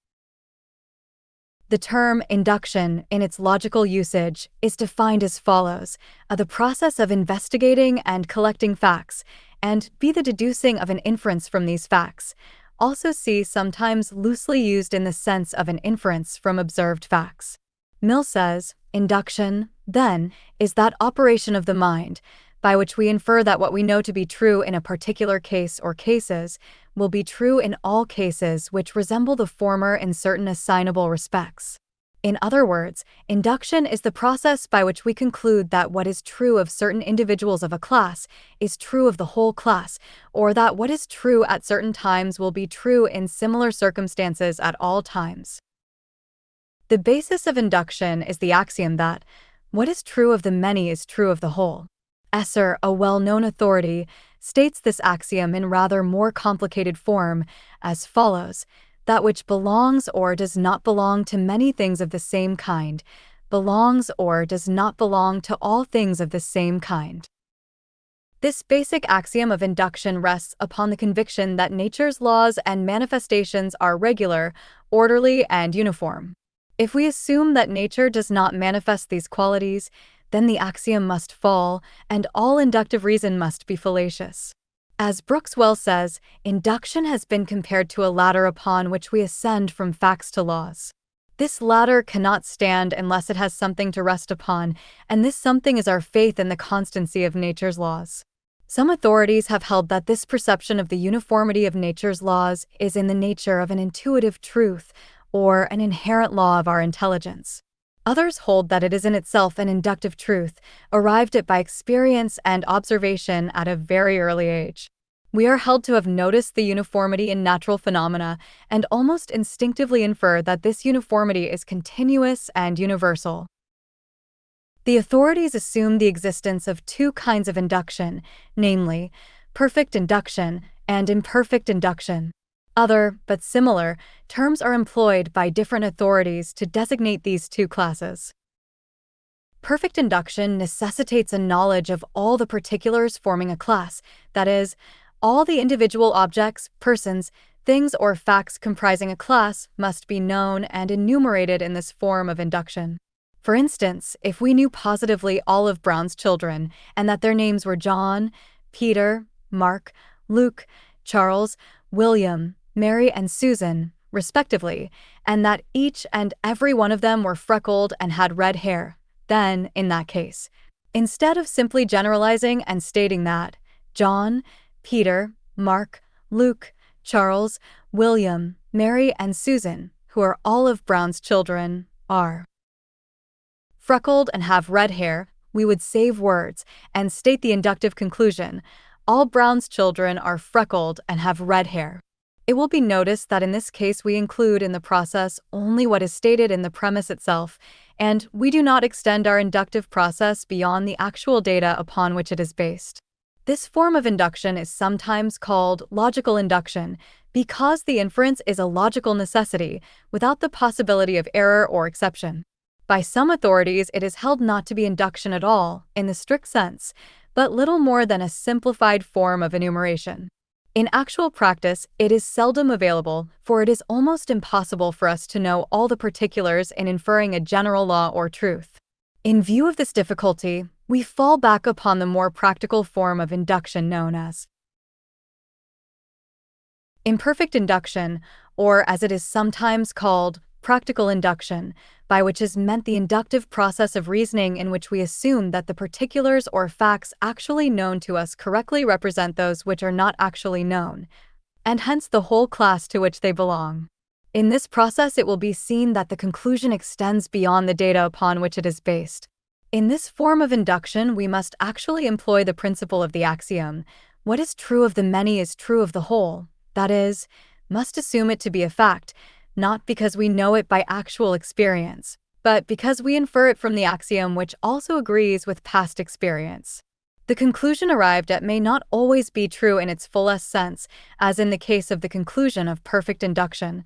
[SPEAKER 1] The term induction, in its logical usage, is defined as follows: the process of investigating and collecting facts, and b. the deducing of an inference from these facts. Also see sometimes loosely used in the sense of an inference from observed facts. Mill says, induction, then, is that operation of the mind, by which we infer that what we know to be true in a particular case or cases will be true in all cases which resemble the former in certain assignable respects. In other words, induction is the process by which we conclude that what is true of certain individuals of a class is true of the whole class, or that what is true at certain times will be true in similar circumstances at all times. The basis of induction is the axiom that what is true of the many is true of the whole. Esser, a well-known authority, states this axiom in rather more complicated form as follows: that which belongs or does not belong to many things of the same kind, belongs or does not belong to all things of the same kind. This basic axiom of induction rests upon the conviction that nature's laws and manifestations are regular, orderly, and uniform. If we assume that nature does not manifest these qualities, then the axiom must fall, and all inductive reason must be fallacious. As Brooks well says, induction has been compared to a ladder upon which we ascend from facts to laws. This ladder cannot stand unless it has something to rest upon, and this something is our faith in the constancy of nature's laws. Some authorities have held that this perception of the uniformity of nature's laws is in the nature of an intuitive truth or an inherent law of our intelligence. Others hold that it is in itself an inductive truth, arrived at by experience and observation at a very early age. We are held to have noticed the uniformity in natural phenomena and almost instinctively infer that this uniformity is continuous and universal. The authorities assume the existence of two kinds of induction, namely, perfect induction and imperfect induction. Other, but similar, terms are employed by different authorities to designate these two classes. Perfect induction necessitates a knowledge of all the particulars forming a class, that is, all the individual objects, persons, things, or facts comprising a class must be known and enumerated in this form of induction. For instance, if we knew positively all of Brown's children, and that their names were John, Peter, Mark, Luke, Charles, William, Mary, and Susan, respectively, and that each and every one of them were freckled and had red hair, then, in that case, instead of simply generalizing and stating that John, Peter, Mark, Luke, Charles, William, Mary, and Susan, who are all of Brown's children, are freckled and have red hair, we would save words and state the inductive conclusion: all Brown's children are freckled and have red hair. It will be noticed that in this case we include in the process only what is stated in the premise itself, and we do not extend our inductive process beyond the actual data upon which it is based. This form of induction is sometimes called logical induction because the inference is a logical necessity without the possibility of error or exception. By some authorities, it is held not to be induction at all, in the strict sense, but little more than a simplified form of enumeration. In actual practice, it is seldom available, for it is almost impossible for us to know all the particulars in inferring a general law or truth. In view of this difficulty, we fall back upon the more practical form of induction known as imperfect induction, or as it is sometimes called, practical induction, by which is meant the inductive process of reasoning in which we assume that the particulars or facts actually known to us correctly represent those which are not actually known, and hence the whole class to which they belong. In this process, it will be seen that the conclusion extends beyond the data upon which it is based. In this form of induction, we must actually employ the principle of the axiom: what is true of the many is true of the whole, that is, must assume it to be a fact, not because we know it by actual experience, but because we infer it from the axiom which also agrees with past experience. The conclusion arrived at may not always be true in its fullest sense, as in the case of the conclusion of perfect induction,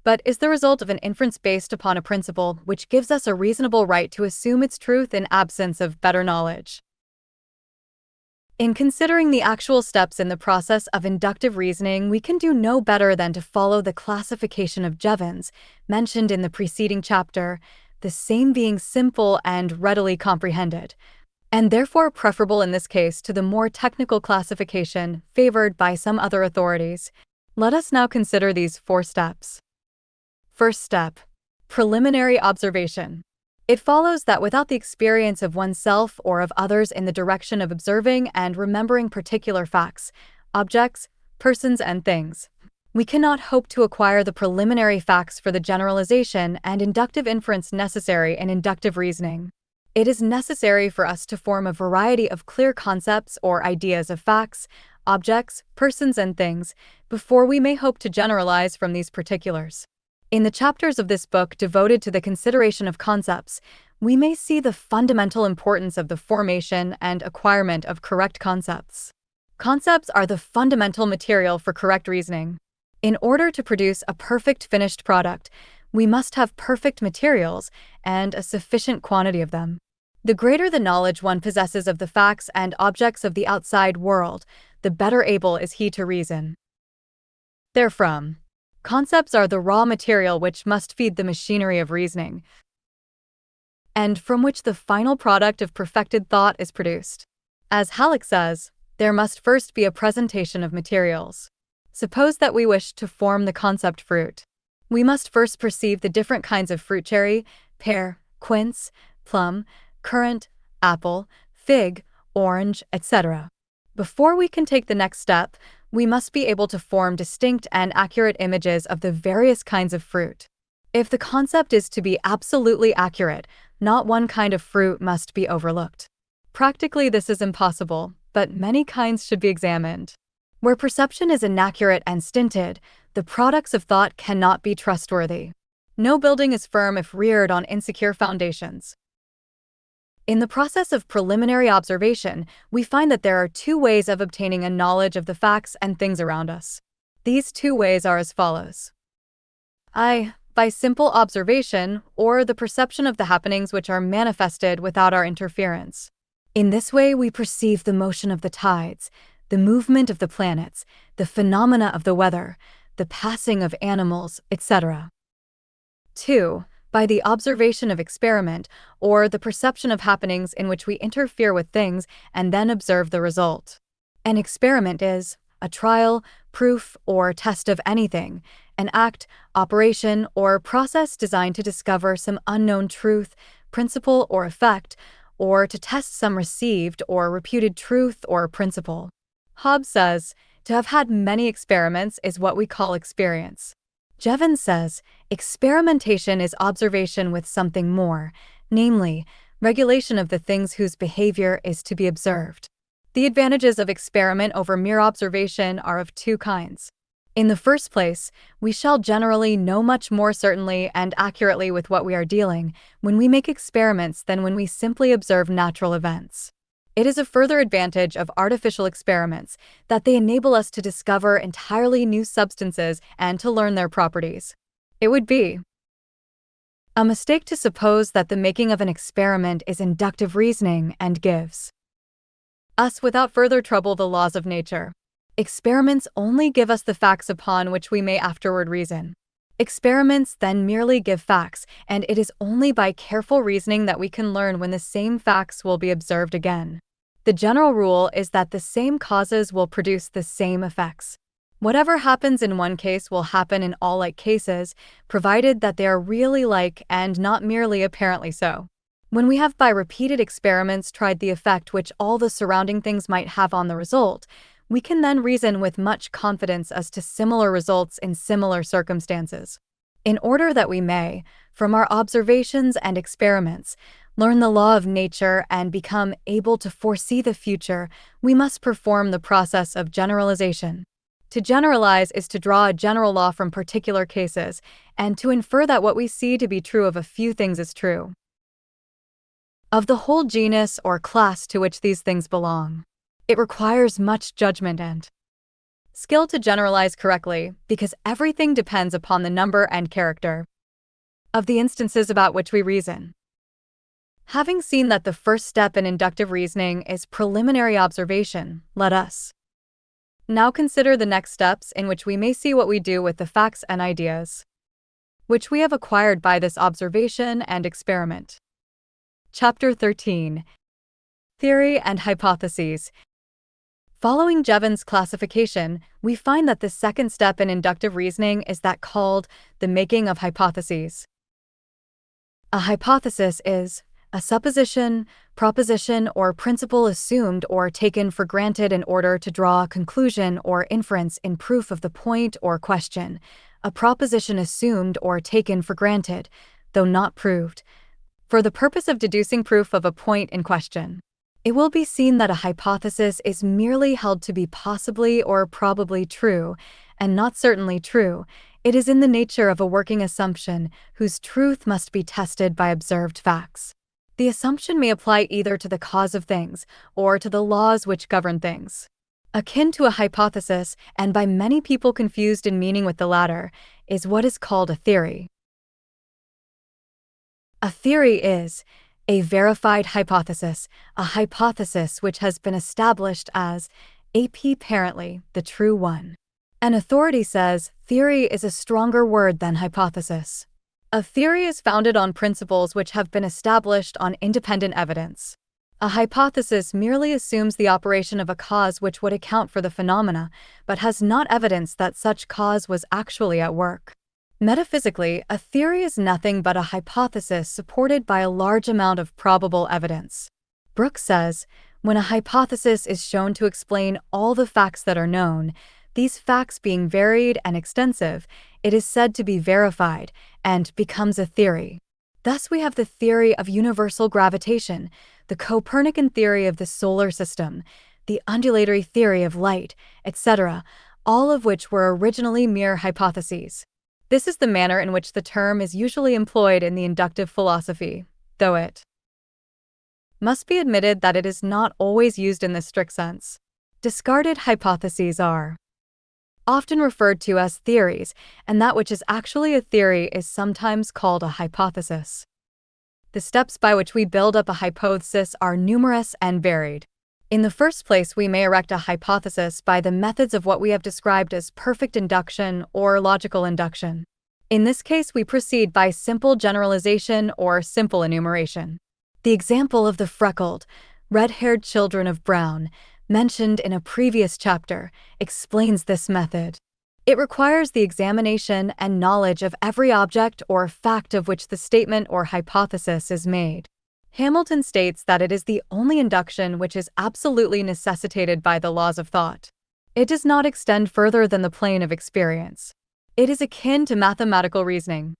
[SPEAKER 1] but is the result of an inference based upon a principle which gives us a reasonable right to assume its truth in absence of better knowledge. In considering the actual steps in the process of inductive reasoning, we can do no better than to follow the classification of Jevons, mentioned in the preceding chapter, the same being simple and readily comprehended, and therefore preferable in this case to the more technical classification favored by some other authorities. Let us now consider these 4 steps. First step: preliminary observation. It follows that without the experience of oneself or of others in the direction of observing and remembering particular facts, objects, persons, and things, we cannot hope to acquire the preliminary facts for the generalization and inductive inference necessary in inductive reasoning. It is necessary for us to form a variety of clear concepts or ideas of facts, objects, persons, and things before we may hope to generalize from these particulars. In the chapters of this book devoted to the consideration of concepts, we may see the fundamental importance of the formation and acquirement of correct concepts. Concepts are the fundamental material for correct reasoning. In order to produce a perfect finished product, we must have perfect materials and a sufficient quantity of them. The greater the knowledge one possesses of the facts and objects of the outside world, the better able is he to reason therefrom. Concepts are the raw material which must feed the machinery of reasoning. and from which the final product of perfected thought is produced. As Halleck says, there must first be a presentation of materials. Suppose that we wish to form the concept fruit. We must first perceive the different kinds of fruit: cherry, pear, quince, plum, currant, apple, fig, orange, etc. Before we can take the next step, we must be able to form distinct and accurate images of the various kinds of fruit. If the concept is to be absolutely accurate, not one kind of fruit must be overlooked. Practically, this is impossible, but many kinds should be examined. Where perception is inaccurate and stinted, the products of thought cannot be trustworthy. No building is firm if reared on insecure foundations. In the process of preliminary observation, we find that there are two ways of obtaining a knowledge of the facts and things around us. These two ways are as follows. By simple observation, or the perception of the happenings which are manifested without our interference. In this way, we perceive the motion of the tides, the movement of the planets, the phenomena of the weather, the passing of animals, etc. 2. By the observation of experiment, or the perception of happenings in which we interfere with things and then observe the result. An experiment is a trial, proof, or test of anything, an act, operation, or process designed to discover some unknown truth, principle, or effect, or to test some received or reputed truth or principle. Hobbes says, to have had many experiments is what we call experience. Jevons says, experimentation is observation with something more, namely, regulation of the things whose behavior is to be observed. The advantages of experiment over mere observation are of two kinds. In the first place, we shall generally know much more certainly and accurately with what we are dealing when we make experiments than when we simply observe natural events. It is a further advantage of artificial experiments that they enable us to discover entirely new substances and to learn their properties. It would be a mistake to suppose that the making of an experiment is inductive reasoning and gives us without further trouble the laws of nature. Experiments only give us the facts upon which we may afterward reason. Experiments then merely give facts, and it is only by careful reasoning that we can learn when the same facts will be observed again. The general rule is that the same causes will produce the same effects. Whatever happens in one case will happen in all like cases, provided that they are really like and not merely apparently so. When we have by repeated experiments tried the effect which all the surrounding things might have on the result, we can then reason with much confidence as to similar results in similar circumstances. In order that we may, from our observations and experiments, learn the law of nature and become able to foresee the future, we must perform the process of generalization. To generalize is to draw a general law from particular cases, and to infer that what we see to be true of a few things is true of the whole genus or class to which these things belong. It requires much judgment and skill to generalize correctly, because everything depends upon the number and character of the instances about which we reason. Having seen that the first step in inductive reasoning is preliminary observation, let us now consider the next steps in which we may see what we do with the facts and ideas which we have acquired by this observation and experiment. Chapter 13. Theory and Hypotheses. Following Jevons' classification, we find that the second step in inductive reasoning is that called the making of hypotheses. A hypothesis is a supposition, proposition, or principle assumed or taken for granted in order to draw a conclusion or inference in proof of the point or question, a proposition assumed or taken for granted, though not proved, for the purpose of deducing proof of a point in question. It will be seen that a hypothesis is merely held to be possibly or probably true, and not certainly true. It is in the nature of a working assumption, whose truth must be tested by observed facts. The assumption may apply either to the cause of things, or to the laws which govern things. Akin to a hypothesis, and by many people confused in meaning with the latter, is what is called a theory. A theory is a verified hypothesis, a hypothesis which has been established as apparently the true one. An authority says theory is a stronger word than hypothesis. A theory is founded on principles which have been established on independent evidence. A hypothesis merely assumes the operation of a cause which would account for the phenomena, but has not evidence that such cause was actually at work. Metaphysically, a theory is nothing but a hypothesis supported by a large amount of probable evidence. Brooks says, when a hypothesis is shown to explain all the facts that are known, these facts being varied and extensive, it is said to be verified and becomes a theory. Thus we have the theory of universal gravitation, the Copernican theory of the solar system, the undulatory theory of light, etc., all of which were originally mere hypotheses. This is the manner in which the term is usually employed in the inductive philosophy, though it must be admitted that it is not always used in this strict sense. Discarded hypotheses are often referred to as theories, and that which is actually a theory is sometimes called a hypothesis. The steps by which we build up a hypothesis are numerous and varied. In the first place, we may erect a hypothesis by the methods of what we have described as perfect induction or logical induction. In this case, we proceed by simple generalization or simple enumeration. The example of the freckled, red-haired children of Brown, mentioned in a previous chapter, explains this method. It requires the examination and knowledge of every object or fact of which the statement or hypothesis is made. Hamilton states that it is the only induction which is absolutely necessitated by the laws of thought. It does not extend further than the plane of experience. It is akin to mathematical reasoning.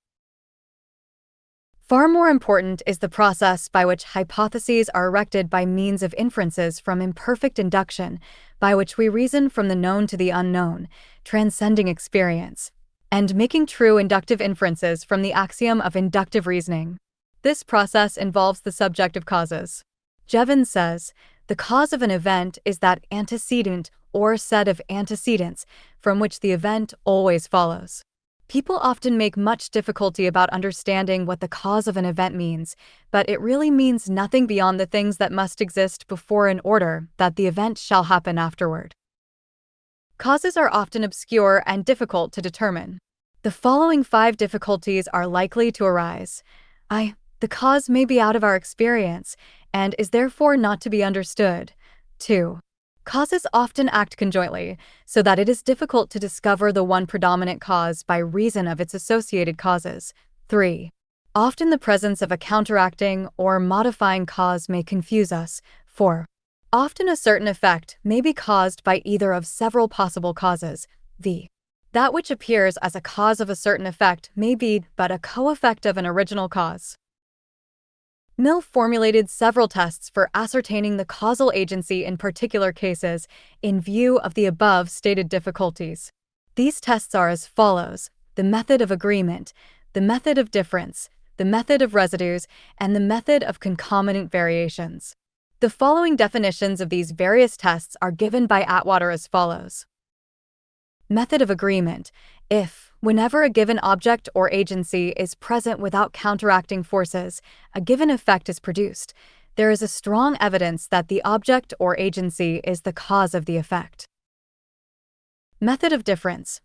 [SPEAKER 1] Far more important is the process by which hypotheses are erected by means of inferences from imperfect induction, by which we reason from the known to the unknown, transcending experience, and making true inductive inferences from the axiom of inductive reasoning. This process involves the subjective causes. Jevons says, the cause of an event is that antecedent or set of antecedents from which the event always follows. People often make much difficulty about understanding what the cause of an event means, but it really means nothing beyond the things that must exist before in order that the event shall happen afterward. Causes are often obscure and difficult to determine. The following 5 difficulties are likely to arise. The cause may be out of our experience, and is therefore not to be understood. 2. Causes often act conjointly, so that it is difficult to discover the one predominant cause by reason of its associated causes. 3. Often the presence of a counteracting or modifying cause may confuse us. 4. Often a certain effect may be caused by either of several possible causes. That which appears as a cause of a certain effect may be but a co-effect of an original cause. Mill formulated several tests for ascertaining the causal agency in particular cases in view of the above stated difficulties. These tests are as follows: the method of agreement, the method of difference, the method of residues, and the method of concomitant variations. The following definitions of these various tests are given by Atwater as follows. Method of agreement: whenever a given object or agency is present without counteracting forces, a given effect is produced. There is a strong evidence that the object or agency is the cause of the effect. Method of difference: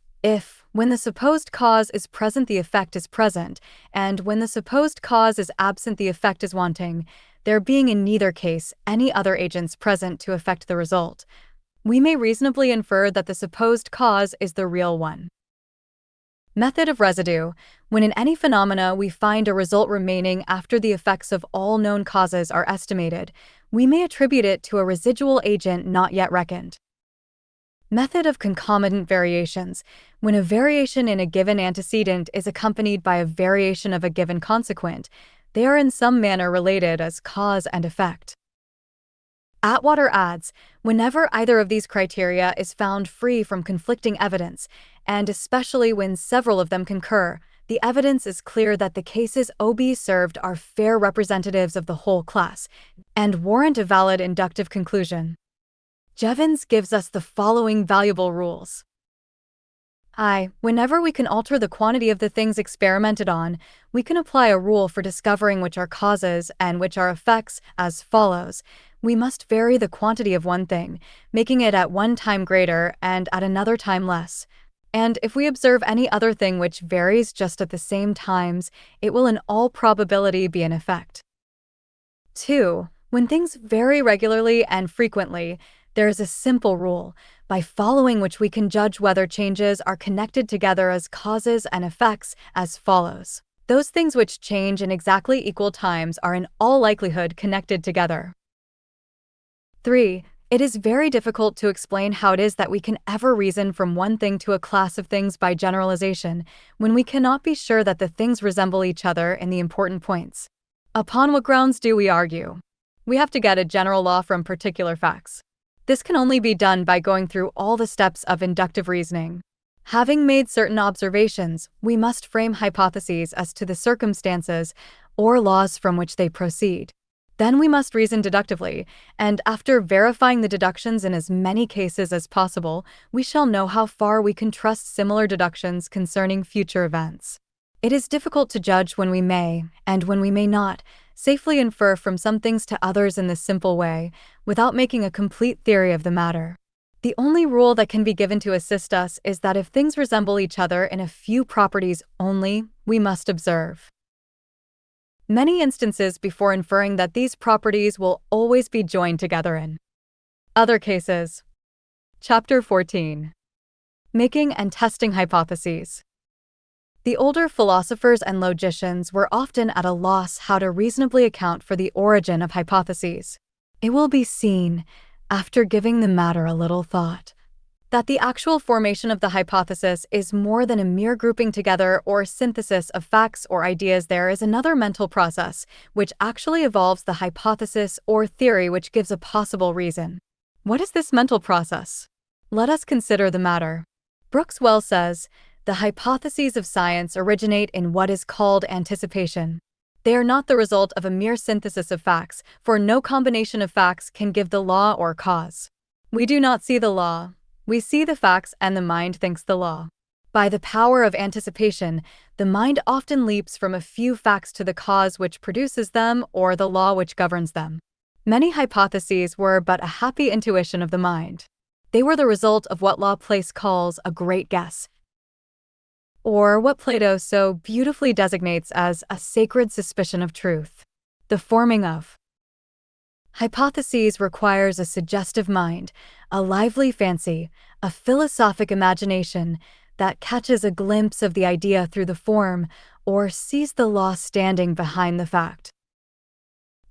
[SPEAKER 1] when the supposed cause is present, the effect is present, and when the supposed cause is absent, the effect is wanting, there being in neither case any other agents present to affect the result. We may reasonably infer that the supposed cause is the real one. Method of residue: when in any phenomena we find a result remaining after the effects of all known causes are estimated, we may attribute it to a residual agent not yet reckoned. Method of concomitant variations: when a variation in a given antecedent is accompanied by a variation of a given consequent, they are in some manner related as cause and effect. Atwater adds, whenever either of these criteria is found free from conflicting evidence, and especially when several of them concur, the evidence is clear that the cases OB served are fair representatives of the whole class, and warrant a valid inductive conclusion. Jevons gives us the following valuable rules. Whenever we can alter the quantity of the things experimented on, we can apply a rule for discovering which are causes and which are effects as follows. We must vary the quantity of one thing, making it at one time greater and at another time less. And if we observe any other thing which varies just at the same times, it will in all probability be an effect. 2. When things vary regularly and frequently, there is a simple rule, by following which we can judge whether changes are connected together as causes and effects as follows. Those things which change in exactly equal times are in all likelihood connected together. 3. It is very difficult to explain how it is that we can ever reason from one thing to a class of things by generalization, when we cannot be sure that the things resemble each other in the important points. Upon what grounds do we argue? We have to get a general law from particular facts. This can only be done by going through all the steps of inductive reasoning. Having made certain observations, we must frame hypotheses as to the circumstances or laws from which they proceed. Then we must reason deductively, and after verifying the deductions in as many cases as possible, we shall know how far we can trust similar deductions concerning future events. It is difficult to judge when we may, and when we may not, safely infer from some things to others in this simple way, without making a complete theory of the matter. The only rule that can be given to assist us is that if things resemble each other in a few properties only, we must observe many instances before inferring that these properties will always be joined together in other cases. Chapter 14. Making and testing hypotheses. The older philosophers and logicians were often at a loss how to reasonably account for the origin of hypotheses. It will be seen, after giving the matter a little thought, that the actual formation of the hypothesis is more than a mere grouping together or synthesis of facts or ideas. There is another mental process, which actually evolves the hypothesis or theory which gives a possible reason. What is this mental process? Let us consider the matter. Brooks well says, "The hypotheses of science originate in what is called anticipation. They are not the result of a mere synthesis of facts, for no combination of facts can give the law or cause. We do not see the law. We see the facts and the mind thinks the law. By the power of anticipation, the mind often leaps from a few facts to the cause which produces them or the law which governs them. Many hypotheses were but a happy intuition of the mind. They were the result of what Laplace calls a great guess, or what Plato so beautifully designates as a sacred suspicion of truth. The forming of hypotheses requires a suggestive mind, a lively fancy, a philosophic imagination that catches a glimpse of the idea through the form or sees the law standing behind the fact.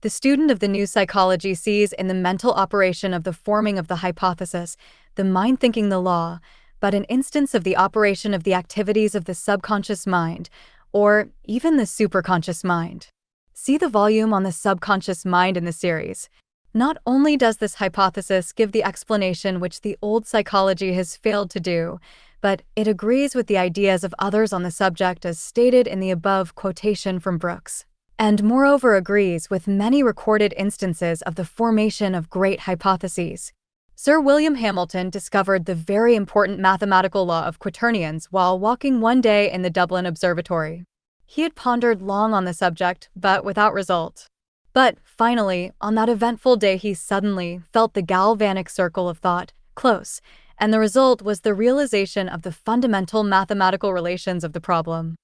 [SPEAKER 1] The student of the new psychology sees in the mental operation of the forming of the hypothesis the mind thinking the law, but an instance of the operation of the activities of the subconscious mind, or even the superconscious mind. See the volume on the subconscious mind in the series. Not only does this hypothesis give the explanation which the old psychology has failed to do, but it agrees with the ideas of others on the subject as stated in the above quotation from Brooks, and moreover agrees with many recorded instances of the formation of great hypotheses. Sir William Hamilton discovered the very important mathematical law of quaternions while walking one day in the Dublin Observatory. He had pondered long on the subject, but without result. But, finally, on that eventful day he suddenly felt the galvanic circle of thought close, and the result was the realization of the fundamental mathematical relations of the problem.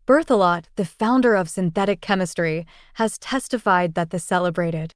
[SPEAKER 1] Berthelot, the founder of synthetic chemistry, has testified that the celebrated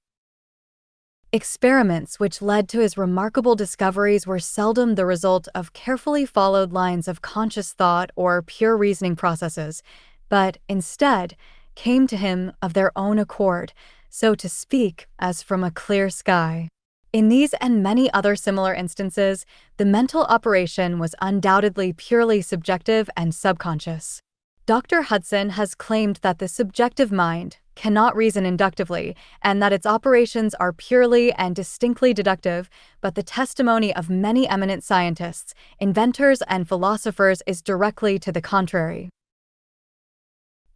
[SPEAKER 1] experiments which led to his remarkable discoveries were seldom the result of carefully followed lines of conscious thought or pure reasoning processes, but, instead, came to him of their own accord, so to speak, as from a clear sky. In these and many other similar instances, the mental operation was undoubtedly purely subjective and subconscious. Dr. Hudson has claimed that the subjective mind cannot reason inductively, and that its operations are purely and distinctly deductive, but the testimony of many eminent scientists, inventors, and philosophers is directly to the contrary.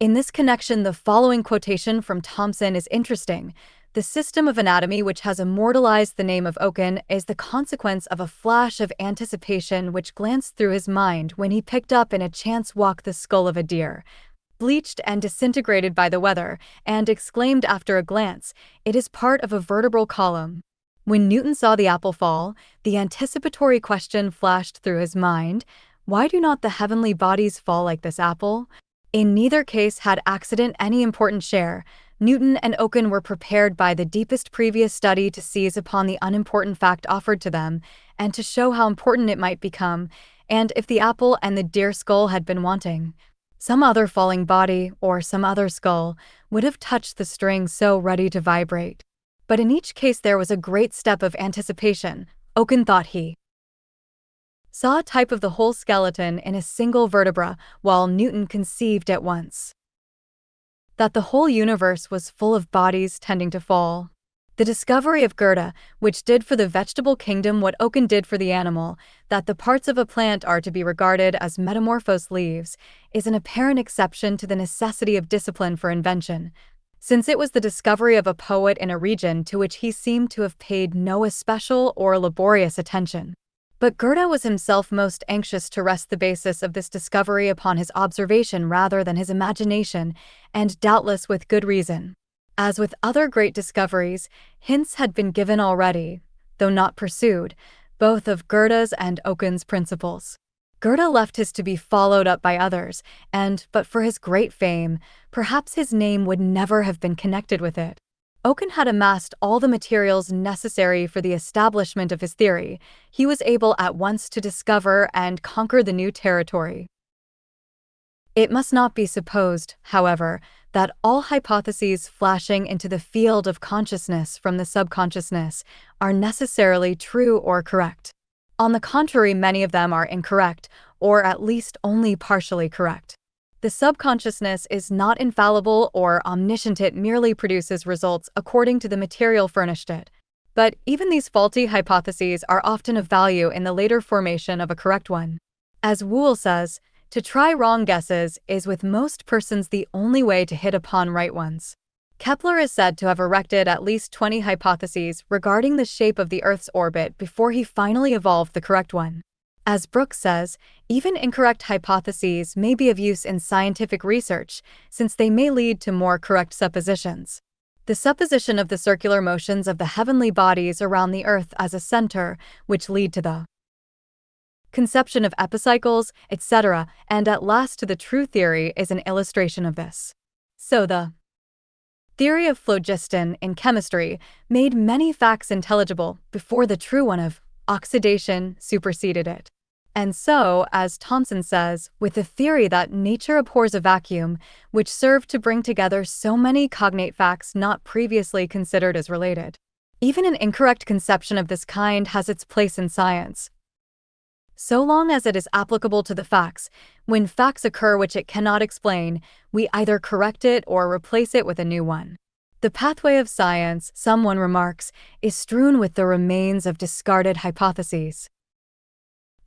[SPEAKER 1] In this connection, the following quotation from Thomson is interesting. "The system of anatomy which has immortalized the name of Oken is the consequence of a flash of anticipation which glanced through his mind when he picked up in a chance walk the skull of a deer, bleached and disintegrated by the weather, and exclaimed after a glance, 'It is part of a vertebral column.' When Newton saw the apple fall, the anticipatory question flashed through his mind: why do not the heavenly bodies fall like this apple? In neither case had accident any important share. Newton and Oken were prepared by the deepest previous study to seize upon the unimportant fact offered to them, and to show how important it might become, and if the apple and the deer skull had been wanting, some other falling body, or some other skull, would have touched the string so ready to vibrate. But in each case there was a great step of anticipation. Oken thought he saw a type of the whole skeleton in a single vertebra, while Newton conceived at once that the whole universe was full of bodies tending to fall. The discovery of Goethe, which did for the vegetable kingdom what Oken did for the animal, that the parts of a plant are to be regarded as metamorphosed leaves, is an apparent exception to the necessity of discipline for invention, since it was the discovery of a poet in a region to which he seemed to have paid no especial or laborious attention. But Goethe was himself most anxious to rest the basis of this discovery upon his observation rather than his imagination, and doubtless with good reason. As with other great discoveries, hints had been given already, though not pursued, both of Goethe's and Oken's principles. Goethe left his to be followed up by others, and, but for his great fame, perhaps his name would never have been connected with it. Oken had amassed all the materials necessary for the establishment of his theory. He was able at once to discover and conquer the new territory. It must not be supposed, however, that all hypotheses flashing into the field of consciousness from the subconsciousness are necessarily true or correct. On the contrary, many of them are incorrect, or at least only partially correct. The subconsciousness is not infallible or omniscient, it merely produces results according to the material furnished it. But even these faulty hypotheses are often of value in the later formation of a correct one. As Wool says, to try wrong guesses is with most persons the only way to hit upon right ones. Kepler is said to have erected at least 20 hypotheses regarding the shape of the Earth's orbit before he finally evolved the correct one. As Brooks says, even incorrect hypotheses may be of use in scientific research, since they may lead to more correct suppositions. The supposition of the circular motions of the heavenly bodies around the Earth as a center, which lead to the conception of epicycles, etc., and at last to the true theory, is an illustration of this. So the theory of phlogiston in chemistry made many facts intelligible before the true one of oxidation superseded it. And so, as Thomson says, with the theory that nature abhors a vacuum, which served to bring together so many cognate facts not previously considered as related. Even an incorrect conception of this kind has its place in science, so long as it is applicable to the facts. When facts occur which it cannot explain, we either correct it or replace it with a new one. The pathway of science, someone remarks, is strewn with the remains of discarded hypotheses.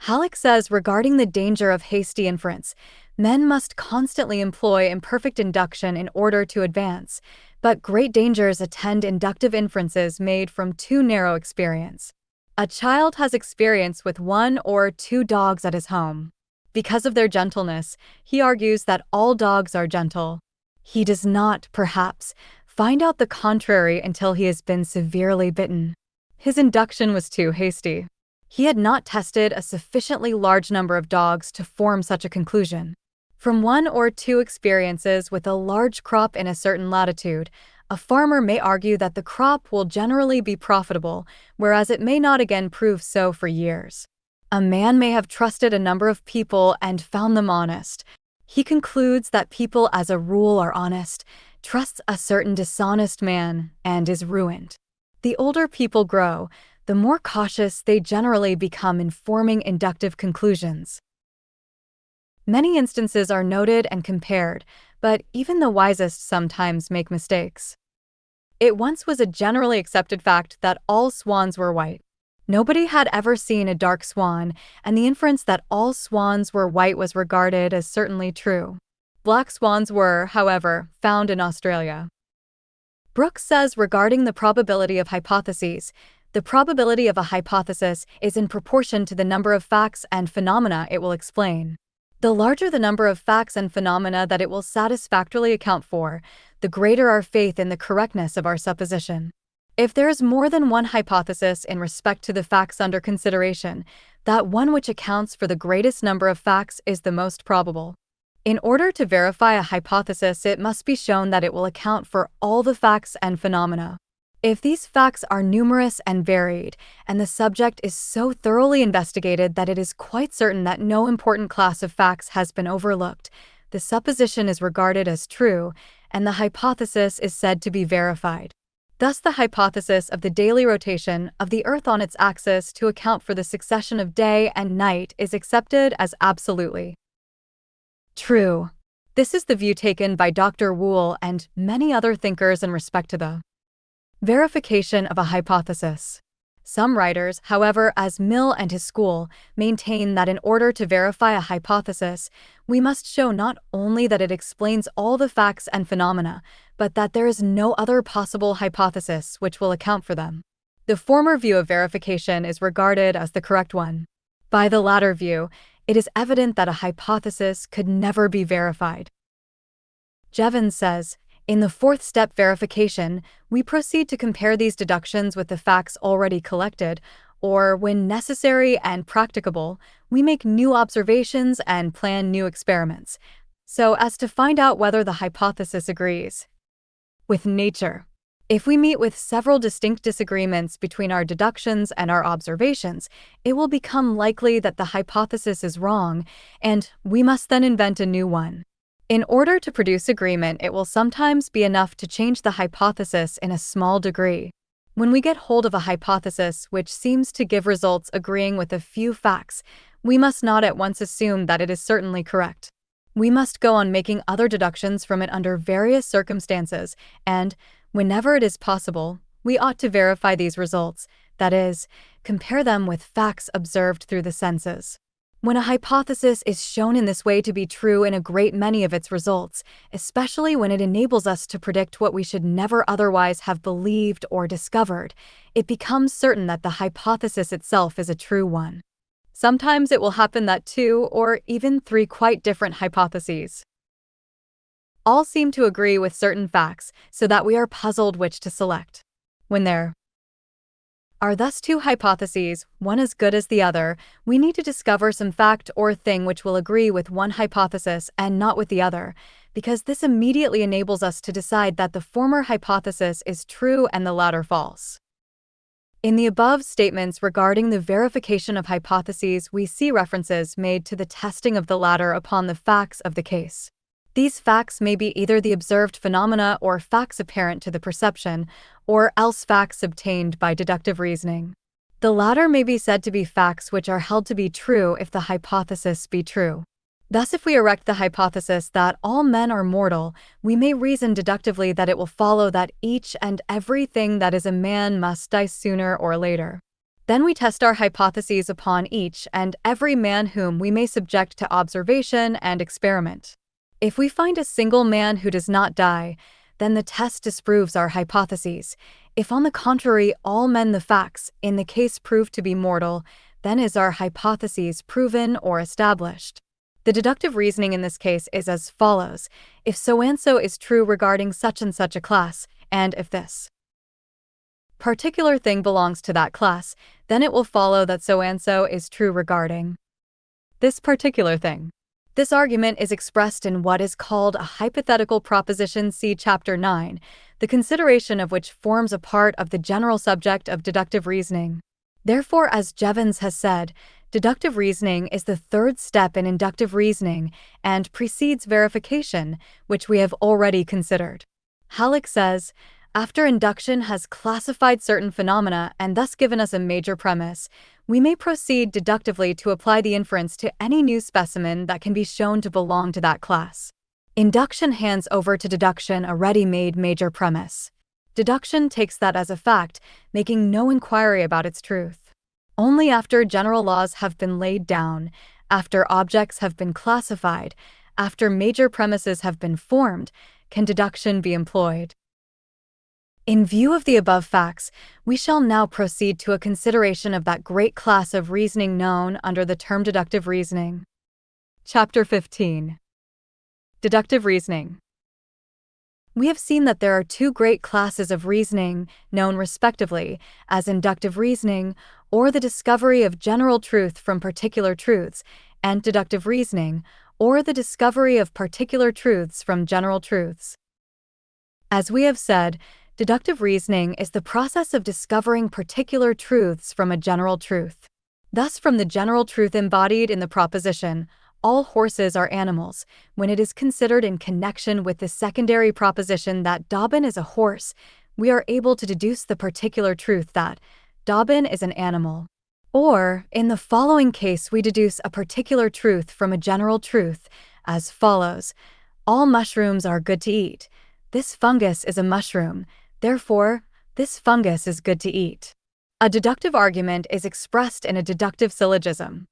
[SPEAKER 1] Halleck says regarding the danger of hasty inference, men must constantly employ imperfect induction in order to advance, but great dangers attend inductive inferences made from too narrow experience. A child has experience with 1 or 2 dogs at his home. Because of their gentleness, he argues that all dogs are gentle. He does not, perhaps, find out the contrary until he has been severely bitten. His induction was too hasty. He had not tested a sufficiently large number of dogs to form such a conclusion. From 1 or 2 experiences with a large crop in a certain latitude, a farmer may argue that the crop will generally be profitable, whereas it may not again prove so for years. A man may have trusted a number of people and found them honest. He concludes that people as a rule are honest, trusts a certain dishonest man, and is ruined. The older people grow, the more cautious they generally become in forming inductive conclusions. Many instances are noted and compared, but even the wisest sometimes make mistakes. It once was a generally accepted fact that all swans were white. Nobody had ever seen a dark swan, and the inference that all swans were white was regarded as certainly true. Black swans were, however, found in Australia. Brooks says regarding the probability of hypotheses, the probability of a hypothesis is in proportion to the number of facts and phenomena it will explain. The larger the number of facts and phenomena that it will satisfactorily account for, the greater our faith in the correctness of our supposition. If there is more than one hypothesis in respect to the facts under consideration, that one which accounts for the greatest number of facts is the most probable. In order to verify a hypothesis, it must be shown that it will account for all the facts and phenomena. If these facts are numerous and varied, and the subject is so thoroughly investigated that it is quite certain that no important class of facts has been overlooked, the supposition is regarded as true, and the hypothesis is said to be verified. Thus, the hypothesis of the daily rotation of the Earth on its axis to account for the succession of day and night is accepted as absolutely true. This is the view taken by Dr. Wool and many other thinkers in respect to the verification of a hypothesis. Some writers, however, as Mill and his school, maintain that in order to verify a hypothesis, we must show not only that it explains all the facts and phenomena, but that there is no other possible hypothesis which will account for them. The former view of verification is regarded as the correct one. By the latter view, it is evident that a hypothesis could never be verified. Jevons says, in the fourth step, verification, we proceed to compare these deductions with the facts already collected, or, when necessary and practicable, we make new observations and plan new experiments, so as to find out whether the hypothesis agrees with nature. If we meet with several distinct disagreements between our deductions and our observations, it will become likely that the hypothesis is wrong, and we must then invent a new one. In order to produce agreement, it will sometimes be enough to change the hypothesis in a small degree. When we get hold of a hypothesis which seems to give results agreeing with a few facts, we must not at once assume that it is certainly correct. We must go on making other deductions from it under various circumstances, and, whenever it is possible, we ought to verify these results, that is, compare them with facts observed through the senses. When a hypothesis is shown in this way to be true in a great many of its results, especially when it enables us to predict what we should never otherwise have believed or discovered, it becomes certain that the hypothesis itself is a true one. Sometimes it will happen that two or even three quite different hypotheses all seem to agree with certain facts, so that we are puzzled which to select. When there are thus two hypotheses, one as good as the other, we need to discover some fact or thing which will agree with one hypothesis and not with the other, because this immediately enables us to decide that the former hypothesis is true and the latter false. In the above statements regarding the verification of hypotheses, we see references made to the testing of the latter upon the facts of the case. These facts may be either the observed phenomena or facts apparent to the perception, or else facts obtained by deductive reasoning. The latter may be said to be facts which are held to be true if the hypothesis be true. Thus, if we erect the hypothesis that all men are mortal, we may reason deductively that it will follow that each and everything that is a man must die sooner or later. Then we test our hypotheses upon each and every man whom we may subject to observation and experiment. If we find a single man who does not die, then the test disproves our hypotheses. If, on the contrary, all men the facts in the case prove to be mortal, then is our hypothesis proven or established. The deductive reasoning in this case is as follows: if so-and-so is true regarding such and such a class, and if this particular thing belongs to that class, then it will follow that so-and-so is true regarding this particular thing. This argument is expressed in what is called a hypothetical proposition, see Chapter 9, the consideration of which forms a part of the general subject of deductive reasoning. Therefore, as Jevons has said, deductive reasoning is the third step in inductive reasoning and precedes verification, which we have already considered. Halleck says, after induction has classified certain phenomena and thus given us a major premise, we may proceed deductively to apply the inference to any new specimen that can be shown to belong to that class. Induction hands over to deduction a ready-made major premise. Deduction takes that as a fact, making no inquiry about its truth. Only after general laws have been laid down, after objects have been classified, after major premises have been formed, can deduction be employed. In view of the above facts, we shall now proceed to a consideration of that great class of reasoning known under the term deductive reasoning. Chapter 15. Deductive reasoning. We have seen that there are two great classes of reasoning, known respectively as inductive reasoning, or the discovery of general truth from particular truths, and deductive reasoning, or the discovery of particular truths from general truths. As we have said, deductive reasoning is the process of discovering particular truths from a general truth. Thus, from the general truth embodied in the proposition, all horses are animals, when it is considered in connection with the secondary proposition that Dobbin is a horse, we are able to deduce the particular truth that Dobbin is an animal. Or, in the following case, we deduce a particular truth from a general truth, as follows: all mushrooms are good to eat. This fungus is a mushroom, therefore, this fungus is good to eat. A deductive argument is expressed in a deductive syllogism.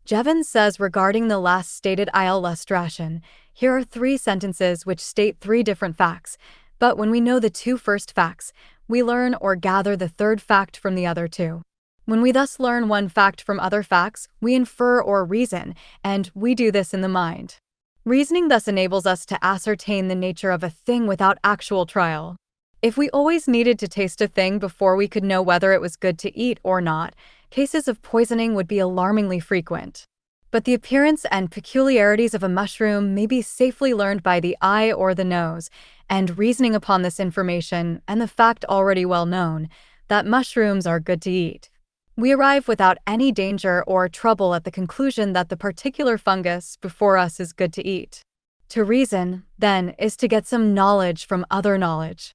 [SPEAKER 1] Jevons says regarding the last stated illustration, here are three sentences which state three different facts, but when we know the two first facts, we learn or gather the third fact from the other two. When we thus learn one fact from other facts, we infer or reason, and we do this in the mind. Reasoning thus enables us to ascertain the nature of a thing without actual trial. If we always needed to taste a thing before we could know whether it was good to eat or not, cases of poisoning would be alarmingly frequent. But the appearance and peculiarities of a mushroom may be safely learned by the eye or the nose, and reasoning upon this information and the fact already well known, that mushrooms are good to eat, we arrive without any danger or trouble at the conclusion that the particular fungus before us is good to eat. To reason, then, is to get some knowledge from other knowledge.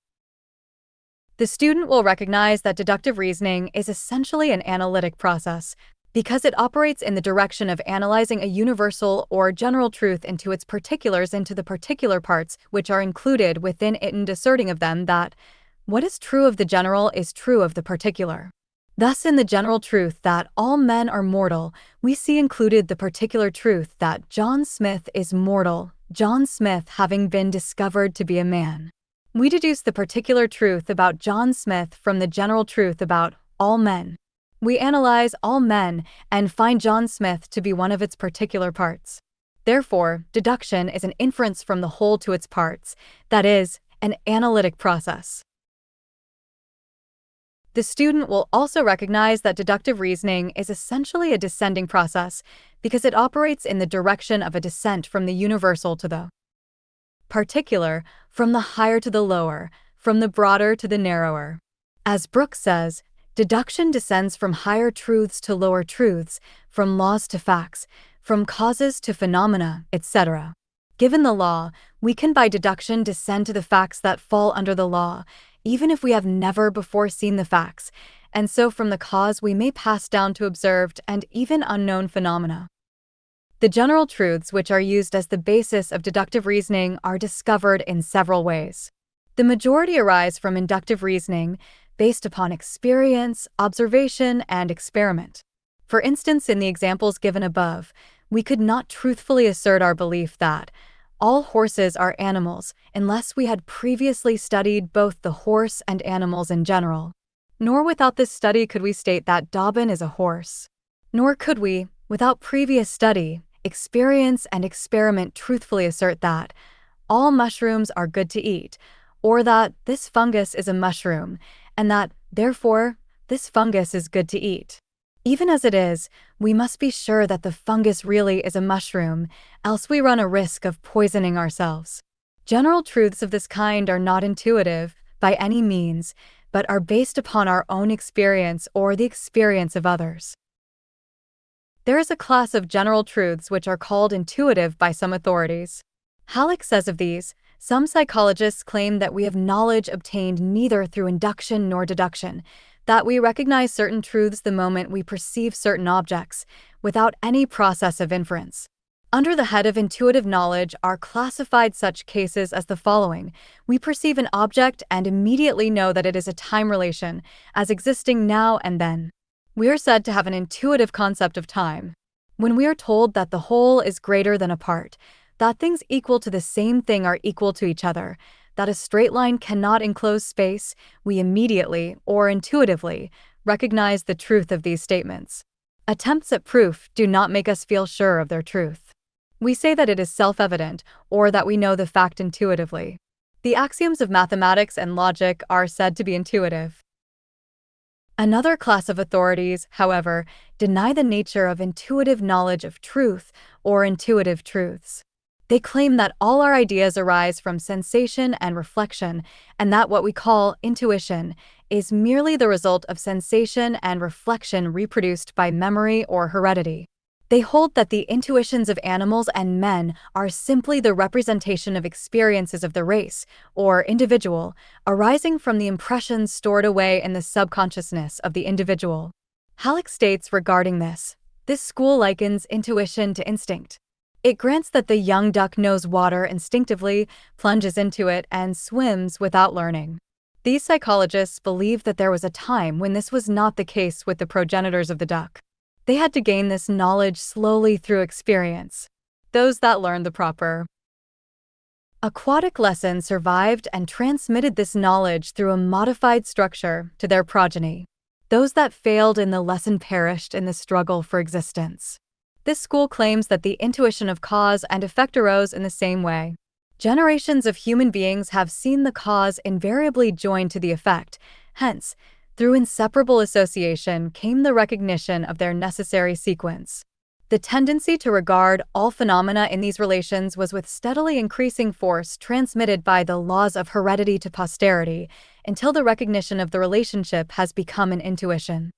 [SPEAKER 1] The student will recognize that deductive reasoning is essentially an analytic process, because it operates in the direction of analyzing a universal or general truth into its particulars into the particular parts which are included within it, and asserting of them that what is true of the general is true of the particular. Thus, in the general truth that all men are mortal, we see included the particular truth that John Smith is mortal, John Smith having been discovered to be a man. We deduce the particular truth about John Smith from the general truth about all men. We analyze all men and find John Smith to be one of its particular parts. Therefore, deduction is an inference from the whole to its parts, that is, an analytic process. The student will also recognize that deductive reasoning is essentially a descending process because it operates in the direction of a descent from the universal to the particular, from the higher to the lower, from the broader to the narrower. As Brooks says, deduction descends from higher truths to lower truths, from laws to facts, from causes to phenomena, etc. Given the law, we can by deduction descend to the facts that fall under the law, even if we have never before seen the facts, and so from the cause we may pass down to observed and even unknown phenomena. The general truths which are used as the basis of deductive reasoning are discovered in several ways. The majority arise from inductive reasoning, based upon experience, observation, and experiment. For instance, in the examples given above, we could not truthfully assert our belief that all horses are animals unless we had previously studied both the horse and animals in general. Nor without this study could we state that Dobbin is a horse. Nor could we, without previous study, experience, and experiment truthfully assert that all mushrooms are good to eat, or that this fungus is a mushroom, and that, therefore, this fungus is good to eat. Even as it is, we must be sure that the fungus really is a mushroom, else we run a risk of poisoning ourselves. General truths of this kind are not intuitive, by any means, but are based upon our own experience or the experience of others. There is a class of general truths which are called intuitive by some authorities. Halleck says of these, some psychologists claim that we have knowledge obtained neither through induction nor deduction, that we recognize certain truths the moment we perceive certain objects, without any process of inference. Under the head of intuitive knowledge are classified such cases as the following: we perceive an object and immediately know that it is a time relation, as existing now and then. We are said to have an intuitive concept of time. When we are told that the whole is greater than a part, that things equal to the same thing are equal to each other, that a straight line cannot enclose space, we immediately, or intuitively, recognize the truth of these statements. Attempts at proof do not make us feel sure of their truth. We say that it is self-evident, or that we know the fact intuitively. The axioms of mathematics and logic are said to be intuitive. Another class of authorities, however, deny the nature of intuitive knowledge of truth or intuitive truths. They claim that all our ideas arise from sensation and reflection, and that what we call intuition is merely the result of sensation and reflection reproduced by memory or heredity. They hold that the intuitions of animals and men are simply the representation of experiences of the race, or individual, arising from the impressions stored away in the subconsciousness of the individual. Halleck states regarding this school likens intuition to instinct. It grants that the young duck knows water instinctively, plunges into it, and swims without learning. These psychologists believe that there was a time when this was not the case with the progenitors of the duck. They had to gain this knowledge slowly through experience. Those that learned the proper aquatic lesson survived and transmitted this knowledge through a modified structure to their progeny. Those that failed in the lesson perished in the struggle for existence. This school claims that the intuition of cause and effect arose in the same way. Generations of human beings have seen the cause invariably joined to the effect, hence, through inseparable association came the recognition of their necessary sequence. The tendency to regard all phenomena in these relations was with steadily increasing force transmitted by the laws of heredity to posterity, until the recognition of the relationship has become an intuition.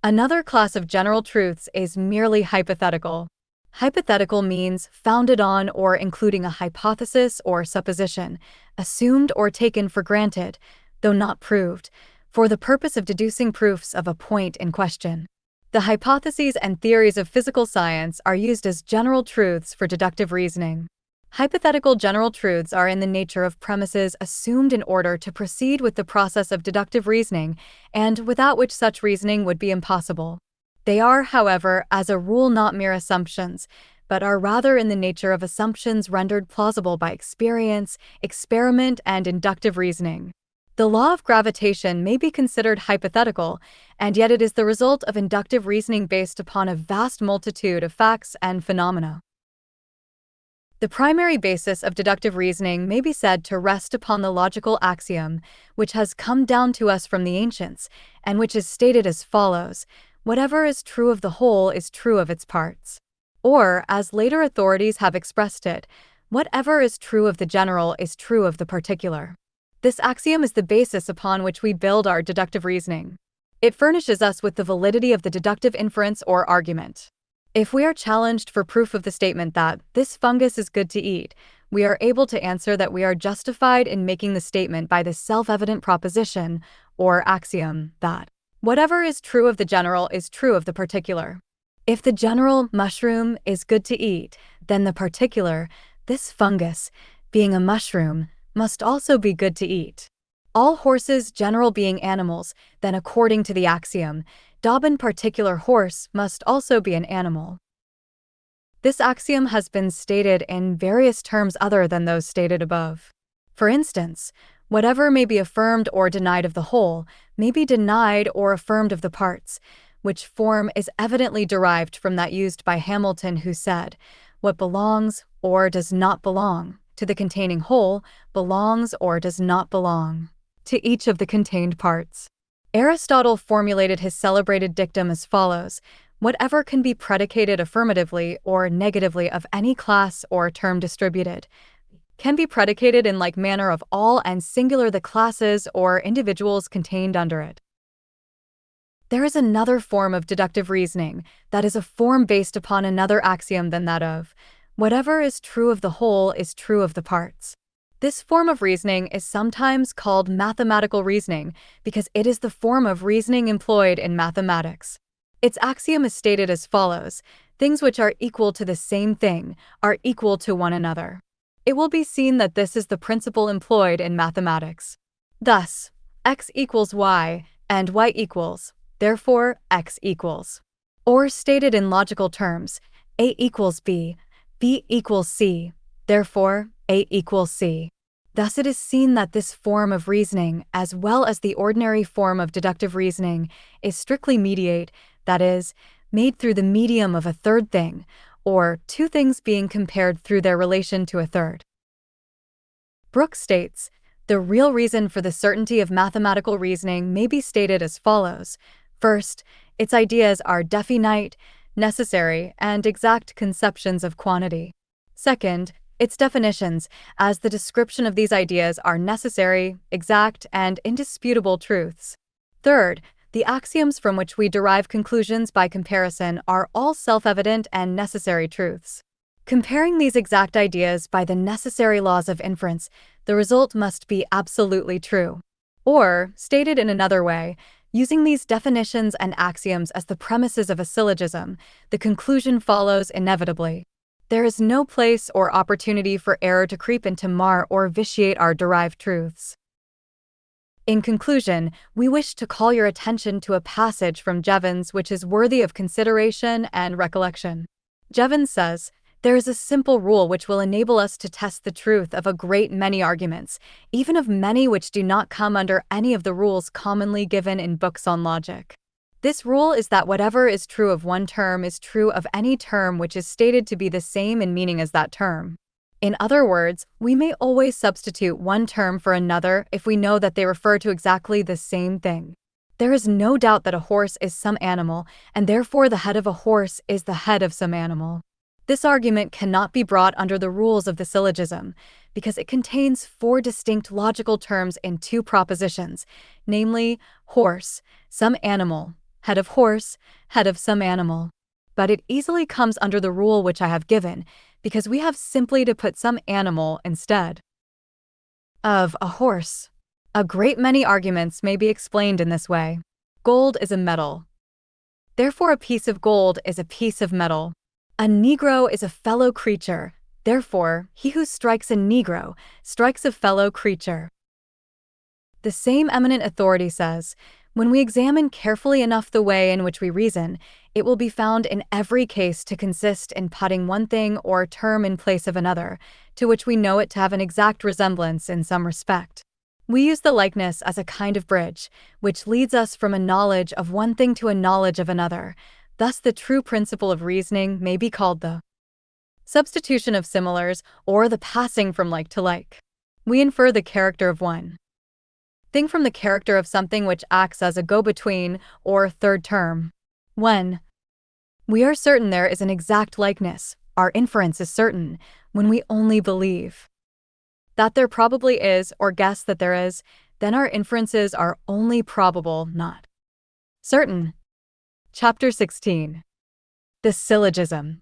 [SPEAKER 1] Another class of general truths is merely hypothetical. Hypothetical means founded on or including a hypothesis or supposition, assumed or taken for granted, though not proved, for the purpose of deducing proofs of a point in question. The hypotheses and theories of physical science are used as general truths for deductive reasoning. Hypothetical general truths are in the nature of premises assumed in order to proceed with the process of deductive reasoning, and without which such reasoning would be impossible. They are, however, as a rule not mere assumptions, but are rather in the nature of assumptions rendered plausible by experience, experiment, and inductive reasoning. The law of gravitation may be considered hypothetical, and yet it is the result of inductive reasoning based upon a vast multitude of facts and phenomena. The primary basis of deductive reasoning may be said to rest upon the logical axiom, which has come down to us from the ancients, and which is stated as follows: whatever is true of the whole is true of its parts. Or, as later authorities have expressed it, whatever is true of the general is true of the particular. This axiom is the basis upon which we build our deductive reasoning. It furnishes us with the validity of the deductive inference or argument. If we are challenged for proof of the statement that this fungus is good to eat, we are able to answer that we are justified in making the statement by the self-evident proposition or axiom that whatever is true of the general is true of the particular. If the general mushroom is good to eat, then the particular, this fungus, being a mushroom, must also be good to eat. All horses general being animals, then according to the axiom, Dobbin particular horse must also be an animal. This axiom has been stated in various terms other than those stated above. For instance, whatever may be affirmed or denied of the whole, may be denied or affirmed of the parts, which form is evidently derived from that used by Hamilton, who said, what belongs or does not belong to the containing whole belongs or does not belong to each of the contained parts. Aristotle formulated his celebrated dictum as follows: whatever can be predicated affirmatively or negatively of any class or term distributed, can be predicated in like manner of all and singular the classes or individuals contained under it. There is another form of deductive reasoning that is a form based upon another axiom than that of whatever is true of the whole is true of the parts. This form of reasoning is sometimes called mathematical reasoning because it is the form of reasoning employed in mathematics. Its axiom is stated as follows: things which are equal to the same thing are equal to one another. It will be seen that this is the principle employed in mathematics. Thus, x equals y, and y equals, therefore x equals. Or stated in logical terms, a equals b, b equals c, therefore a equals c. Thus it is seen that this form of reasoning, as well as the ordinary form of deductive reasoning, is strictly mediate, that is, made through the medium of a third thing, or two things being compared through their relation to a third. Brooks states, the real reason for the certainty of mathematical reasoning may be stated as follows. First, its ideas are definite, necessary, and exact conceptions of quantity. Second, its definitions, as the description of these ideas are necessary, exact, and indisputable truths. Third, the axioms from which we derive conclusions by comparison are all self-evident and necessary truths. Comparing these exact ideas by the necessary laws of inference, the result must be absolutely true. Or, stated in another way, using these definitions and axioms as the premises of a syllogism, the conclusion follows inevitably. There is no place or opportunity for error to creep in to mar or vitiate our derived truths. In conclusion, we wish to call your attention to a passage from Jevons which is worthy of consideration and recollection. Jevons says, there is a simple rule which will enable us to test the truth of a great many arguments, even of many which do not come under any of the rules commonly given in books on logic. This rule is that whatever is true of one term is true of any term which is stated to be the same in meaning as that term. In other words, we may always substitute one term for another if we know that they refer to exactly the same thing. There is no doubt that a horse is some animal, and therefore the head of a horse is the head of some animal. This argument cannot be brought under the rules of the syllogism, because it contains four distinct logical terms in two propositions, namely, horse, some animal, head of horse, head of some animal. But it easily comes under the rule which I have given, because we have simply to put some animal instead of a horse. A great many arguments may be explained in this way. Gold is a metal. Therefore, a piece of gold is a piece of metal. A Negro is a fellow creature. Therefore, he who strikes a Negro strikes a fellow creature. The same eminent authority says, when we examine carefully enough the way in which we reason, it will be found in every case to consist in putting one thing or term in place of another, to which we know it to have an exact resemblance in some respect. We use the likeness as a kind of bridge, which leads us from a knowledge of one thing to a knowledge of another. Thus the true principle of reasoning may be called the substitution of similars, or the passing from like to like. We infer the character of one thing from the character of something which acts as a go-between or third term. When we are certain there is an exact likeness, our inference is certain. When we only believe that there probably is or guess that there is, then our inferences are only probable, not certain. Chapter 16. The Syllogism.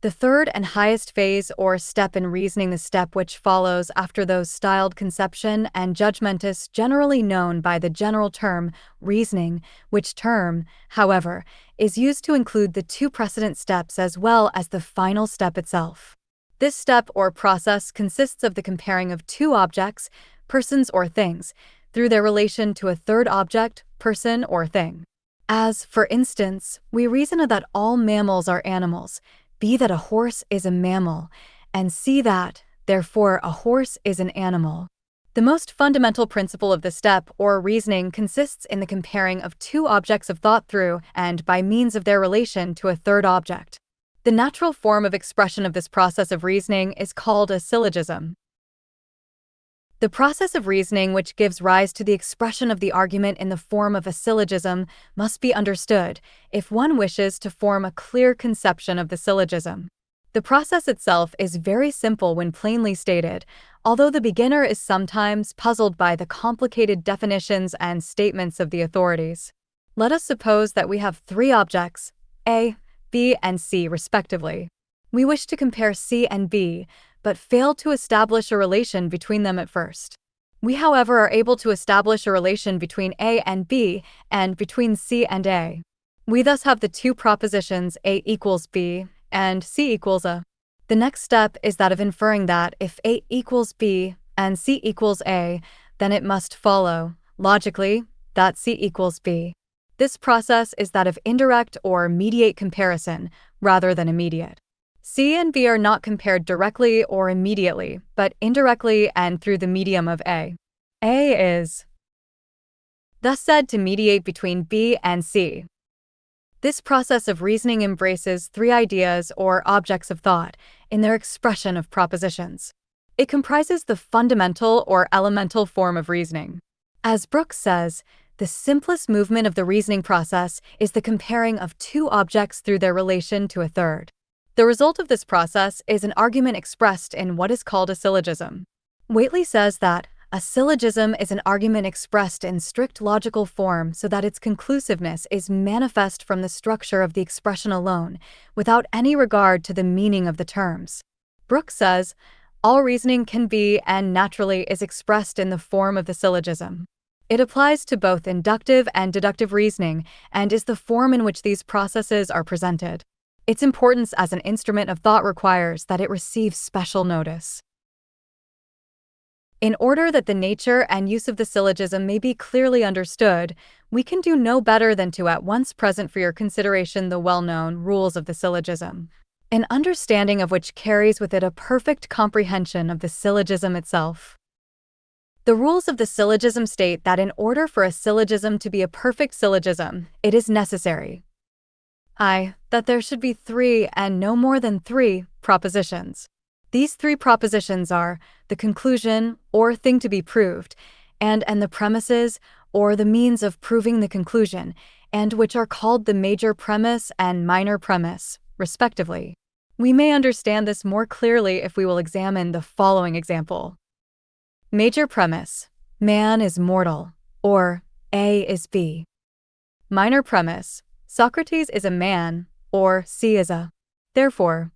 [SPEAKER 1] The third and highest phase or step in reasoning, the step which follows after those styled conception and judgmentis, generally known by the general term reasoning, which term, however, is used to include the two precedent steps as well as the final step itself. This step or process consists of the comparing of two objects, persons or things, through their relation to a third object, person or thing. As, for instance, we reason that all mammals are animals, B that a horse is a mammal, and C that, therefore, a horse is an animal. The most fundamental principle of the step or reasoning consists in the comparing of two objects of thought through and by means of their relation to a third object. The natural form of expression of this process of reasoning is called a syllogism. The process of reasoning which gives rise to the expression of the argument in the form of a syllogism must be understood if one wishes to form a clear conception of the syllogism. The process itself is very simple when plainly stated, although the beginner is sometimes puzzled by the complicated definitions and statements of the authorities. Let us suppose that we have three objects, A, B, and C respectively. We wish to compare C and B, but fail to establish a relation between them at first. We, however, are able to establish a relation between A and B and between C and A. We thus have the two propositions A equals B and C equals A. The next step is that of inferring that if A equals B and C equals A, then it must follow, logically, that C equals B. This process is that of indirect or mediate comparison rather than immediate. C and B are not compared directly or immediately, but indirectly and through the medium of A. A is thus said to mediate between B and C. This process of reasoning embraces three ideas or objects of thought in their expression of propositions. It comprises the fundamental or elemental form of reasoning. As Brooks says, the simplest movement of the reasoning process is the comparing of two objects through their relation to a third. The result of this process is an argument expressed in what is called a syllogism. Whately says that a syllogism is an argument expressed in strict logical form so that its conclusiveness is manifest from the structure of the expression alone, without any regard to the meaning of the terms. Brooks says, all reasoning can be and naturally is expressed in the form of the syllogism. It applies to both inductive and deductive reasoning and is the form in which these processes are presented. Its importance as an instrument of thought requires that it receive special notice. In order that the nature and use of the syllogism may be clearly understood, we can do no better than to at once present for your consideration the well-known rules of the syllogism, an understanding of which carries with it a perfect comprehension of the syllogism itself. The rules of the syllogism state that in order for a syllogism to be a perfect syllogism, it is necessary that there should be three and no more than three propositions. These three propositions are the conclusion, or thing to be proved, and the premises, or the means of proving the conclusion, and which are called the major premise and minor premise, respectively. We may understand this more clearly if we will examine the following example. Major premise: man is mortal, or A is B. Minor premise: Socrates is a man, or C is a. Therefore.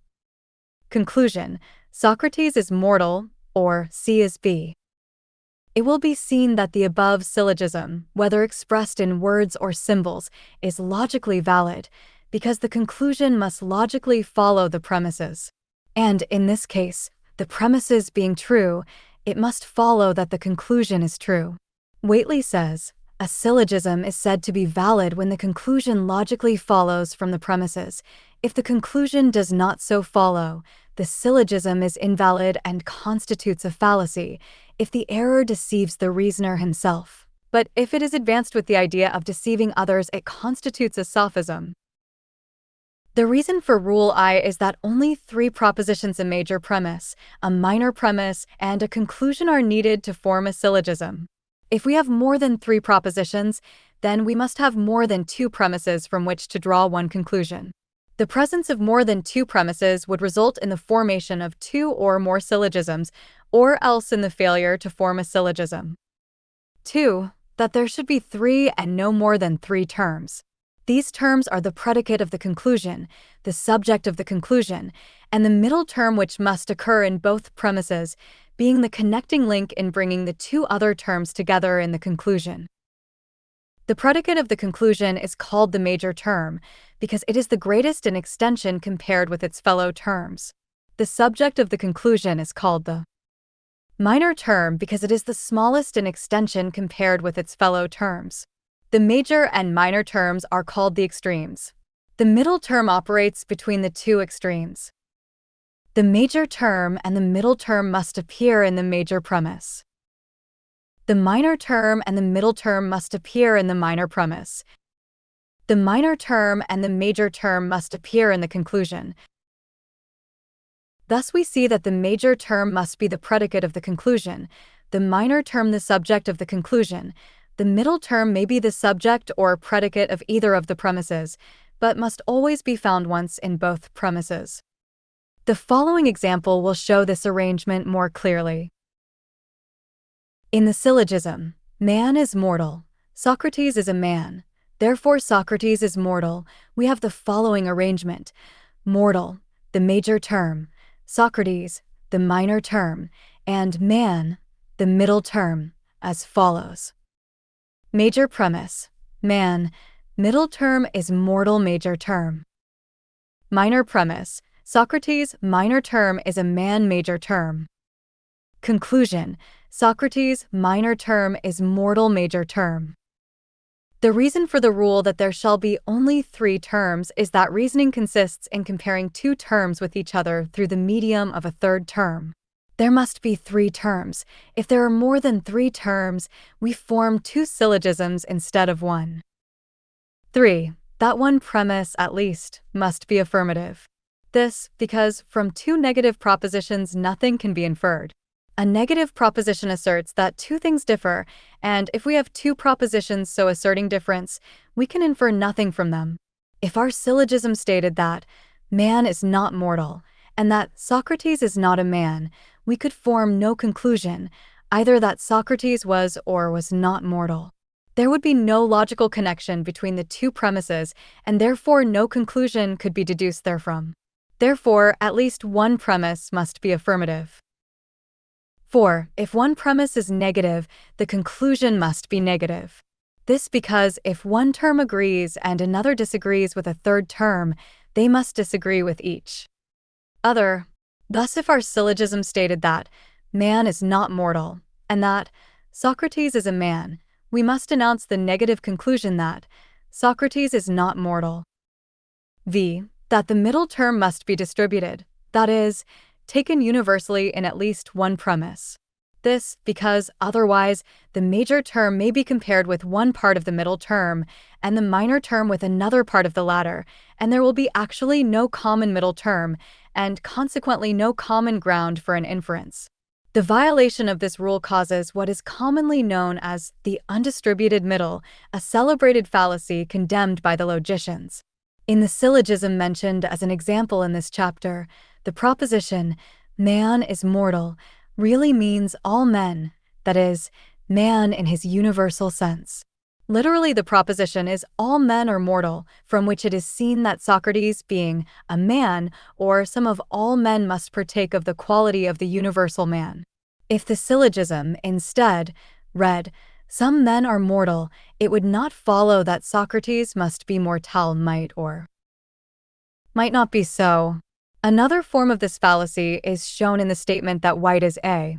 [SPEAKER 1] Conclusion: Socrates is mortal, or C is B. It will be seen that the above syllogism, whether expressed in words or symbols, is logically valid, because the conclusion must logically follow the premises. And in this case, the premises being true, it must follow that the conclusion is true. Whately says, a syllogism is said to be valid when the conclusion logically follows from the premises. If the conclusion does not so follow, the syllogism is invalid and constitutes a fallacy, if the error deceives the reasoner himself. But if it is advanced with the idea of deceiving others, it constitutes a sophism. The reason for Rule I is that only three propositions, a major premise, a minor premise, and a conclusion, are needed to form a syllogism. If we have more than three propositions, then we must have more than two premises from which to draw one conclusion. The presence of more than two premises would result in the formation of two or more syllogisms, or else in the failure to form a syllogism. 2. That there should be three and no more than three terms. These terms are the predicate of the conclusion, the subject of the conclusion, and the middle term which must occur in both premises, being the connecting link in bringing the two other terms together in the conclusion. The predicate of the conclusion is called the major term, because it is the greatest in extension compared with its fellow terms. The subject of the conclusion is called the minor term because it is the smallest in extension compared with its fellow terms. The major and minor terms are called the extremes. The middle term operates between the two extremes. The major term and the middle term must appear in the major premise. The minor term and the middle term must appear in the minor premise. The minor term and the major term must appear in the conclusion. Thus we see that the major term must be the predicate of the conclusion, the minor term the subject of the conclusion. The middle term may be the subject or predicate of either of the premises, but must always be found once in both premises. The following example will show this arrangement more clearly. In the syllogism, man is mortal, Socrates is a man, therefore Socrates is mortal, we have the following arrangement: mortal, the major term, Socrates, the minor term, and man, the middle term, as follows. Major premise: man, middle term is mortal major term. Minor premise: Socrates, minor term is a man major term. Conclusion: Socrates, minor term is mortal major term. The reason for the rule that there shall be only three terms is that reasoning consists in comparing two terms with each other through the medium of a third term. There must be three terms. If there are more than three terms, we form two syllogisms instead of one. 3. that one premise, at least, must be affirmative. This because from two negative propositions nothing can be inferred. A negative proposition asserts that two things differ, and if we have two propositions so asserting difference, we can infer nothing from them. If our syllogism stated that man is not mortal, and that Socrates is not a man, we could form no conclusion, either that Socrates was or was not mortal. There would be no logical connection between the two premises, and therefore no conclusion could be deduced therefrom. Therefore, at least one premise must be affirmative. 4. If one premise is negative, the conclusion must be negative. This because if one term agrees and another disagrees with a third term, they must disagree with each other. Thus, if our syllogism stated that man is not mortal, and that Socrates is a man, we must announce the negative conclusion that Socrates is not mortal. V. That the middle term must be distributed, that is, taken universally in at least one premise. This because otherwise the major term may be compared with one part of the middle term and the minor term with another part of the latter, and there will be actually no common middle term and consequently no common ground for an inference. The violation of this rule causes what is commonly known as the undistributed middle, a celebrated fallacy condemned by the logicians. In the syllogism mentioned as an example in this chapter, the proposition, man is mortal, really means all men, that is, man in his universal sense. Literally, the proposition is all men are mortal, from which it is seen that Socrates, being a man, or some of all men must partake of the quality of the universal man. If the syllogism, instead, read, some men are mortal, it would not follow that Socrates must be mortal might not be so. Another form of this fallacy is shown in the statement that white is a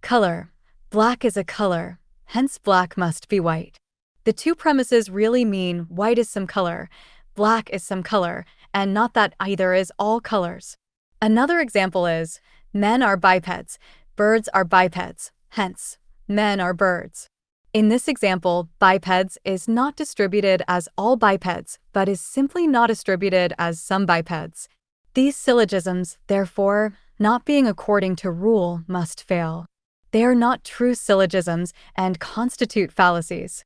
[SPEAKER 1] color, black is a color, hence black must be white. The two premises really mean white is some color, black is some color, and not that either is all colors. Another example is, men are bipeds, birds are bipeds, hence, men are birds. In this example, bipeds is not distributed as all bipeds, but is simply not distributed as some bipeds. These syllogisms, therefore, not being according to rule, must fail. They are not true syllogisms and constitute fallacies.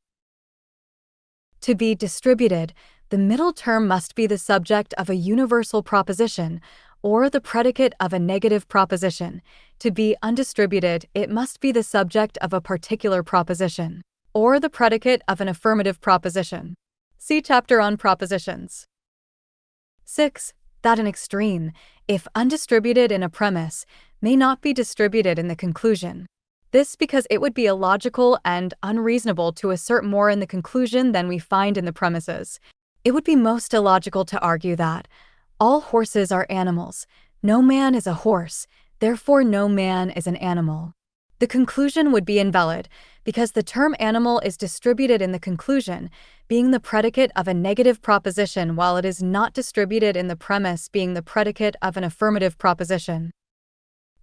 [SPEAKER 1] To be distributed, the middle term must be the subject of a universal proposition, or the predicate of a negative proposition. To be undistributed, it must be the subject of a particular proposition, or the predicate of an affirmative proposition. See chapter on propositions. 6. That an extreme, if undistributed in a premise, may not be distributed in the conclusion. This because it would be illogical and unreasonable to assert more in the conclusion than we find in the premises. It would be most illogical to argue that all horses are animals, no man is a horse, therefore no man is an animal. The conclusion would be invalid because the term animal is distributed in the conclusion, being the predicate of a negative proposition, while it is not distributed in the premise, being the predicate of an affirmative proposition.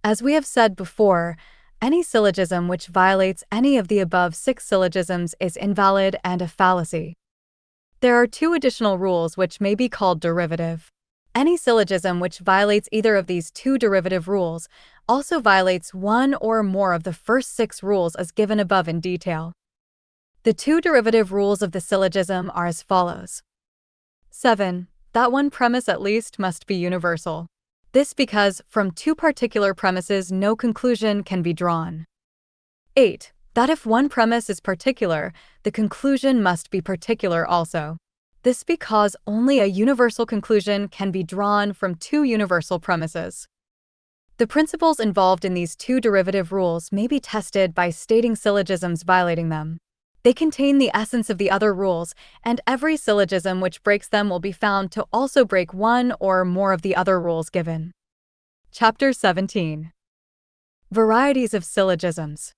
[SPEAKER 1] As we have said before, any syllogism which violates any of the above 6 syllogisms is invalid and a fallacy. There are 2 additional rules which may be called derivative. Any syllogism which violates either of these 2 derivative rules also violates one or more of the first 6 rules as given above in detail. The 2 derivative rules of the syllogism are as follows. 7. That one premise at least must be universal. This because from 2 particular premises no conclusion can be drawn. 8. That if one premise is particular, the conclusion must be particular also. This because only a universal conclusion can be drawn from 2 universal premises. The principles involved in these 2 derivative rules may be tested by stating syllogisms violating them. They contain the essence of the other rules, and every syllogism which breaks them will be found to also break one or more of the other rules given. Chapter 17. Varieties of syllogisms.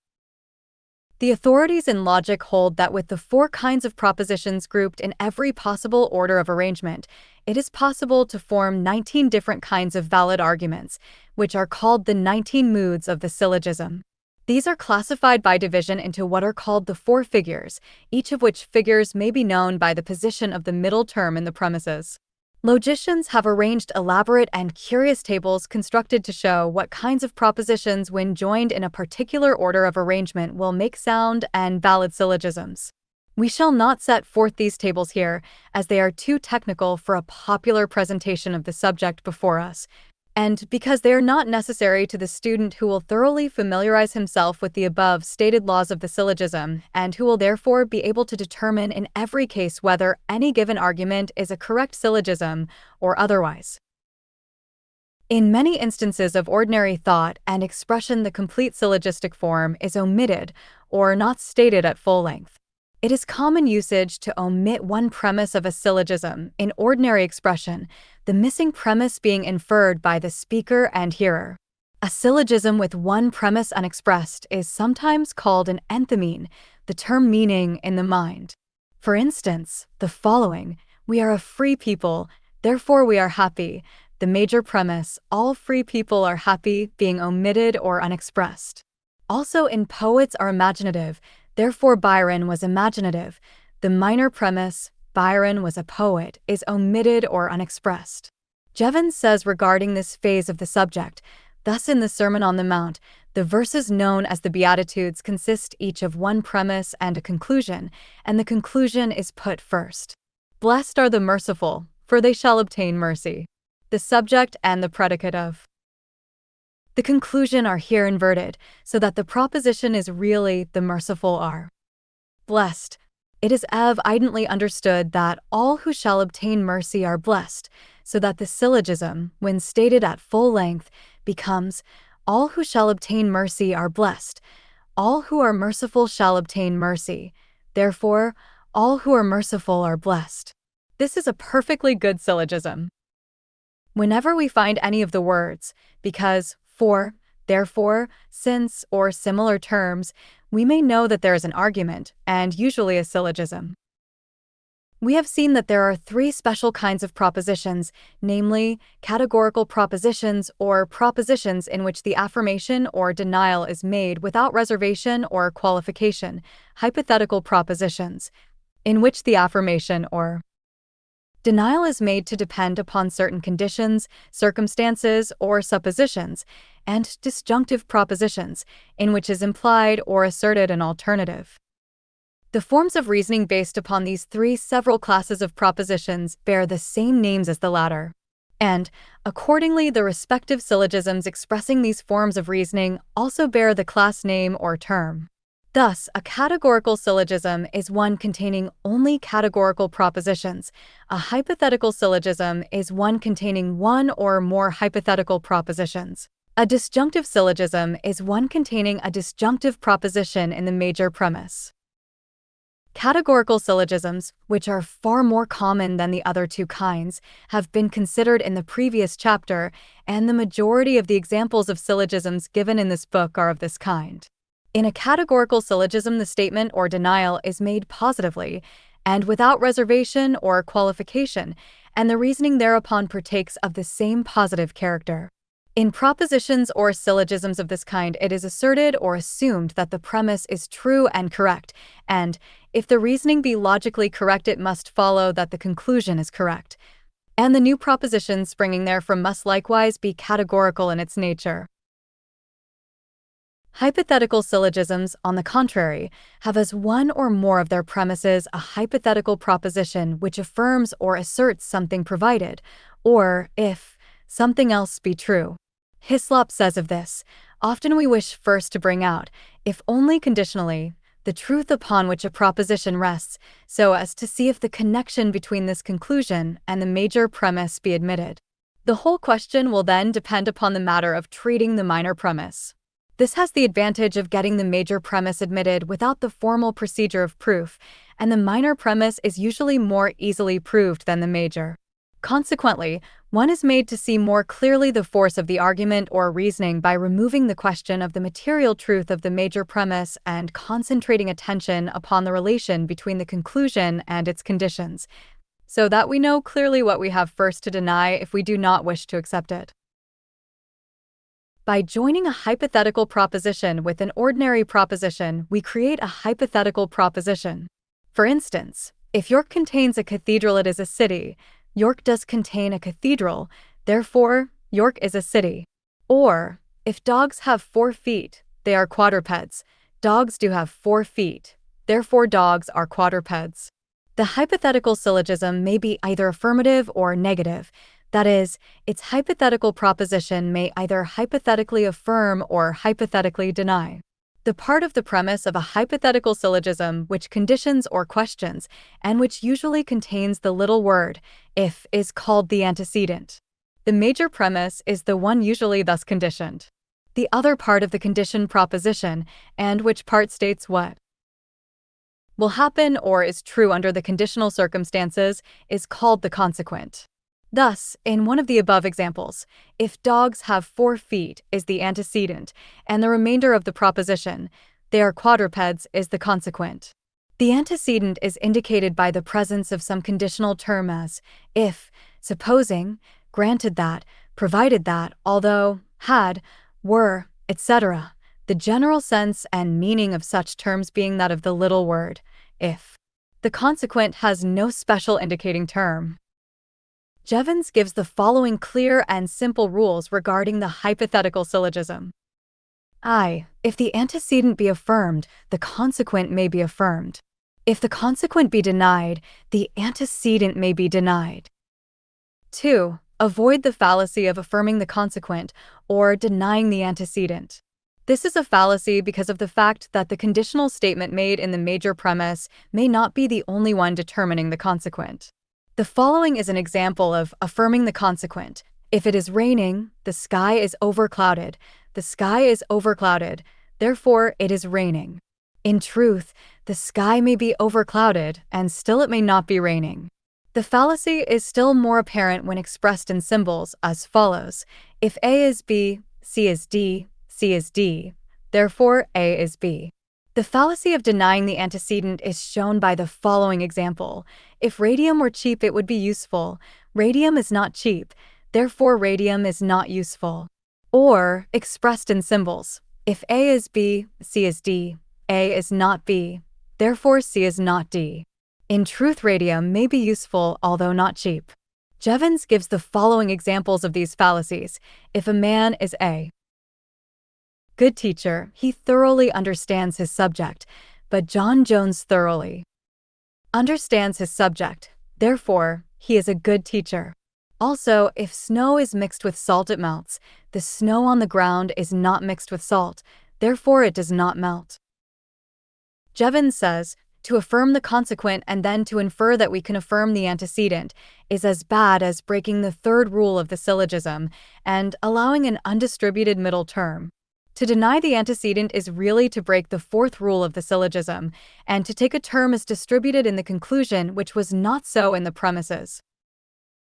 [SPEAKER 1] The authorities in logic hold that with the 4 kinds of propositions grouped in every possible order of arrangement, it is possible to form 19 different kinds of valid arguments, which are called the 19 moods of the syllogism. These are classified by division into what are called the four figures, each of which figures may be known by the position of the middle term in the premises. Logicians have arranged elaborate and curious tables constructed to show what kinds of propositions, when joined in a particular order of arrangement, will make sound and valid syllogisms. We shall not set forth these tables here, as they are too technical for a popular presentation of the subject before us, and because they are not necessary to the student who will thoroughly familiarize himself with the above stated laws of the syllogism, and who will therefore be able to determine in every case whether any given argument is a correct syllogism or otherwise. In many instances of ordinary thought and expression, the complete syllogistic form is omitted or not stated at full length. It is common usage to omit one premise of a syllogism in ordinary expression, the missing premise being inferred by the speaker and hearer. A syllogism with one premise unexpressed is sometimes called an enthymeme, the term meaning in the mind. For instance, the following: "We are a free people, therefore we are happy," the major premise, "all free people are happy," being omitted or unexpressed. Also in "poets are imaginative, therefore Byron was imaginative," the minor premise, "Byron was a poet," is omitted or unexpressed. Jevons says regarding this phase of the subject, "Thus in the Sermon on the Mount, the verses known as the Beatitudes consist each of one premise and a conclusion, and the conclusion is put first. Blessed are the merciful, for they shall obtain mercy." The subject and the predicate of the conclusion are here inverted, so that the proposition is really "the merciful are blessed." It is evidently understood that all who shall obtain mercy are blessed, so that the syllogism, when stated at full length, becomes "all who shall obtain mercy are blessed. All who are merciful shall obtain mercy. Therefore, all who are merciful are blessed." This is a perfectly good syllogism. Whenever we find any of the words because, for, therefore, since, or similar terms, we may know that there is an argument, and usually a syllogism. We have seen that there are three special kinds of propositions, namely, categorical propositions or propositions in which the affirmation or denial is made without reservation or qualification, hypothetical propositions, in which the affirmation or denial is made to depend upon certain conditions, circumstances, or suppositions, and disjunctive propositions, in which is implied or asserted an alternative. The forms of reasoning based upon these three several classes of propositions bear the same names as the latter, and, accordingly, the respective syllogisms expressing these forms of reasoning also bear the class name or term. Thus, a categorical syllogism is one containing only categorical propositions. A hypothetical syllogism is one containing one or more hypothetical propositions. A disjunctive syllogism is one containing a disjunctive proposition in the major premise. Categorical syllogisms, which are far more common than the other two kinds, have been considered in the previous chapter, and the majority of the examples of syllogisms given in this book are of this kind. In a categorical syllogism, the statement or denial is made positively and without reservation or qualification, and the reasoning thereupon partakes of the same positive character. In propositions or syllogisms of this kind, it is asserted or assumed that the premise is true and correct, and, if the reasoning be logically correct, it must follow that the conclusion is correct, and the new proposition springing therefrom must likewise be categorical in its nature. Hypothetical syllogisms, on the contrary, have as one or more of their premises a hypothetical proposition which affirms or asserts something provided, or, if something else be true. Hislop says of this, "Often we wish first to bring out, if only conditionally, the truth upon which a proposition rests, so as to see if the connection between this conclusion and the major premise be admitted. The whole question will then depend upon the matter of treating the minor premise. This has the advantage of getting the major premise admitted without the formal procedure of proof, and the minor premise is usually more easily proved than the major. Consequently, one is made to see more clearly the force of the argument or reasoning by removing the question of the material truth of the major premise and concentrating attention upon the relation between the conclusion and its conditions, so that we know clearly what we have first to deny if we do not wish to accept it." By joining a hypothetical proposition with an ordinary proposition, we create a hypothetical proposition. For instance, if York contains a cathedral, it is a city. York does contain a cathedral, therefore, York is a city. Or, if dogs have 4 feet, they are quadrupeds. Dogs do have 4 feet, therefore dogs are quadrupeds. The hypothetical syllogism may be either affirmative or negative. That is, its hypothetical proposition may either hypothetically affirm or hypothetically deny. The part of the premise of a hypothetical syllogism which conditions or questions, and which usually contains the little word, if, is called the antecedent. The major premise is the one usually thus conditioned. The other part of the conditioned proposition, and which part states what will happen or is true under the conditional circumstances, is called the consequent. Thus, in one of the above examples, if dogs have 4 feet is the antecedent, and the remainder of the proposition, they are quadrupeds, is the consequent. The antecedent is indicated by the presence of some conditional term as if, supposing, granted that, provided that, although, had, were, etc., the general sense and meaning of such terms being that of the little word, if. The consequent has no special indicating term. Jevons gives the following clear and simple rules regarding the hypothetical syllogism. I. If the antecedent be affirmed, the consequent may be affirmed. If the consequent be denied, the antecedent may be denied. 2. Avoid the fallacy of affirming the consequent or denying the antecedent. This is a fallacy because of the fact that the conditional statement made in the major premise may not be the only one determining the consequent. The following is an example of affirming the consequent. If it is raining, the sky is overclouded. The sky is overclouded, therefore it is raining. In truth, the sky may be overclouded, and still it may not be raining. The fallacy is still more apparent when expressed in symbols as follows. If A is B, C is D, C is D, therefore A is B. The fallacy of denying the antecedent is shown by the following example. If radium were cheap, it would be useful. Radium is not cheap, therefore radium is not useful. Or, expressed in symbols, if A is B, C is D, A is not B, therefore C is not D. In truth, radium may be useful, although not cheap. Jevons gives the following examples of these fallacies. If a man is a good teacher, he thoroughly understands his subject, but John Jones thoroughly understands his subject, therefore, he is a good teacher. Also, if snow is mixed with salt, it melts. The snow on the ground is not mixed with salt, therefore it does not melt. Jevons says, to affirm the consequent and then to infer that we can affirm the antecedent is as bad as breaking the third rule of the syllogism and allowing an undistributed middle term. To deny the antecedent is really to break the fourth rule of the syllogism, and to take a term as distributed in the conclusion which was not so in the premises.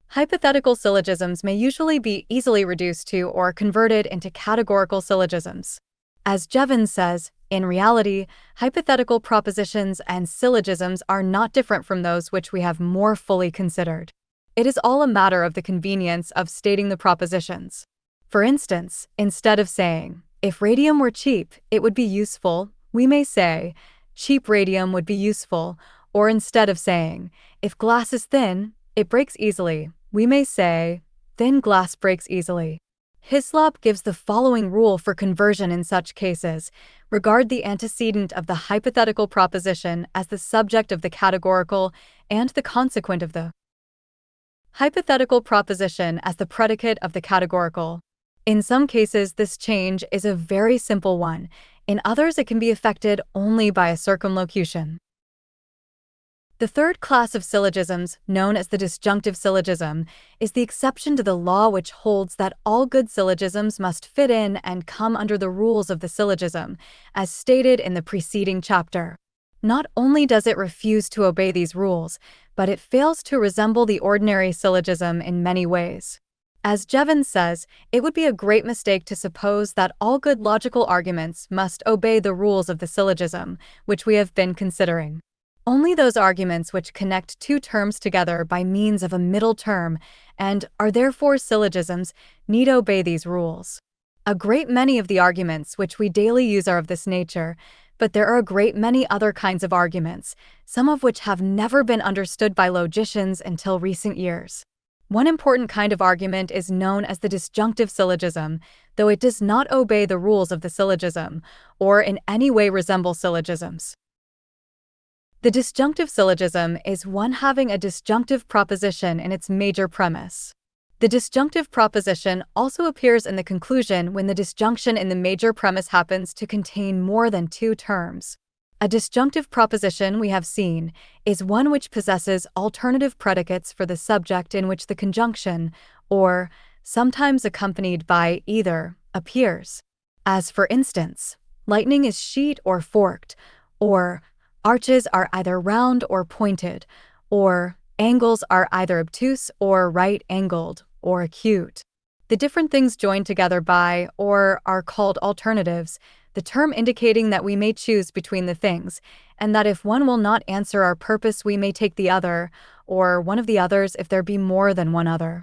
[SPEAKER 1] Hypothetical syllogisms may usually be easily reduced to or converted into categorical syllogisms. As Jevons says, in reality, hypothetical propositions and syllogisms are not different from those which we have more fully considered. It is all a matter of the convenience of stating the propositions. For instance, instead of saying, if radium were cheap, it would be useful, we may say, cheap radium would be useful, or instead of saying, if glass is thin, it breaks easily, we may say, thin glass breaks easily. Hislop gives the following rule for conversion in such cases. Regard the antecedent of the hypothetical proposition as the subject of the categorical and the consequent of the hypothetical proposition as the predicate of the categorical. In some cases, this change is a very simple one. In others, it can be effected only by a circumlocution. The third class of syllogisms, known as the disjunctive syllogism, is the exception to the law which holds that all good syllogisms must fit in and come under the rules of the syllogism, as stated in the preceding chapter. Not only does it refuse to obey these rules, but it fails to resemble the ordinary syllogism in many ways. As Jevons says, it would be a great mistake to suppose that all good logical arguments must obey the rules of the syllogism, which we have been considering. Only those arguments which connect two terms together by means of a middle term, and are therefore syllogisms, need obey these rules. A great many of the arguments which we daily use are of this nature, but there are a great many other kinds of arguments, some of which have never been understood by logicians until recent years. One important kind of argument is known as the disjunctive syllogism, though it does not obey the rules of the syllogism, or in any way resemble syllogisms. The disjunctive syllogism is one having a disjunctive proposition in its major premise. The disjunctive proposition also appears in the conclusion when the disjunction in the major premise happens to contain more than two terms. A disjunctive proposition, we have seen, is one which possesses alternative predicates for the subject in which the conjunction, or, sometimes accompanied by either, appears. As for instance, lightning is sheet or forked, or arches are either round or pointed, or angles are either obtuse or right-angled, or acute. The different things joined together by, or are called alternatives, the term indicating that we may choose between the things, and that if one will not answer our purpose we may take the other, or one of the others if there be more than one other.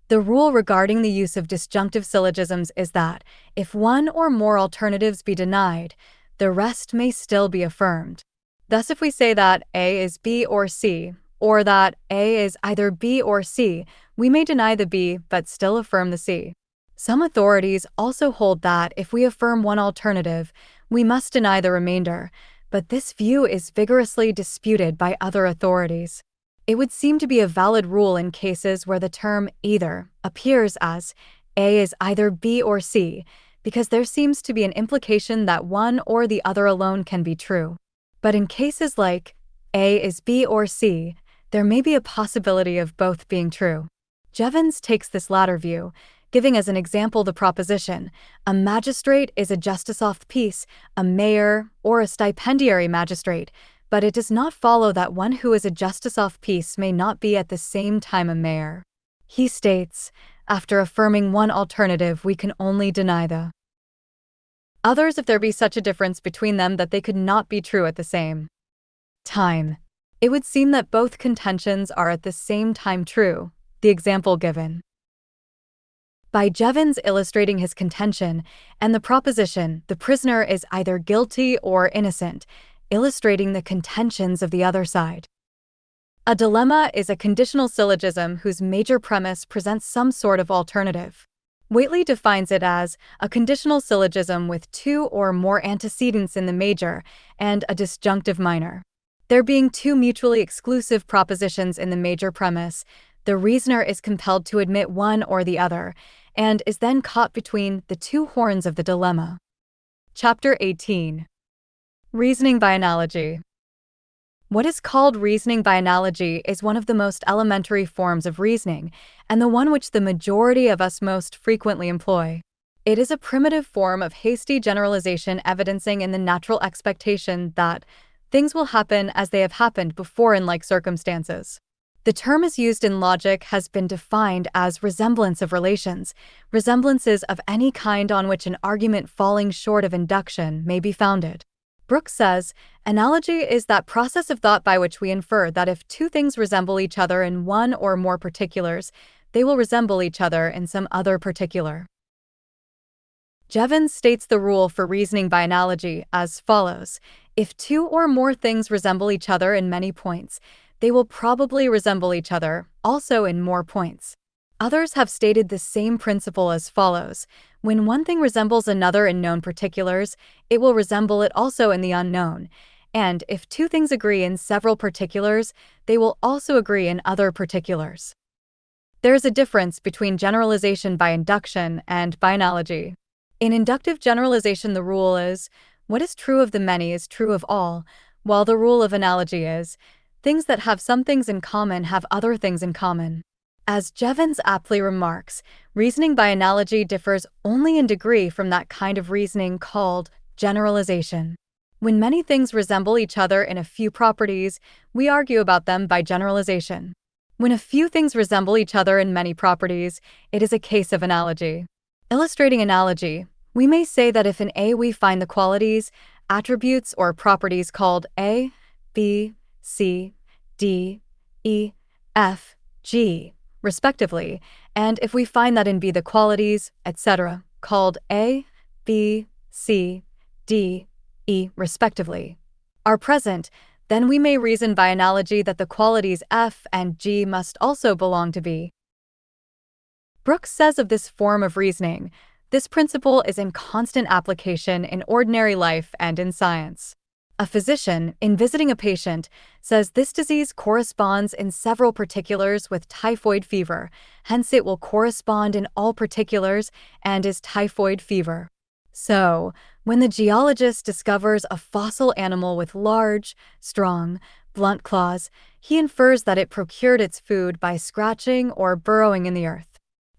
[SPEAKER 1] The rule regarding the use of disjunctive syllogisms is that, if one or more alternatives be denied, the rest may still be affirmed. Thus, if we say that A is B or C, or that A is either B or C, we may deny the B but still affirm the C. Some authorities also hold that if we affirm one alternative, we must deny the remainder, but this view is vigorously disputed by other authorities. It would seem to be a valid rule in cases where the term either appears as A is either B or C, because there seems to be an implication that one or the other alone can be true. But in cases like A is B or C, there may be a possibility of both being true. Jevons takes this latter view, giving as an example the proposition, a magistrate is a justice of the peace, a mayor, or a stipendiary magistrate, but it does not follow that one who is a justice of peace may not be at the same time a mayor. He states, after affirming one alternative we can only deny the others if there be such a difference between them that they could not be true at the same time. It would seem that both contentions are at the same time true, the example given by Jevons illustrating his contention, and the proposition, the prisoner is either guilty or innocent, illustrating the contentions of the other side. A dilemma is a conditional syllogism whose major premise presents some sort of alternative. Whately defines it as a conditional syllogism with two or more antecedents in the major and a disjunctive minor. There being two mutually exclusive propositions in the major premise, the reasoner is compelled to admit one or the other, and is then caught between the two horns of the dilemma. Chapter 18. Reasoning by analogy. What is called reasoning by analogy is one of the most elementary forms of reasoning, and the one which the majority of us most frequently employ. It is a primitive form of hasty generalization evidencing in the natural expectation that things will happen as they have happened before in like circumstances. The term is used in logic has been defined as resemblance of relations, resemblances of any kind on which an argument falling short of induction may be founded. Brooks says, analogy is that process of thought by which we infer that if two things resemble each other in one or more particulars, they will resemble each other in some other particular. Jevons states the rule for reasoning by analogy as follows: if two or more things resemble each other in many points, they will probably resemble each other also in more points. Others have stated the same principle as follows: when one thing resembles another in known particulars, it will resemble it also in the unknown, and if two things agree in several particulars, they will also agree in other particulars. There is a difference between generalization by induction and by analogy. In inductive generalization, the rule is, what is true of the many is true of all, while the rule of analogy is, things that have some things in common have other things in common. As Jevons aptly remarks, reasoning by analogy differs only in degree from that kind of reasoning called generalization. When many things resemble each other in a few properties, we argue about them by generalization. When a few things resemble each other in many properties, it is a case of analogy. Illustrating analogy, we may say that if in A we find the qualities, attributes, or properties called A, B, C, D, E, F, G, respectively, and if we find that in B the qualities, etc., called A, B, C, D, E, respectively, are present, then we may reason by analogy that the qualities F and G must also belong to B. Brooks says of this form of reasoning, this principle is in constant application in ordinary life and in science. A physician, in visiting a patient, says this disease corresponds in several particulars with typhoid fever, hence it will correspond in all particulars and is typhoid fever. So, when the geologist discovers a fossil animal with large, strong, blunt claws, he infers that it procured its food by scratching or burrowing in the earth.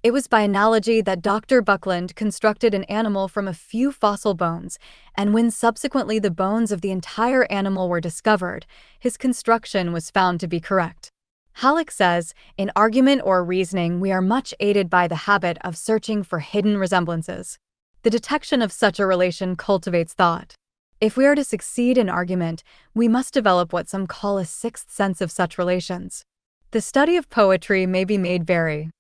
[SPEAKER 1] It was by analogy that Dr. Buckland constructed an animal from a few fossil bones, and when subsequently the bones of the entire animal were discovered, his construction was found to be correct. Halleck says, in argument or reasoning we are much aided by the habit of searching for hidden resemblances. The detection of such a relation cultivates thought. If we are to succeed in argument, we must develop what some call a sixth sense of such relations. The study of poetry may be made very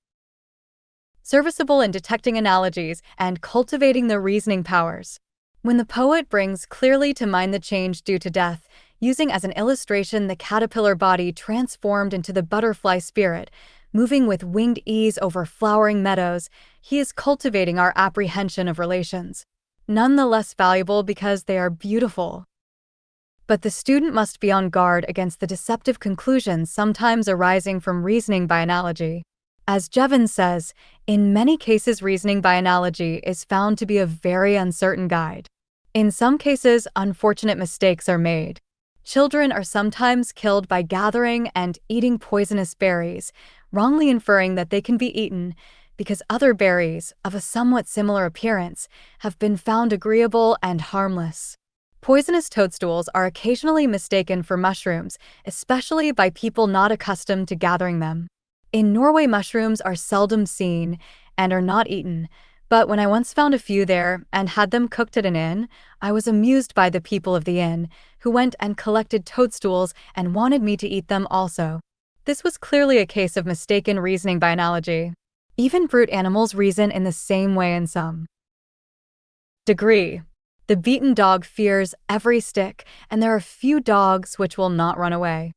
[SPEAKER 1] serviceable in detecting analogies and cultivating the reasoning powers. When the poet brings clearly to mind the change due to death, using as an illustration the caterpillar body transformed into the butterfly spirit, moving with winged ease over flowering meadows, he is cultivating our apprehension of relations, none the less valuable because they are beautiful. But the student must be on guard against the deceptive conclusions sometimes arising from reasoning by analogy. As Jevons says, in many cases reasoning by analogy is found to be a very uncertain guide. In some cases, unfortunate mistakes are made. Children are sometimes killed by gathering and eating poisonous berries, wrongly inferring that they can be eaten because other berries, of a somewhat similar appearance, have been found agreeable and harmless. Poisonous toadstools are occasionally mistaken for mushrooms, especially by people not accustomed to gathering them. In Norway, mushrooms are seldom seen and are not eaten, but when I once found a few there and had them cooked at an inn, I was amused by the people of the inn, who went and collected toadstools and wanted me to eat them also. This was clearly a case of mistaken reasoning by analogy. Even brute animals reason in the same way in some degree. The beaten dog fears every stick, and there are few dogs which will not run away.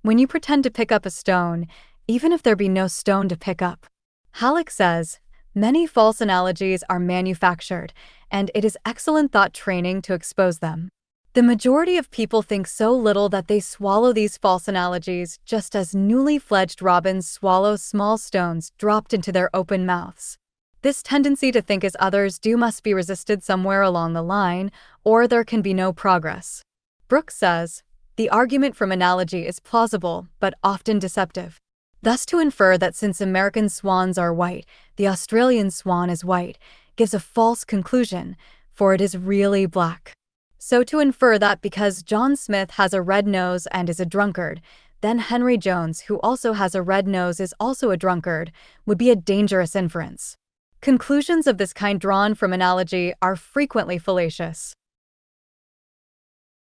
[SPEAKER 1] When you pretend to pick up a stone, even if there be no stone to pick up. Halleck says, many false analogies are manufactured, and it is excellent thought training to expose them. The majority of people think so little that they swallow these false analogies just as newly fledged robins swallow small stones dropped into their open mouths. This tendency to think as others do must be resisted somewhere along the line, or there can be no progress. Brooks says, the argument from analogy is plausible, but often deceptive. Thus to infer that since American swans are white, the Australian swan is white, gives a false conclusion, for it is really black. So to infer that because John Smith has a red nose and is a drunkard, then Henry Jones, who also has a red nose, is also a drunkard, would be a dangerous inference. Conclusions of this kind drawn from analogy are frequently fallacious.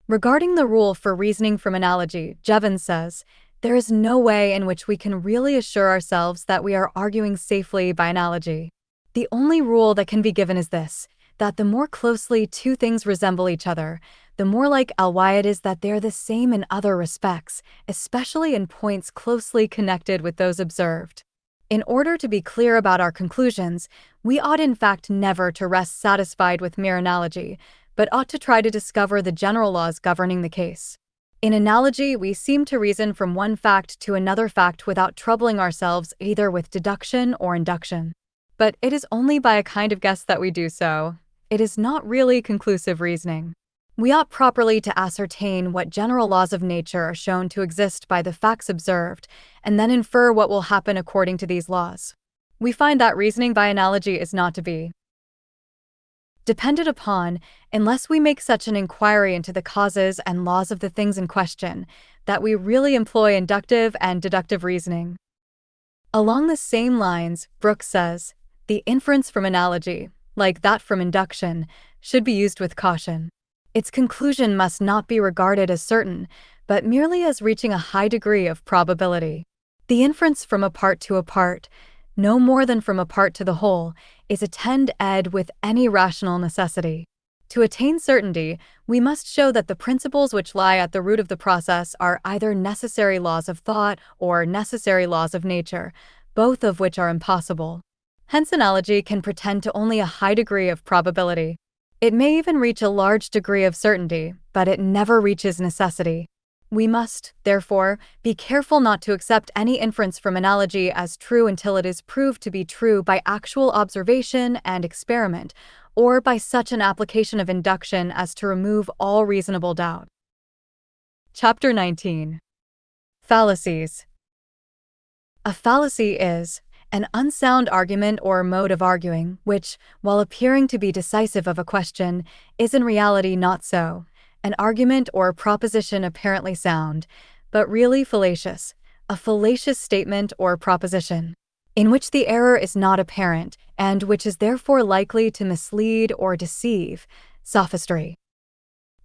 [SPEAKER 1] Regarding the rule for reasoning from analogy, Jevons says, there is no way in which we can really assure ourselves that we are arguing safely by analogy. The only rule that can be given is this, that the more closely two things resemble each other, the more like ly it is that they are the same in other respects, especially in points closely connected with those observed. In order to be clear about our conclusions, we ought in fact never to rest satisfied with mere analogy, but ought to try to discover the general laws governing the case. In analogy, we seem to reason from one fact to another fact without troubling ourselves either with deduction or induction. But it is only by a kind of guess that we do so. It is not really conclusive reasoning. We ought properly to ascertain what general laws of nature are shown to exist by the facts observed, and then infer what will happen according to these laws. We find that reasoning by analogy is not to be depended upon, unless we make such an inquiry into the causes and laws of the things in question, that we really employ inductive and deductive reasoning. Along the same lines, Brooks says, the inference from analogy, like that from induction, should be used with caution. Its conclusion must not be regarded as certain, but merely as reaching a high degree of probability. The inference from a part to a part, no more than from a part to the whole, is attend-ed with any rational necessity. To attain certainty, we must show that the principles which lie at the root of the process are either necessary laws of thought or necessary laws of nature, both of which are impossible. Hence, analogy can pretend to only a high degree of probability. It may even reach a large degree of certainty, but it never reaches necessity. We must, therefore, be careful not to accept any inference from analogy as true until it is proved to be true by actual observation and experiment, or by such an application of induction as to remove all reasonable doubt. Chapter 19. Fallacies. A fallacy is an unsound argument or mode of arguing which, while appearing to be decisive of a question, is in reality not so. An argument or proposition apparently sound, but really fallacious, a fallacious statement or proposition, in which the error is not apparent, and which is therefore likely to mislead or deceive, sophistry.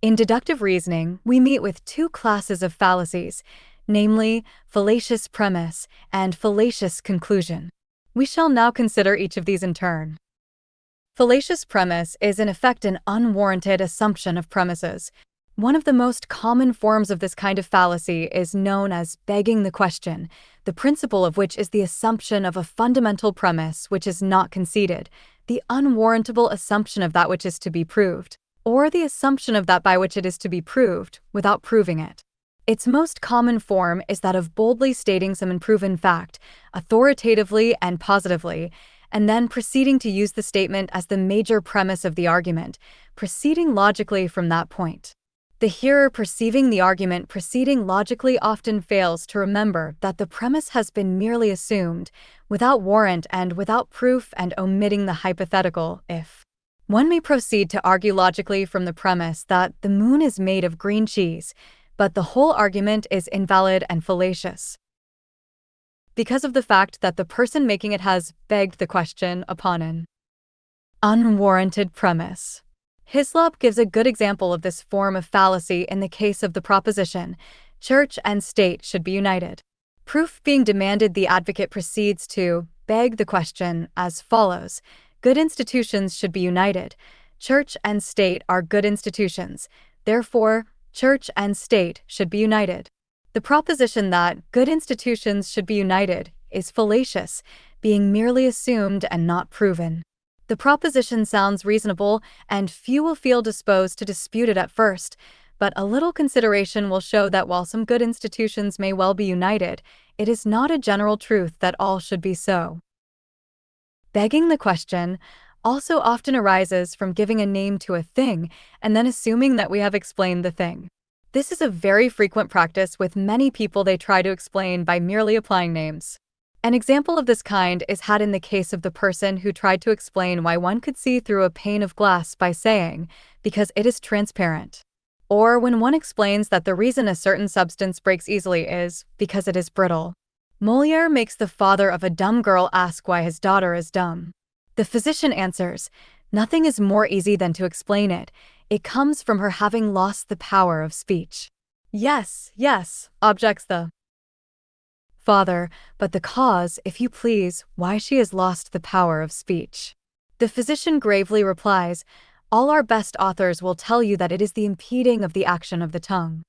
[SPEAKER 1] In deductive reasoning, we meet with two classes of fallacies, namely, fallacious premise and fallacious conclusion. We shall now consider each of these in turn. Fallacious premise is in effect an unwarranted assumption of premises. One of the most common forms of this kind of fallacy is known as begging the question, the principle of which is the assumption of a fundamental premise which is not conceded, the unwarrantable assumption of that which is to be proved, or the assumption of that by which it is to be proved, without proving it. Its most common form is that of boldly stating some unproven fact, authoritatively and positively, and then proceeding to use the statement as the major premise of the argument, proceeding logically from that point. The hearer perceiving the argument proceeding logically often fails to remember that the premise has been merely assumed, without warrant and without proof, and omitting the hypothetical if. One may proceed to argue logically from the premise that the moon is made of green cheese, but the whole argument is invalid and fallacious, because of the fact that the person making it has begged the question upon an unwarranted premise. Hislop gives a good example of this form of fallacy in the case of the proposition, church and state should be united. Proof being demanded, the advocate proceeds to beg the question as follows: good institutions should be united. Church and state are good institutions. Therefore, church and state should be united. The proposition that good institutions should be united is fallacious, being merely assumed and not proven. The proposition sounds reasonable, and few will feel disposed to dispute it at first, but a little consideration will show that while some good institutions may well be united, it is not a general truth that all should be so. Begging the question also often arises from giving a name to a thing and then assuming that we have explained the thing. This is a very frequent practice with many people. They try to explain by merely applying names. An example of this kind is had in the case of the person who tried to explain why one could see through a pane of glass by saying, because it is transparent. Or when one explains that the reason a certain substance breaks easily is because it is brittle. Molière makes the father of a dumb girl ask why his daughter is dumb. The physician answers, nothing is more easy than to explain it. It comes from her having lost the power of speech. Yes, yes, objects the father, but the cause, if you please, why she has lost the power of speech. The physician gravely replies, all our best authors will tell you that it is the impeding of the action of the tongue.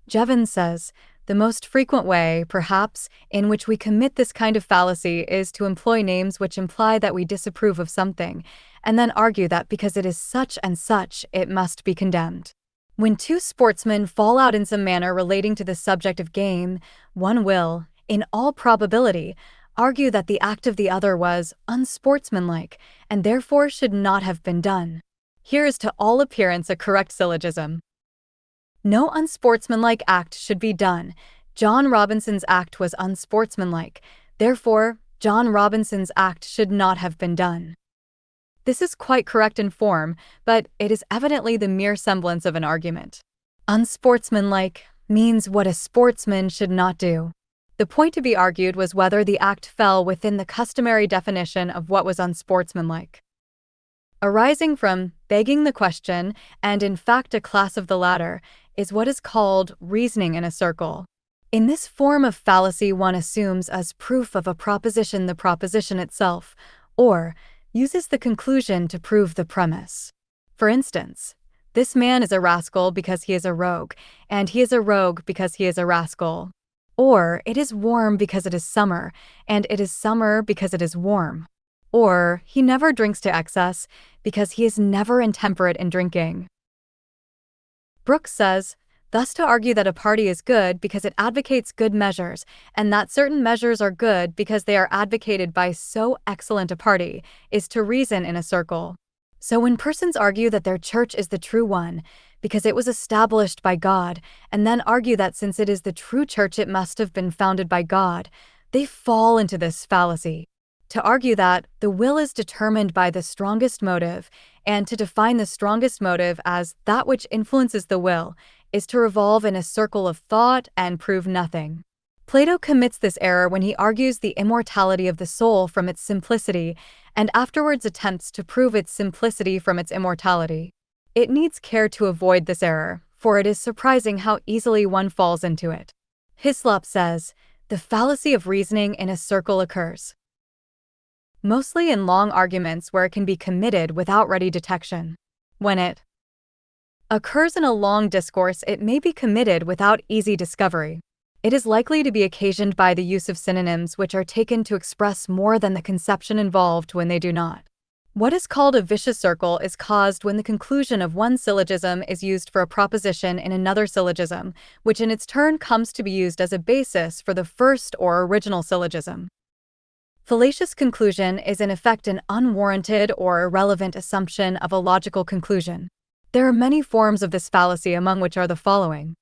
[SPEAKER 1] Jevons says, the most frequent way, perhaps, in which we commit this kind of fallacy is to employ names which imply that we disapprove of something, and then argue that because it is such and such, it must be condemned. When two sportsmen fall out in some manner relating to the subject of game, one will, in all probability, argue that the act of the other was unsportsmanlike, and therefore should not have been done. Here is to all appearance a correct syllogism. No unsportsmanlike act should be done. John Robinson's act was unsportsmanlike, therefore, John Robinson's act should not have been done. This is quite correct in form, but it is evidently the mere semblance of an argument. Unsportsmanlike means what a sportsman should not do. The point to be argued was whether the act fell within the customary definition of what was unsportsmanlike. Arising from begging the question, and in fact a class of the latter, is what is called reasoning in a circle. In this form of fallacy, one assumes as proof of a proposition the proposition itself, or uses the conclusion to prove the premise. For instance, this man is a rascal because he is a rogue, and he is a rogue because he is a rascal. Or, it is warm because it is summer, and it is summer because it is warm. Or, he never drinks to excess because he is never intemperate in drinking. Brooks says, thus to argue that a party is good because it advocates good measures, and that certain measures are good because they are advocated by so excellent a party, is to reason in a circle. So when persons argue that their church is the true one, because it was established by God, and then argue that since it is the true church it must have been founded by God, they fall into this fallacy. To argue that the will is determined by the strongest motive, and to define the strongest motive as that which influences the will, is to revolve in a circle of thought and prove nothing. Plato commits this error when he argues the immortality of the soul from its simplicity, and afterwards attempts to prove its simplicity from its immortality. It needs care to avoid this error, for it is surprising how easily one falls into it. Hyslop says, the fallacy of reasoning in a circle occurs mostly in long arguments where it can be committed without ready detection. When it occurs in a long discourse, it may be committed without easy discovery. It is likely to be occasioned by the use of synonyms which are taken to express more than the conception involved when they do not. What is called a vicious circle is caused when the conclusion of one syllogism is used for a proposition in another syllogism, which in its turn comes to be used as a basis for the first or original syllogism. Fallacious conclusion is in effect an unwarranted or irrelevant assumption of a logical conclusion. There are many forms of this fallacy, among which are the following.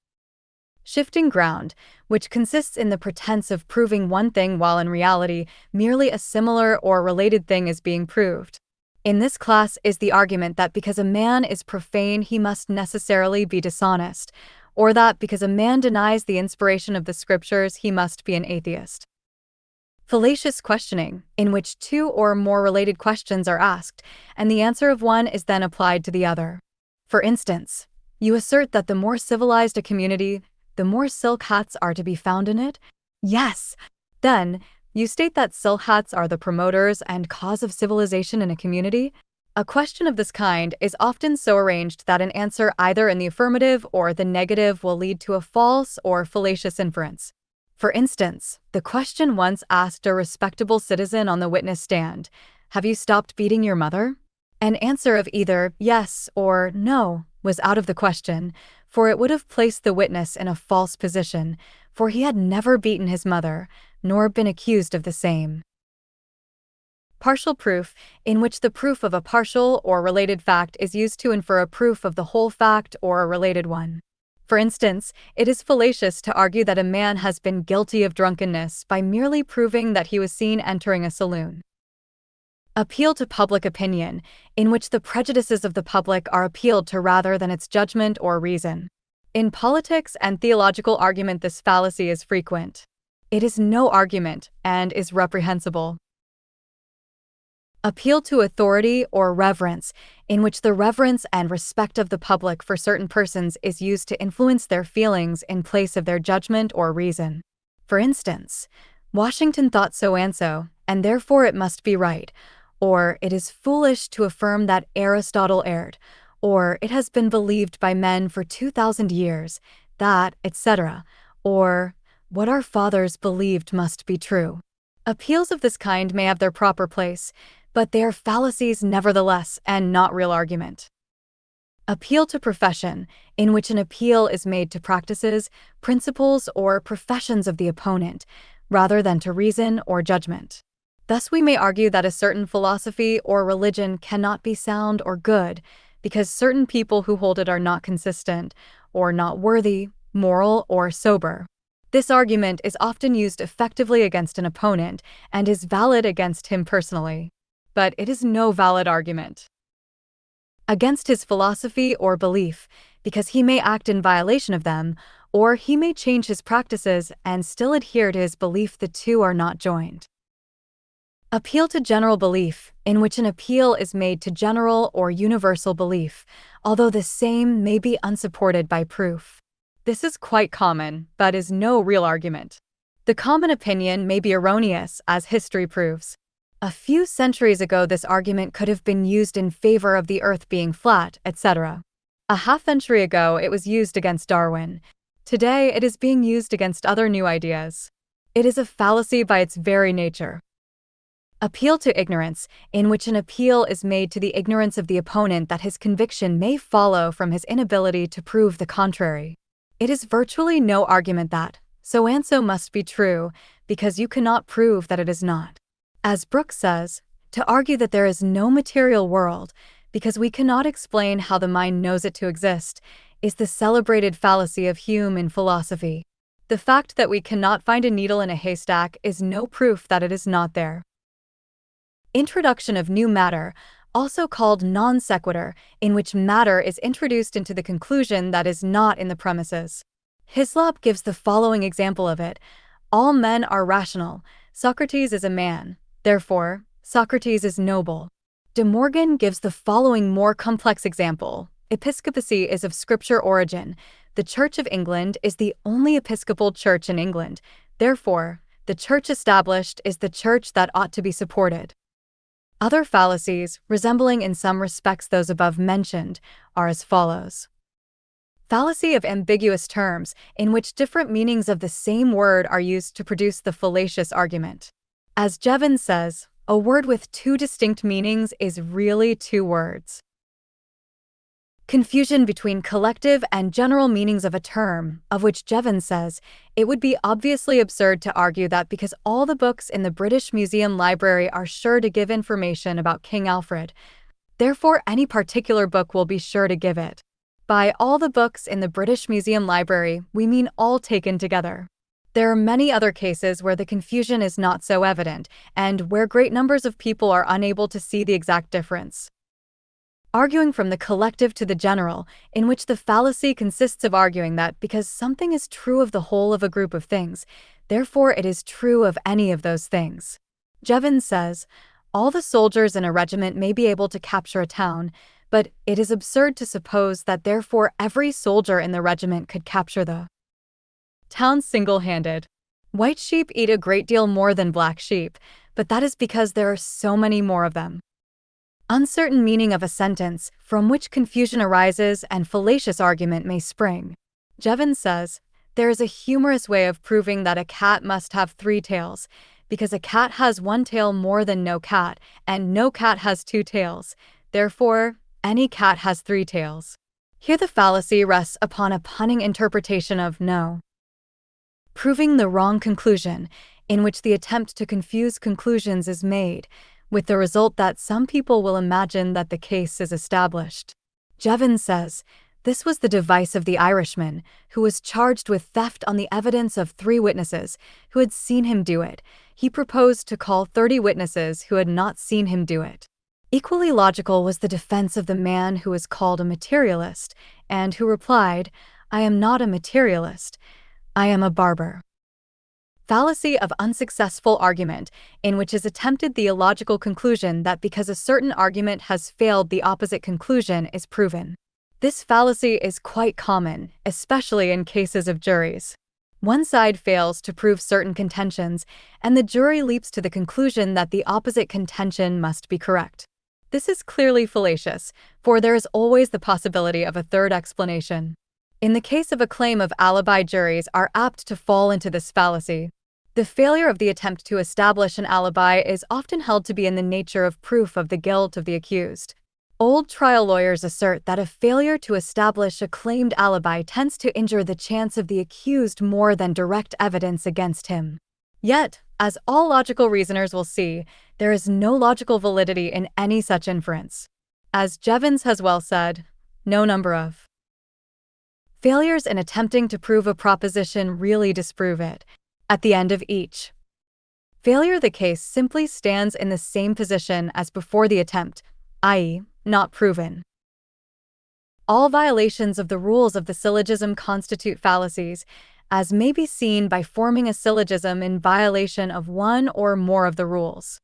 [SPEAKER 1] Shifting ground, which consists in the pretense of proving one thing while in reality merely a similar or related thing is being proved. In this class is the argument that because a man is profane he must necessarily be dishonest, or that because a man denies the inspiration of the scriptures he must be an atheist. Fallacious questioning, in which two or more related questions are asked, and the answer of one is then applied to the other. For instance, you assert that the more civilized a community, the more silk hats are to be found in it? Yes. Then, you state that silk hats are the promoters and cause of civilization in a community? A question of this kind is often so arranged that an answer either in the affirmative or the negative will lead to a false or fallacious inference. For instance, the question once asked a respectable citizen on the witness stand, "Have you stopped beating your mother?" An answer of either yes or no was out of the question, for it would have placed the witness in a false position, for he had never beaten his mother, nor been accused of the same. Partial proof, in which the proof of a partial or related fact is used to infer a proof of the whole fact or a related one. For instance, it is fallacious to argue that a man has been guilty of drunkenness by merely proving that he was seen entering a saloon. Appeal to public opinion, in which the prejudices of the public are appealed to rather than its judgment or reason. In politics and theological argument, this fallacy is frequent. It is no argument and is reprehensible. Appeal to authority or reverence, in which the reverence and respect of the public for certain persons is used to influence their feelings in place of their judgment or reason. For instance, Washington thought so, and therefore it must be right, or it is foolish to affirm that Aristotle erred, or it has been believed by men for 2,000 years, that, etc., or what our fathers believed must be true. Appeals of this kind may have their proper place, but they are fallacies nevertheless and not real argument. Appeal to profession, in which an appeal is made to practices, principles, or professions of the opponent, rather than to reason or judgment. Thus we may argue that a certain philosophy or religion cannot be sound or good, because certain people who hold it are not consistent, or not worthy, moral, or sober. This argument is often used effectively against an opponent and is valid against him personally. But it is no valid argument against his philosophy or belief, because he may act in violation of them, or he may change his practices and still adhere to his belief. The two are not joined. Appeal to general belief, in which an appeal is made to general or universal belief, although the same may be unsupported by proof. This is quite common, but is no real argument. The common opinion may be erroneous, as history proves. A few centuries ago, this argument could have been used in favor of the Earth being flat, etc. A half-century ago, it was used against Darwin. Today, it is being used against other new ideas. It is a fallacy by its very nature. Appeal to ignorance, in which an appeal is made to the ignorance of the opponent that his conviction may follow from his inability to prove the contrary. It is virtually no argument that so and so must be true, because you cannot prove that it is not. As Brooks says, to argue that there is no material world, because we cannot explain how the mind knows it to exist, is the celebrated fallacy of Hume in philosophy. The fact that we cannot find a needle in a haystack is no proof that it is not there. Introduction of new matter, also called non sequitur, in which matter is introduced into the conclusion that is not in the premises. Hislop gives the following example of it. All men are rational. Socrates is a man. Therefore, Socrates is noble. De Morgan gives the following more complex example. Episcopacy is of scripture origin. The Church of England is the only episcopal church in England. Therefore, the church established is the church that ought to be supported. Other fallacies, resembling in some respects those above mentioned, are as follows. Fallacy of ambiguous terms, in which different meanings of the same word are used to produce the fallacious argument. As Jevons says, a word with two distinct meanings is really two words. Confusion between collective and general meanings of a term, of which Jevons says, it would be obviously absurd to argue that because all the books in the British Museum Library are sure to give information about King Alfred, therefore any particular book will be sure to give it. By all the books in the British Museum Library, we mean all taken together. There are many other cases where the confusion is not so evident, and where great numbers of people are unable to see the exact difference. Arguing from the collective to the general, in which the fallacy consists of arguing that because something is true of the whole of a group of things, therefore it is true of any of those things. Jevons says, all the soldiers in a regiment may be able to capture a town, but it is absurd to suppose that therefore every soldier in the regiment could capture the town single-handed. White sheep eat a great deal more than black sheep, but that is because there are so many more of them. Uncertain meaning of a sentence, from which confusion arises and fallacious argument may spring. Jevons says, there is a humorous way of proving that a cat must have 3 tails, because a cat has 1 tail more than no cat, and no cat has 2 tails. Therefore, any cat has 3 tails. Here the fallacy rests upon a punning interpretation of no. Proving the wrong conclusion, in which the attempt to confuse conclusions is made, with the result that some people will imagine that the case is established. Jevons says, this was the device of the Irishman, who was charged with theft on the evidence of 3 witnesses who had seen him do it. He proposed to call 30 witnesses who had not seen him do it. Equally logical was the defense of the man who was called a materialist, and who replied, I am not a materialist, I am a barber. Fallacy of unsuccessful argument, in which is attempted the illogical conclusion that because a certain argument has failed the opposite conclusion is proven. This fallacy is quite common, especially in cases of juries. One side fails to prove certain contentions, and the jury leaps to the conclusion that the opposite contention must be correct. This is clearly fallacious, for there is always the possibility of a third explanation. In the case of a claim of alibi, juries are apt to fall into this fallacy. The failure of the attempt to establish an alibi is often held to be in the nature of proof of the guilt of the accused. Old trial lawyers assert that a failure to establish a claimed alibi tends to injure the chance of the accused more than direct evidence against him. Yet, as all logical reasoners will see, there is no logical validity in any such inference. As Jevons has well said, no number of failures in attempting to prove a proposition really disprove it. At the end of each failure, the case simply stands in the same position as before the attempt, i.e., not proven. All violations of the rules of the syllogism constitute fallacies, as may be seen by forming a syllogism in violation of one or more of the rules.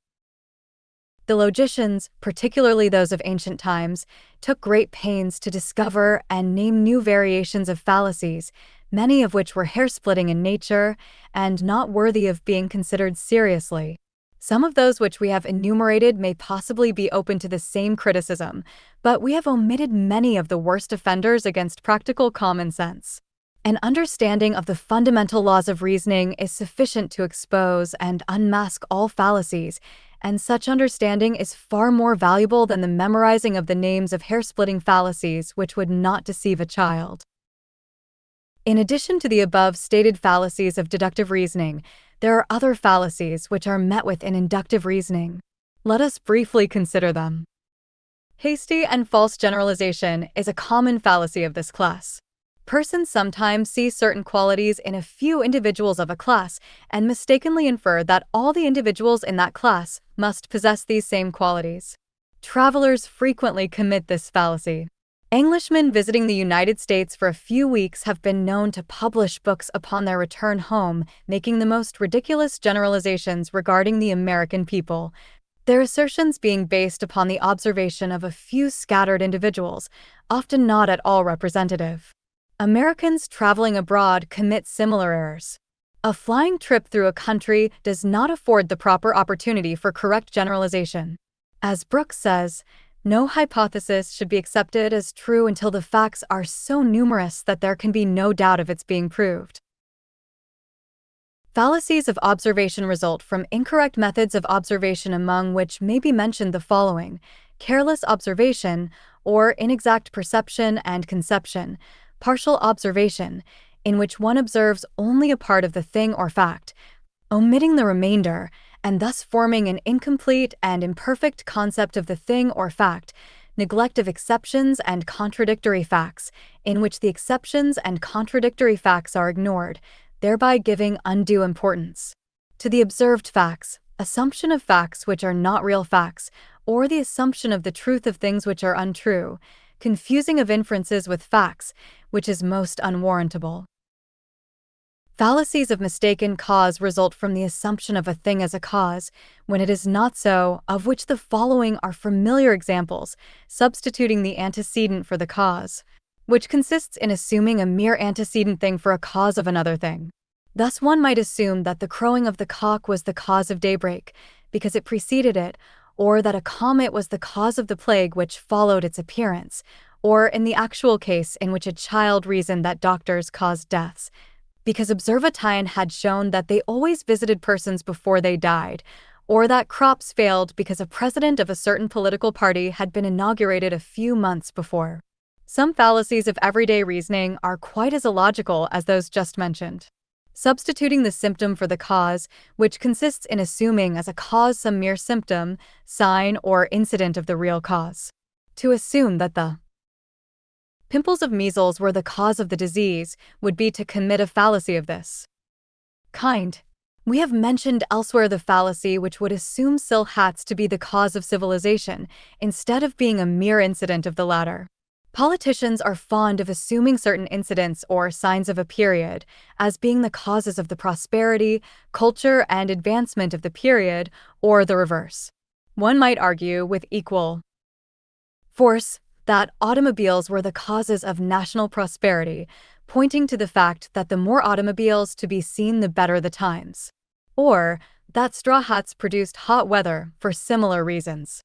[SPEAKER 1] The logicians, particularly those of ancient times, took great pains to discover and name new variations of fallacies, many of which were hair-splitting in nature and not worthy of being considered seriously. Some of those which we have enumerated may possibly be open to the same criticism, but we have omitted many of the worst offenders against practical common sense. An understanding of the fundamental laws of reasoning is sufficient to expose and unmask all fallacies, and such understanding is far more valuable than the memorizing of the names of hair-splitting fallacies which would not deceive a child. In addition to the above stated fallacies of deductive reasoning, there are other fallacies which are met with in inductive reasoning. Let us briefly consider them. Hasty and false generalization is a common fallacy of this class. Persons sometimes see certain qualities in a few individuals of a class and mistakenly infer that all the individuals in that class must possess these same qualities. Travelers frequently commit this fallacy. Englishmen visiting the United States for a few weeks have been known to publish books upon their return home, making the most ridiculous generalizations regarding the American people, their assertions being based upon the observation of a few scattered individuals, often not at all representative. Americans traveling abroad commit similar errors. A flying trip through a country does not afford the proper opportunity for correct generalization. As Brooks says, no hypothesis should be accepted as true until the facts are so numerous that there can be no doubt of its being proved. Fallacies of observation result from incorrect methods of observation, among which may be mentioned the following: careless observation, or inexact perception and conception; partial observation, in which one observes only a part of the thing or fact, omitting the remainder, and thus forming an incomplete and imperfect concept of the thing or fact; neglect of exceptions and contradictory facts, in which the exceptions and contradictory facts are ignored, thereby giving undue importance to the observed facts; assumption of facts which are not real facts, or the assumption of the truth of things which are untrue; confusing of inferences with facts, which is most unwarrantable. Fallacies of mistaken cause result from the assumption of a thing as a cause, when it is not so, of which the following are familiar examples: substituting the antecedent for the cause, which consists in assuming a mere antecedent thing for a cause of another thing. Thus one might assume that the crowing of the cock was the cause of daybreak, because it preceded it, or that a comet was the cause of the plague which followed its appearance, or in the actual case in which a child reasoned that doctors caused deaths, because Observatine had shown that they always visited persons before they died, or that crops failed because a president of a certain political party had been inaugurated a few months before. Some fallacies of everyday reasoning are quite as illogical as those just mentioned. Substituting the symptom for the cause, which consists in assuming as a cause some mere symptom, sign, or incident of the real cause. To assume that the pimples of measles were the cause of the disease would be to commit a fallacy of this kind. We have mentioned elsewhere the fallacy which would assume silk hats to be the cause of civilization, instead of being a mere incident of the latter. Politicians are fond of assuming certain incidents or signs of a period as being the causes of the prosperity, culture, and advancement of the period, or the reverse. One might argue with equal force that automobiles were the causes of national prosperity, pointing to the fact that the more automobiles to be seen, the better the times, or that straw hats produced hot weather for similar reasons.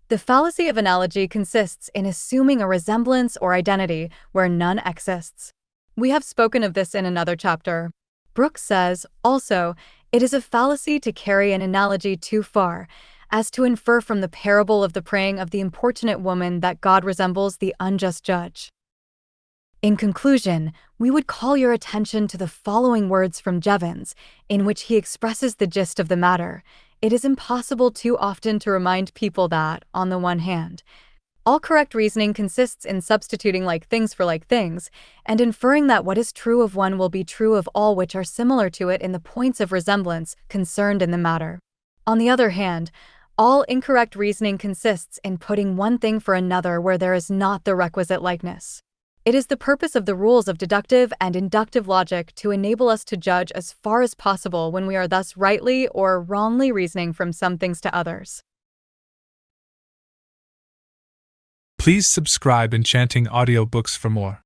[SPEAKER 1] The fallacy of analogy consists in assuming a resemblance or identity where none exists. We have spoken of this in another chapter. Brooks says, also, it is a fallacy to carry an analogy too far, as to infer from the parable of the praying of the importunate woman that God resembles the unjust judge. In conclusion, we would call your attention to the following words from Jevons, in which he expresses the gist of the matter. It is impossible too often to remind people that, on the one hand, all correct reasoning consists in substituting like things for like things, and inferring that what is true of one will be true of all which are similar to it in the points of resemblance concerned in the matter. On the other hand, all incorrect reasoning consists in putting one thing for another where there is not the requisite likeness. It is the purpose of the rules of deductive and inductive logic to enable us to judge as far as possible when we are thus rightly or wrongly reasoning from some things to others.
[SPEAKER 2] Please subscribe Enchanting Audiobooks for more.